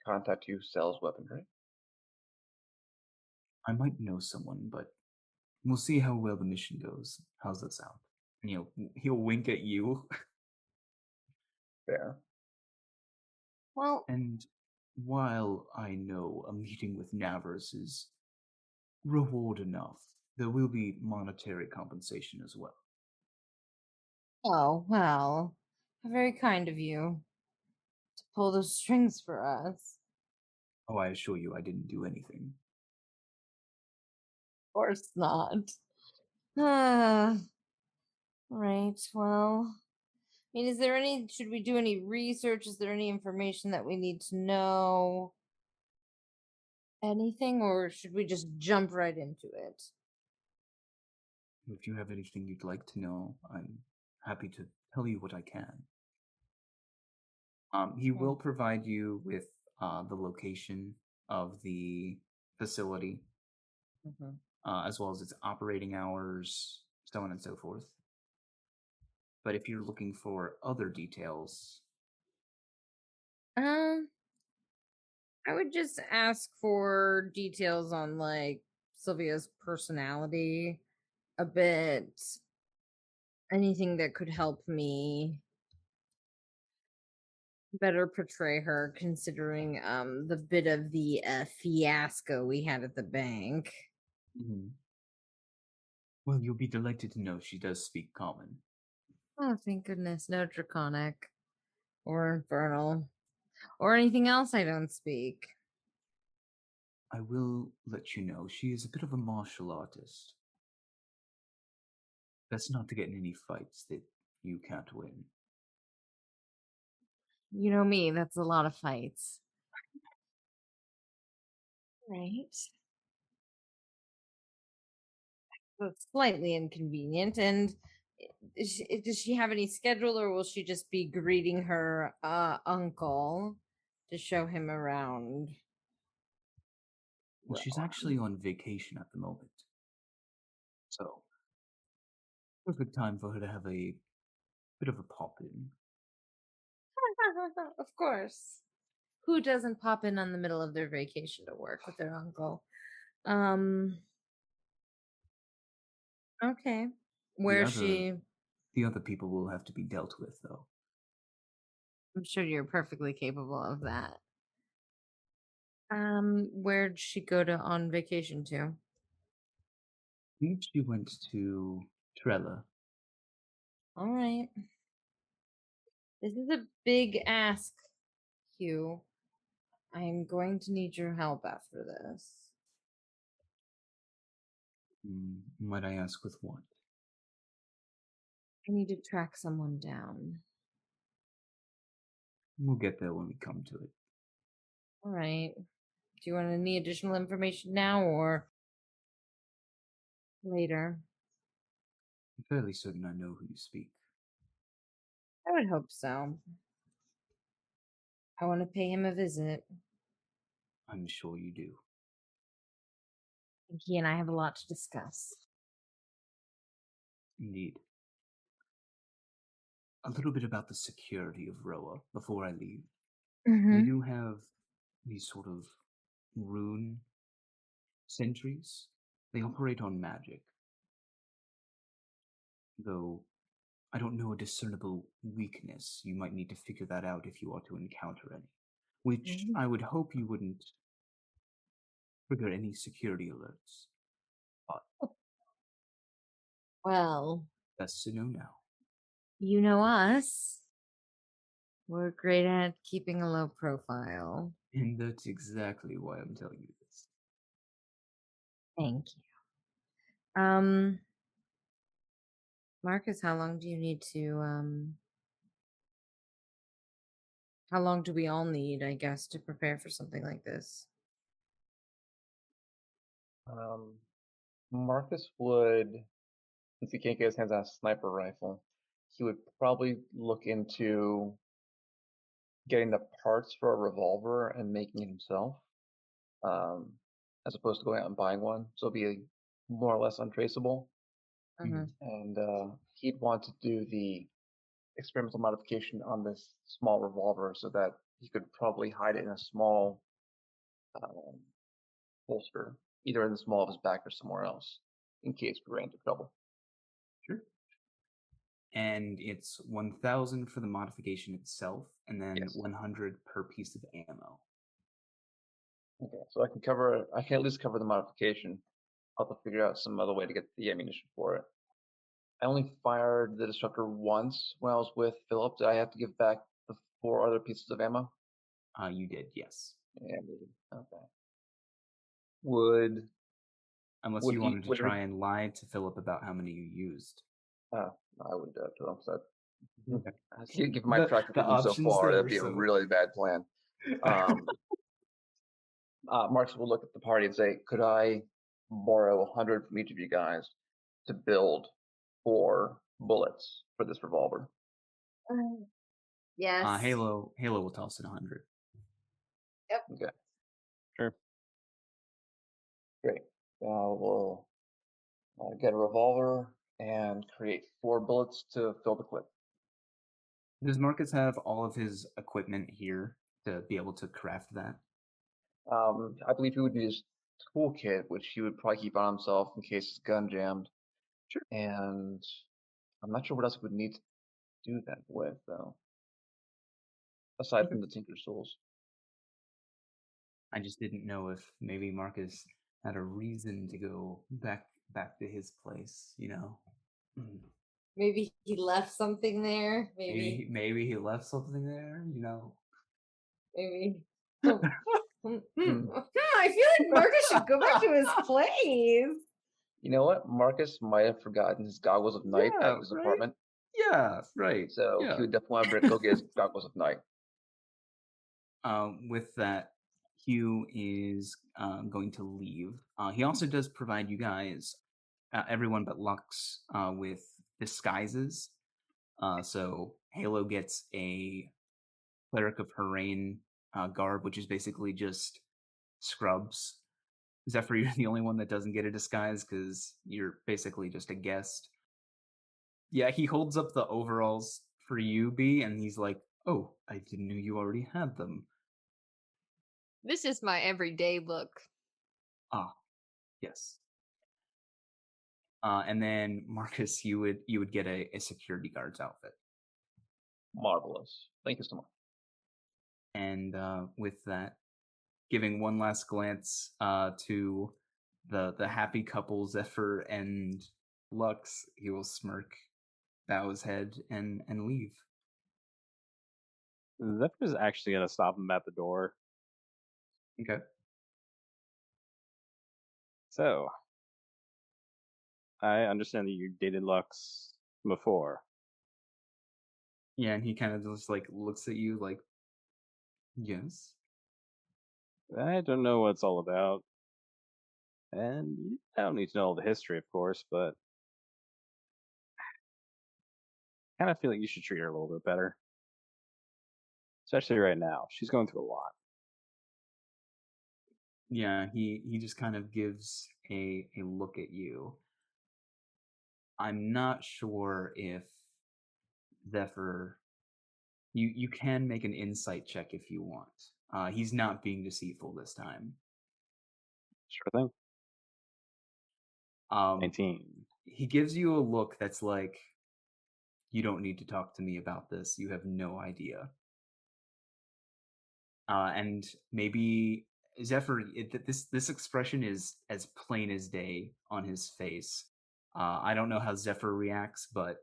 E: contact who sells weaponry?
B: I might know someone, but we'll see how well the mission goes. How's that sound? And he'll wink at you.
E: Fair.
A: Well,
B: And while I know a meeting with Navris is reward enough, there will be monetary compensation as well.
A: oh, well, very kind of you to pull those strings for us.
B: Oh, I assure you I didn't do anything.
A: Of course not. Right, well, I mean, should we do any research? Is there any information that we need to know? Anything, or should we just jump right into it?
B: If you have anything you'd like to know, I'm happy to tell you what I can. He
A: Okay.
B: will provide you with the location of the facility, as well as its operating hours, so on and so forth. But if you're looking for other details,
A: I would just ask for details on like Sylvia's personality a bit. Anything that could help me better portray her, considering the bit of the fiasco we had at the bank.
B: well, you'll be delighted to know she does speak common.
A: Oh, thank goodness, no draconic. or infernal or anything else I don't speak.
B: I will let you know she is a bit of a martial artist. Best not to get in any fights that you can't win.
A: You know me, that's a lot of fights. Right. So it's slightly inconvenient. And does she have any schedule, or will she just be greeting her uncle to show him around?
B: She's actually on vacation at the moment. So, perfect time for her to have a bit of a pop in.
A: Of course. Who doesn't pop in on the middle of their vacation to work with their uncle? Okay. Where she?
B: The other people will have to be dealt with, though.
A: I'm sure you're perfectly capable of that. Where'd she go to on vacation to?
B: I think she went to Trella.
A: All right. This is a big ask, Hugh. I'm going to need your help after this.
B: Might I ask with what?
A: I need to track someone down.
B: We'll get there when we come to it.
A: All right. Do you want any additional information now or later?
B: I'm fairly certain I know who you speak.
A: I would hope so. I want to pay him a visit.
B: I'm sure you do.
A: And he and I have a lot to discuss.
B: Indeed. A little bit about the security of Roa before I leave. We do have these sort of rune sentries. They operate on magic. Though I don't know a discernible weakness. You might need to figure that out if you are to encounter any. Which I would hope you wouldn't trigger any security alerts. But
A: Well,
B: best to know now.
A: you know us. We're great at keeping a low profile.
B: And that's exactly why I'm telling you this.
A: Thank you. Marcus, how long do you need to how long do we all need, I guess, to prepare for something like this?
E: Marcus would, since he can't get his hands on a sniper rifle, he would probably look into getting the parts for a revolver and making it himself, as opposed to going out and buying one. So it'll be more or less untraceable. And he'd want to do the experimental modification on this small revolver so that he could probably hide it in a small holster, either in the small of his back or somewhere else, in case we ran into trouble.
B: Sure. And it's 1,000 for the modification itself, and then
E: Yes.
B: 100 per piece of ammo.
E: Okay, so I can at least cover the modification. I'll have to figure out some other way to get the ammunition for it. I only fired the disruptor once when I was with Philip. Did I have to give back the 4 other pieces of ammo?
B: You did, yes.
E: Yeah, maybe. Okay. Would
B: Unless
E: Would
B: you
E: he-
B: wanted to
E: would
B: try and lie to Philip about how many you used.
E: I wouldn't do it to him. So
B: Okay.
E: I can't give my track record so
B: options
E: far.
B: there,
E: That'd be
B: so-
E: a really bad plan. Marcus will look at the party and say, "Could I borrow 100 from each of you guys to build 4 bullets for this revolver?"
A: Yes.
B: Halo will toss in 100.
E: Okay,
C: Sure.
E: great. We'll get a revolver and create 4 bullets to fill the clip.
B: Does Marcus have all of his equipment here to be able to craft that?
E: I believe he would need his toolkit, which he would probably keep on himself in case his gun jammed.
B: Sure.
E: And I'm not sure what else he would need to do that with, though. Aside from the Tinker's tools.
B: I just didn't know if maybe Marcus had a reason to go back to his place, you know.
A: Maybe he left something there.
B: Maybe he left something there.
A: Maybe. Oh. I feel like Marcus should go back to his place.
E: You know what? Marcus might have forgotten his goggles of night
B: Yeah,
E: at his
B: right?
E: apartment,
B: Yeah, right.
E: so
B: yeah.
E: he would definitely want to go get his goggles of night.
B: With that, Hugh is going to leave. He also does provide you guys, everyone but Lux, with disguises. So Halo gets a Cleric of Harain garb, which is basically just scrubs. Zephyr, you're the only one that doesn't get a disguise because you're basically just a guest. Yeah, he holds up the overalls for you, B, and he's like, "Oh, I didn't know you already had them."
F: This is my everyday look.
B: Ah, yes. And then Marcus, you would get a security guard's outfit.
E: Marvelous. Thank you so much.
B: And with that, giving one last glance to the happy couple Zephyr and Lux, he will smirk, bow his head, and leave.
C: Zephyr's actually gonna stop him at the door.
B: Okay.
C: So, I understand that you dated Lux before.
B: Yeah, and he kind of just like looks at you like, yes.
C: I don't know what it's all about. And I don't need to know all the history, of course, but I kind of feel like you should treat her a little bit better. Especially right now. She's going through a lot.
B: Yeah, he just kind of gives a look at you. I'm not sure if Zephyr, you can make an insight check if you want. He's not being deceitful this time.
C: Sure thing. 19.
B: He gives you a look that's like, you don't need to talk to me about this. You have no idea. And maybe Zephyr, this expression is as plain as day on his face. I don't know how Zephyr reacts, but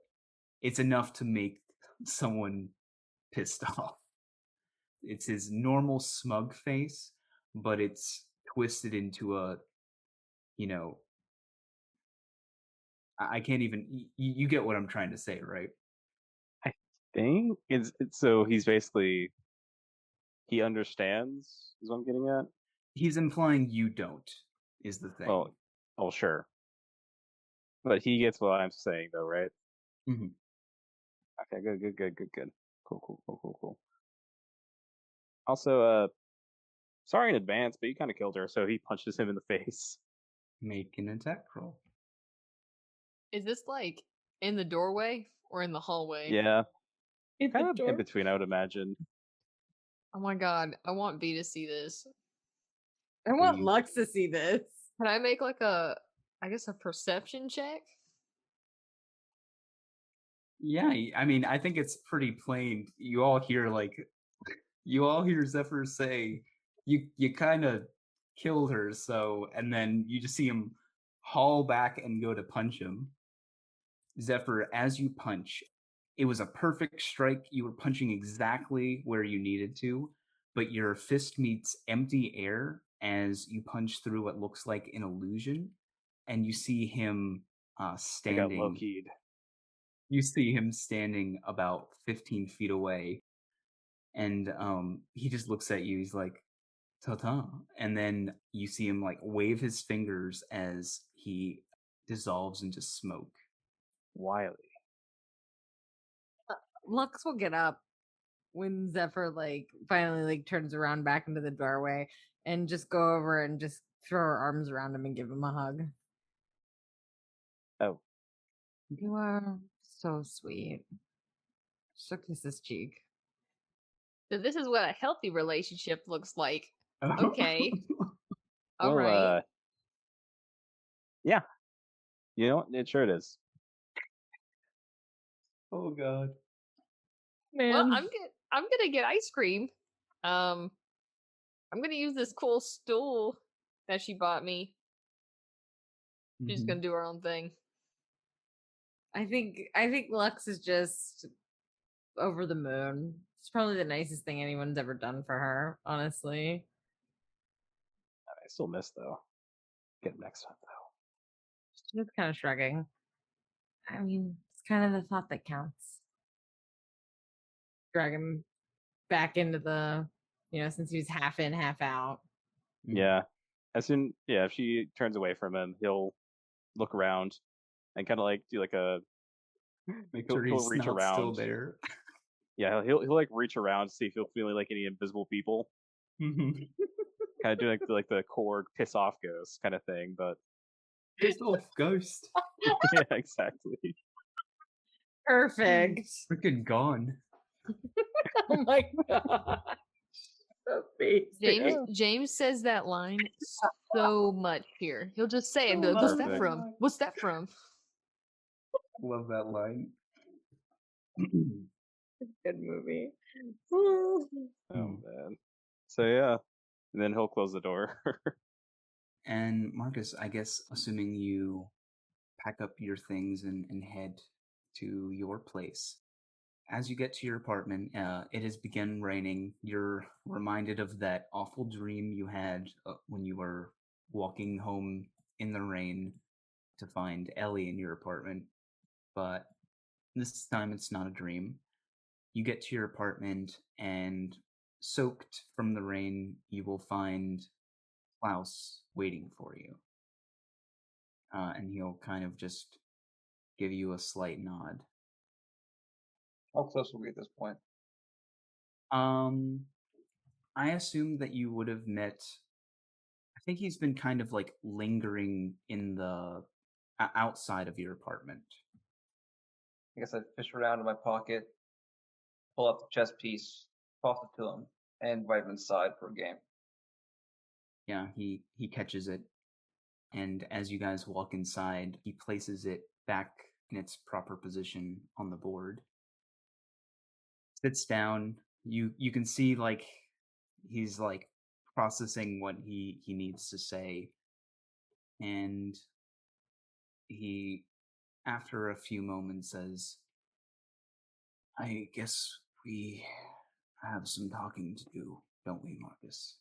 B: it's enough to make someone pissed off. It's his normal smug face, but it's twisted into a, I can't even. You get what I'm trying to say, right?
C: I think it's so he's basically he understands is what I'm getting at.
B: He's implying you don't, is the thing.
C: Oh, sure. But he gets what I'm saying, though, right?
B: Mm-hmm.
C: Okay, good. Cool. Also, sorry in advance, but you kind of killed her, so he punches him in the face.
B: Make an attack roll.
F: Is this like in the doorway or in the hallway?
C: Yeah,
A: In
C: kind
A: the
C: of
A: door.
C: in between, I would imagine.
F: Oh my god, I want B to see this.
A: I want Lux to see this.
F: Can I make like a perception check?
B: Yeah, I mean, I think it's pretty plain. You all hear Zephyr say, "You kind of killed her," and then you just see him haul back and go to punch him. Zephyr, as you punch, it was a perfect strike. You were punching exactly where you needed to, but your fist meets empty air as you punch through what looks like an illusion, and you see him standing.
C: I got low-keyed.
B: You see him standing about 15 feet away, and he just looks at you. He's like, "Ta-ta," and then you see him like wave his fingers as he dissolves into smoke.
C: Wily.
A: Lux will get up when Zephyr finally turns around back into the doorway and just go over and just throw her arms around him and give him a hug.
C: Oh.
A: You are so sweet. She'll kiss his cheek.
F: So this is what a healthy relationship looks like. Okay. All
C: Well,
F: right.
C: Yeah. You know what? It sure is.
B: Oh god.
A: Man.
F: Well, I'm gonna get ice cream. I'm gonna use this cool stool that she bought me. She's gonna do her own thing.
A: I think Lux is just over the moon. It's probably the nicest thing anyone's ever done for her, honestly.
C: I still miss though. Get him next time though.
A: She's just kind of shrugging. I mean, it's kind of the thought that counts. Drag him back into the, since he was half in, half out.
C: Yeah. If she turns away from him, he'll look around and kind of like do like a
B: Make
C: he'll,
B: sure
C: he'll
B: he's
C: reach
B: not
C: around.
B: still there.
C: Yeah, he'll like reach around to see if he'll feel like any invisible people.
B: Mhm.
C: Kind of do like the Korg piss off ghost kind of thing, but
B: Piss off, ghost.
C: yeah, exactly.
A: Perfect.
B: Freaking gone.
A: Oh my god.
F: James says that line so much here. He'll just say it and be like, "What's that
C: Perfect.
F: from? What's that from?"
B: Love that line.
A: Good movie.
C: Oh man. So yeah, and then he'll close the door.
B: And Marcus, I guess, assuming you pack up your things and head to your place, as you get to your apartment, it has begun raining. You're reminded of that awful dream you had when you were walking home in the rain to find Ellie in your apartment. But this time it's not a dream. You get to your apartment, and soaked from the rain, you will find Klaus waiting for you. And he'll kind of just give you a slight nod.
E: How close are we at this point?
B: I assume that you would have met. I think he's been kind of like lingering in the outside of your apartment.
E: I guess I'd fish around in my pocket, pull out the chess piece, toss it to him, and invite him inside for a game.
B: Yeah, he catches it, and as you guys walk inside, he places it back in its proper position on the board. Sits down. You can see like he's like processing what he needs to say, and he, after a few moments, says, "I guess we have some talking to do, don't we, Marcus?"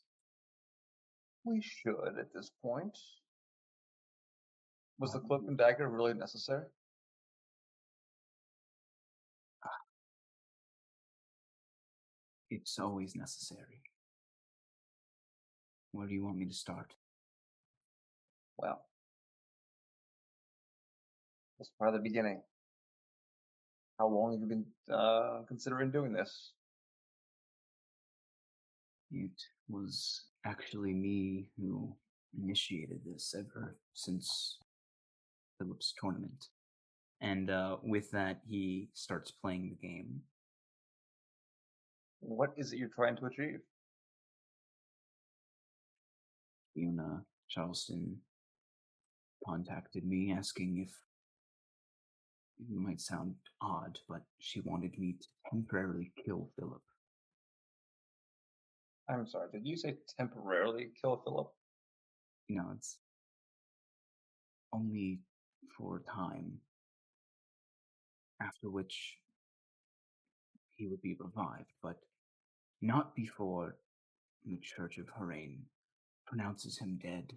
E: We should at this point. Was the cloak and dagger really necessary?
B: It's always necessary. Where do you want me to start?
E: Well, let's start at the beginning. How long have you been considering doing this?
B: It was actually me who initiated this ever since Philip's tournament. And with that, he starts playing the game.
E: What is it you're trying to achieve?
B: Fiona Charleston contacted me asking if it might sound odd, but she wanted me to temporarily kill Philip.
E: I'm sorry, did you say temporarily kill Philip?
B: It's only for a time, after which he would be revived, but not before the Church of Harain pronounces him dead.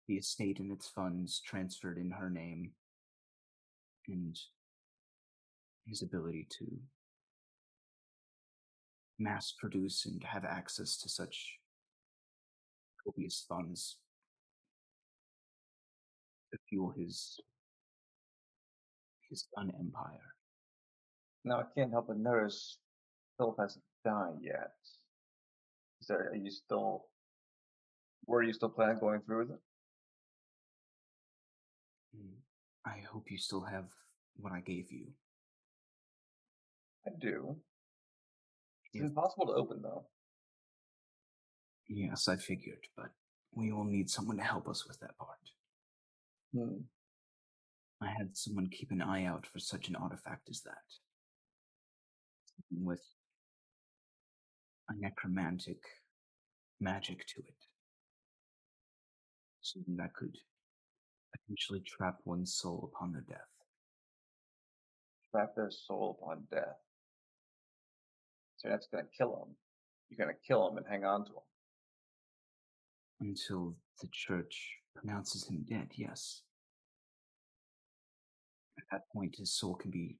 B: The estate and its funds transferred in her name, and his ability to mass produce and have access to such copious funds to fuel his gun empire.
E: Now I can't help but notice Philip hasn't died yet. Were you still planning on going through with it?
B: I hope you still have what I gave you.
E: I do. It's
B: If-
E: impossible to open though.
B: Yes, I figured, but we will need someone to help us with that part. I had someone keep an eye out for such an artifact as that. With a necromantic magic to it. Something that could potentially trap one's soul upon their death.
E: Trap their soul upon death. So that's going to kill them. You're going to kill him and hang on to him.
B: Until the church pronounces him dead, yes. At that point, his soul can be,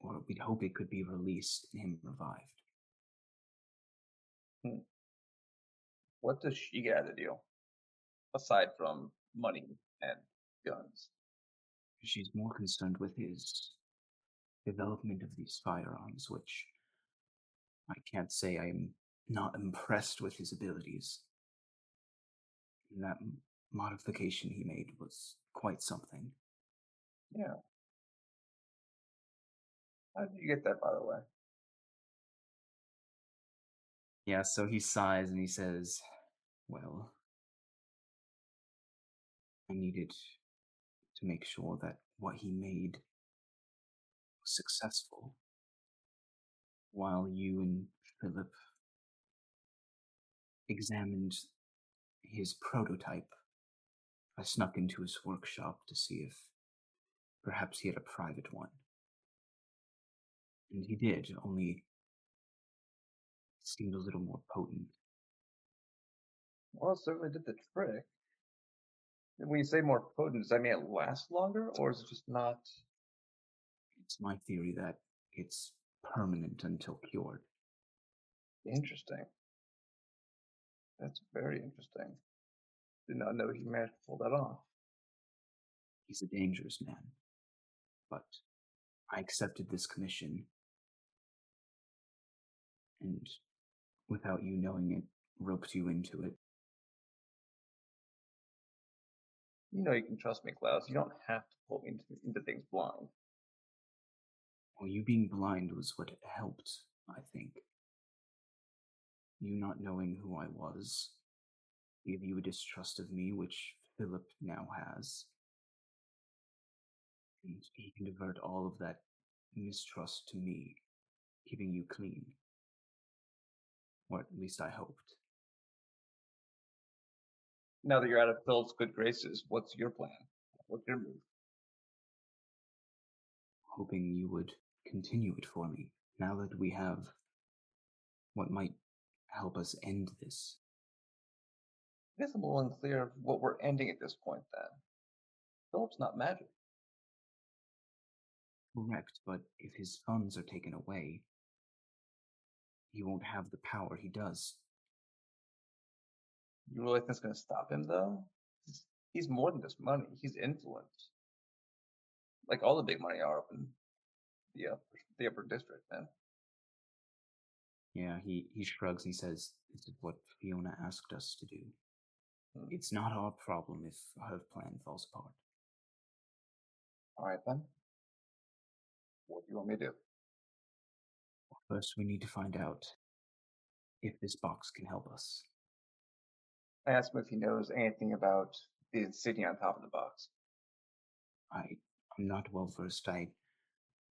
B: or we'd hope it could be released and him revived.
E: What does she get out of the deal? Aside from money and guns.
B: She's more concerned with his development of these firearms, which I can't say I'm not impressed with his abilities. And that modification he made was quite something.
E: Yeah. How did you get that, by the way?
B: Yeah, so he sighs and he says, well, I needed to make sure that what he made was successful. While you and Philip examined his prototype, I snuck into his workshop to see if perhaps he had a private one. And he did, only it seemed a little more potent.
E: Well, it certainly did the trick. When you say more potent, does that mean it lasts longer, or is it just not?
B: It's my theory that it's permanent until cured.
E: Interesting. That's very interesting. Did not know he managed to pull that off.
B: He's a dangerous man. But I accepted this commission, and without you knowing it, roped you into it.
E: You know you can trust me, Klaus. You don't have to pull me into things blind.
B: Well, you being blind was what helped, I think. You not knowing who I was gave you a distrust of me, which Philip now has. And he can divert all of that mistrust to me, keeping you clean. Or at least I hoped.
E: Now that you're out of Phil's good graces, what's your plan? What's your move?
B: Hoping you would continue it for me, now that we have what might help us end this.
E: I guess I'm a little unclear of what we're ending at this point, then. Philip's not magic.
B: Correct, but if his funds are taken away, he won't have the power he does.
E: You really think it's going to stop him, though? He's more than just money. He's influence. Like all the big money are up in the upper district, man.
B: Yeah, he shrugs and he says, this is what Fiona asked us to do. It's not our problem if her plan falls apart.
E: All right, then. What do you want me to do?
B: First, we need to find out if this box can help us.
E: I asked him if he knows anything about the city on top of the box.
B: I'm not well versed. I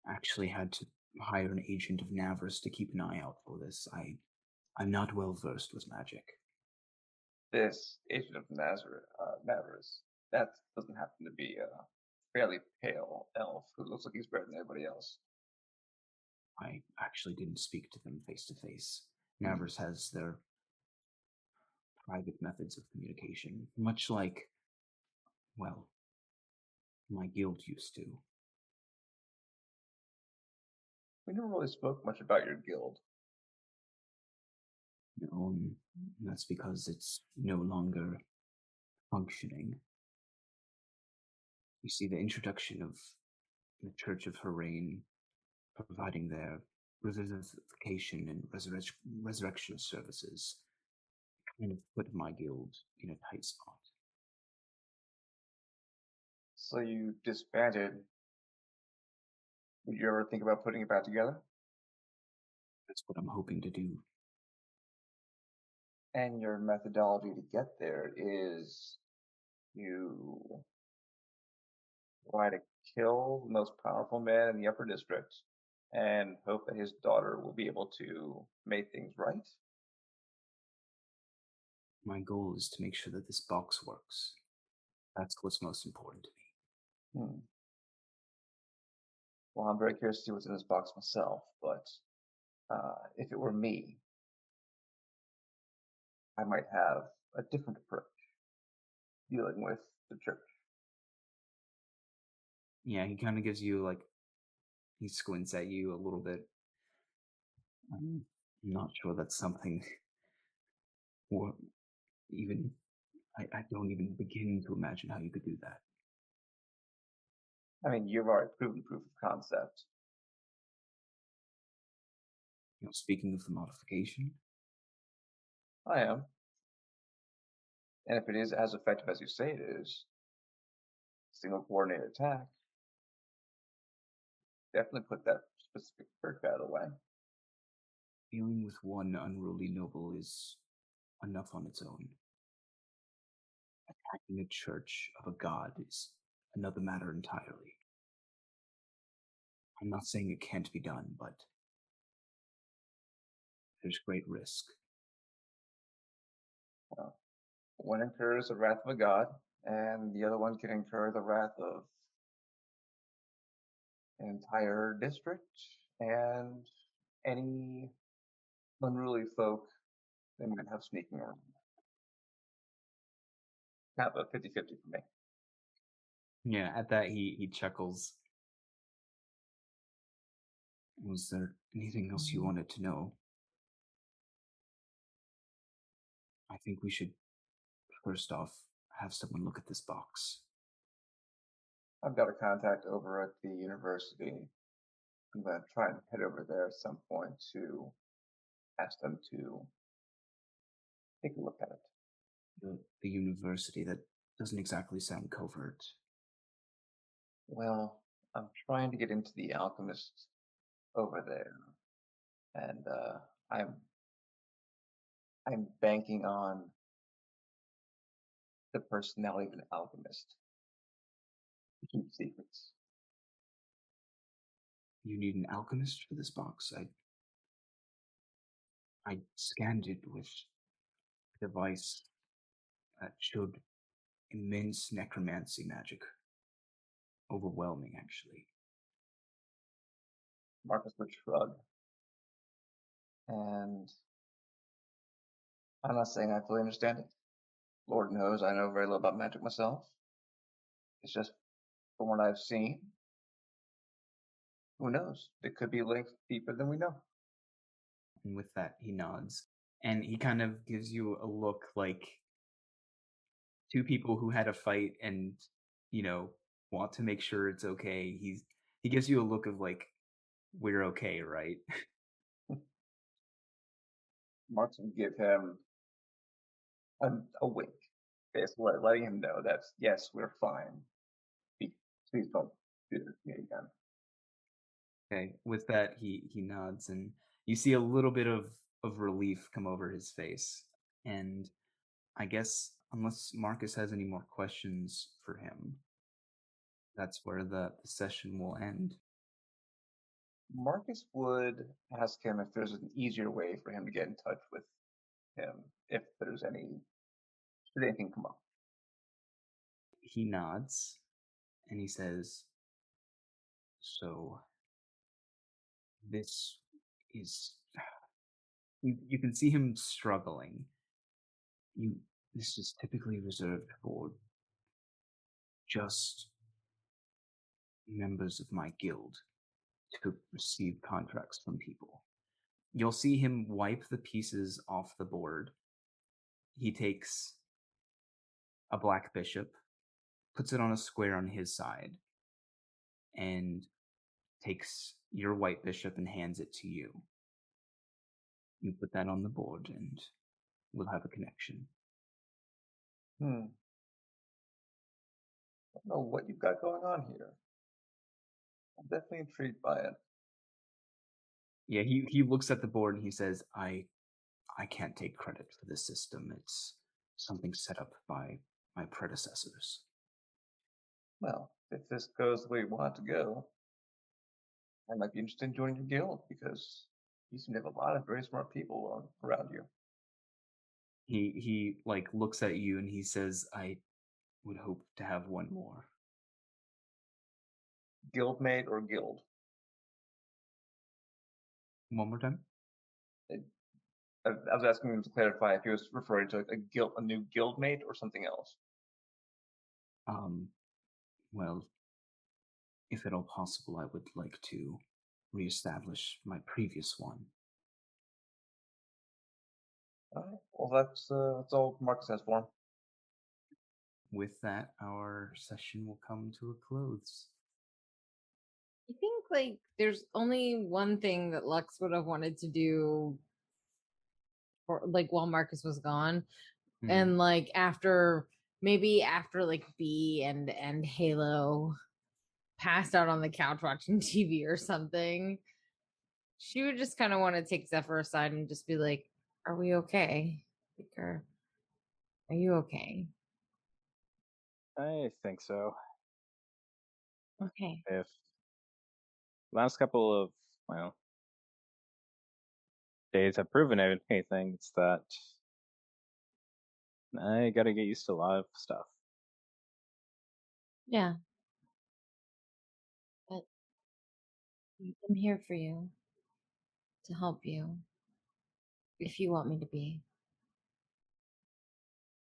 B: actually had to hire an agent of Navris to keep an eye out for this. I'm not well versed with magic.
E: This agent of Navris, that doesn't happen to be a fairly pale elf who looks like he's better than everybody else.
B: I actually didn't speak to them face to face. Navris has their private methods of communication, much like, well, my guild used to.
E: We never really spoke much about your guild.
B: No, that's because it's no longer functioning. You see, the introduction of the Church of Harain providing their revivification and resurrection services kind of put my guild in a tight spot.
E: So you disbanded. Would you ever think about putting it back together?
B: That's what I'm hoping to do.
E: And your methodology to get there is you try to kill the most powerful man in the upper district and hope that his daughter will be able to make things right.
B: My goal is to make sure that this box works. That's what's most important to me.
E: Well, I'm very curious to see what's in this box myself, but if it were me, I might have a different approach dealing with the church.
B: Yeah, he kind of gives you like, he squints at you a little bit. I'm not sure that's something, or even, I don't even begin to imagine how you could do that.
E: I mean, you've already proven proof of concept.
B: Speaking of the modification,
E: I am. And if it is as effective as you say it is, single coordinated attack, definitely put that specific perk out away.
B: dealing with one unruly noble is enough on its own. Attacking a church of a god is another matter entirely. I'm not saying it can't be done, but there's great risk.
E: Well, one incurs the wrath of a god, and the other one can incur the wrath of an entire district and any unruly folk they might have sneaking around. Kind of a 50-50 for me.
B: Yeah, at that he chuckles. Was there anything else you wanted to know? I think we should, first off, have someone look at this box.
E: I've got a contact over at the university. I'm going to try and head over there at some point to ask them to take a look at it.
B: The university, that doesn't exactly sound covert.
E: Well, I'm trying to get into the alchemist over there, and I'm banking on the personality of an alchemist to keep secrets.
B: You need an alchemist for this box? I scanned it with a device that showed immense necromancy magic. Overwhelming, actually.
E: Marcus would shrug. And I'm not saying I fully understand it. Lord knows I know very little about magic myself. It's just from what I've seen. Who knows? It could be linked deeper than we know.
B: And with that, he nods. And he kind of gives you a look like two people who had a fight and, want to make sure it's okay. He gives you a look of like, we're okay, right?
E: Marks would give him a wink, basically letting him know that, yes, we're fine. Please don't do this to me again.
B: Okay. With that, he nods, and you see a little bit of relief come over his face. And I guess, unless Marcus has any more questions for him, that's where the session will end.
E: Marcus would ask him if there's an easier way for him to get in touch with him, if there's should anything come up.
B: He nods, and he says, so, this is... You can see him struggling. This is typically reserved for just members of my guild to receive contracts from people. You'll see him wipe the pieces off the board. He takes a black bishop, puts it on a square on his side, and takes your white bishop and hands it to you. You put that on the board and we'll have a connection.
E: I don't know what you've got going on here. I'm definitely intrigued by it.
B: Yeah, he looks at the board and he says, I can't take credit for this system. It's something set up by my predecessors.
E: Well, if this goes the way you want it to go, I might be interested in joining your guild because you seem to have a lot of very smart people around you.
B: He like looks at you and he says, I would hope to have one more.
E: Guildmate or guild?
B: One more time.
E: I was asking him to clarify if he was referring to a new guildmate or something else.
B: Well, if at all possible, I would like to reestablish my previous one.
E: Well, that's all Marcus has for him.
B: With that, our session will come to a close.
A: I think like there's only one thing that Lux would have wanted to do for like while Marcus was gone. And like after like B and Halo passed out on the couch watching TV or something, she would just kind of want to take Zephyr aside and just be like, "Are we okay? Like, are you okay?"
C: I think so.
A: Okay.
C: If last couple of days have proven anything, it's that I gotta get used to a lot of stuff.
A: Yeah. But I'm here for you to help you if you want me to be.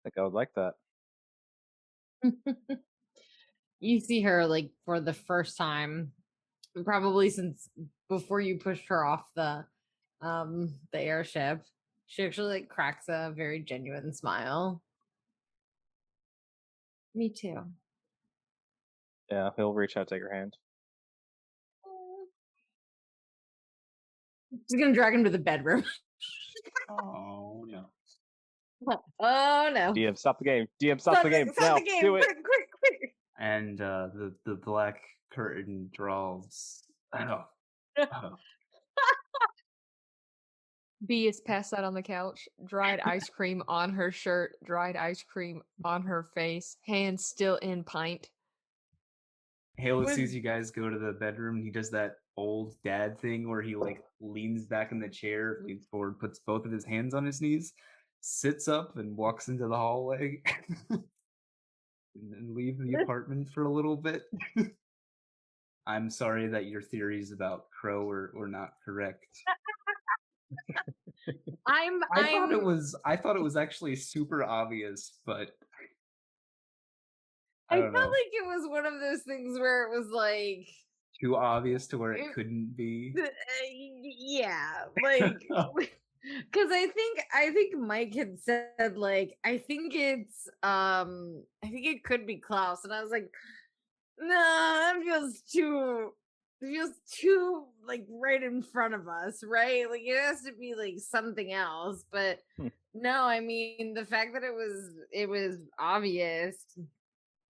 C: I think I would like that.
A: You see her like for the first time, probably since before you pushed her off the airship. She actually like cracks a very genuine smile. Me too.
C: Yeah, he'll reach out, take her hand.
A: She's gonna drag him to the bedroom.
B: Oh no.
A: Oh no.
C: DM, stop the game. DM, stop the game. Now, do it.
A: Quick.
B: And the black curtain draws. Oh.
F: B is passed out on the couch, dried ice cream on her shirt, dried ice cream on her face, hands still in pint.
B: Halo sees you guys go to the bedroom. He does that old dad thing where he like leans back in the chair, leans forward, puts both of his hands on his knees, sits up, and walks into the hallway, and then leave the apartment for a little bit. I'm sorry that your theories about Crow were not correct. I thought it was actually super obvious, but
A: I felt like it was one of those things where it was like
B: too obvious to where it couldn't be.
A: Yeah, like because I think Mike had said like I think it could be Klaus, and I was like, no, that feels too like right in front of us, right? Like it has to be like something else, but no, I mean the fact that it was obvious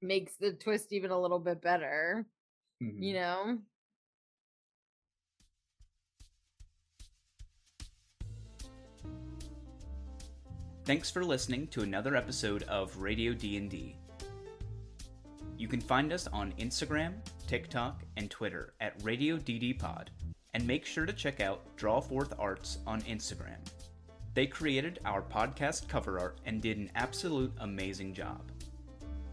A: makes the twist even a little bit better, you know?
D: Thanks for listening to another episode of Radio D&D. You can find us on Instagram, TikTok, and Twitter at Radio DD Pod, and make sure to check out Drawforth Arts on Instagram. They created our podcast cover art and did an absolute amazing job.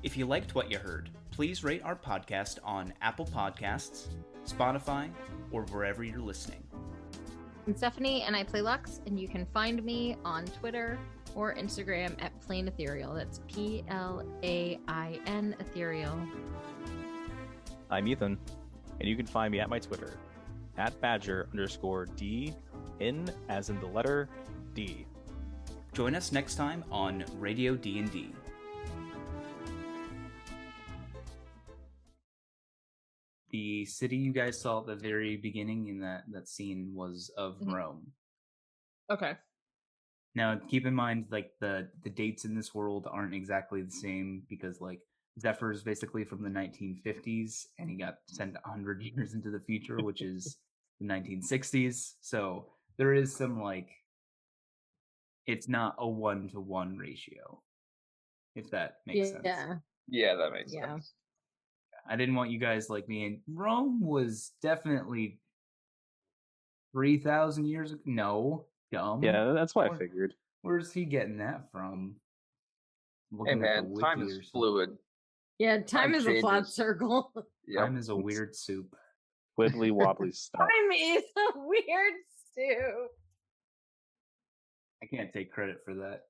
D: If you liked what you heard, please rate our podcast on Apple Podcasts, Spotify, or wherever you're listening.
G: I'm Stephanie, and I play Lux, and you can find me on Twitter or Instagram at Plain Ethereal. That's PLAIN Ethereal.
C: I'm Ethan, and you can find me at my Twitter, at Badger_D, in as in the letter D.
D: Join us next time on Radio D&D.
B: The city you guys saw at the very beginning in that scene was of Rome.
F: Okay.
B: Now, keep in mind, like, the dates in this world aren't exactly the same because, like, Zephyr is basically from the 1950s, and he got sent 100 years into the future, which is the 1960s. So there is some, like, it's not a 1-to-1 ratio, if that makes sense.
E: Yeah, that makes sense.
B: I didn't want you guys like me. And Rome was definitely 3,000 years ago. No, dumb.
C: Yeah, that's what I figured.
B: Where's he getting that from?
E: Hey man, time is fluid.
A: Yeah, time is a flat circle.
B: Time is a weird soup.
C: Wibbly wobbly stuff.
A: Time is a weird too.
B: I can't take credit for that.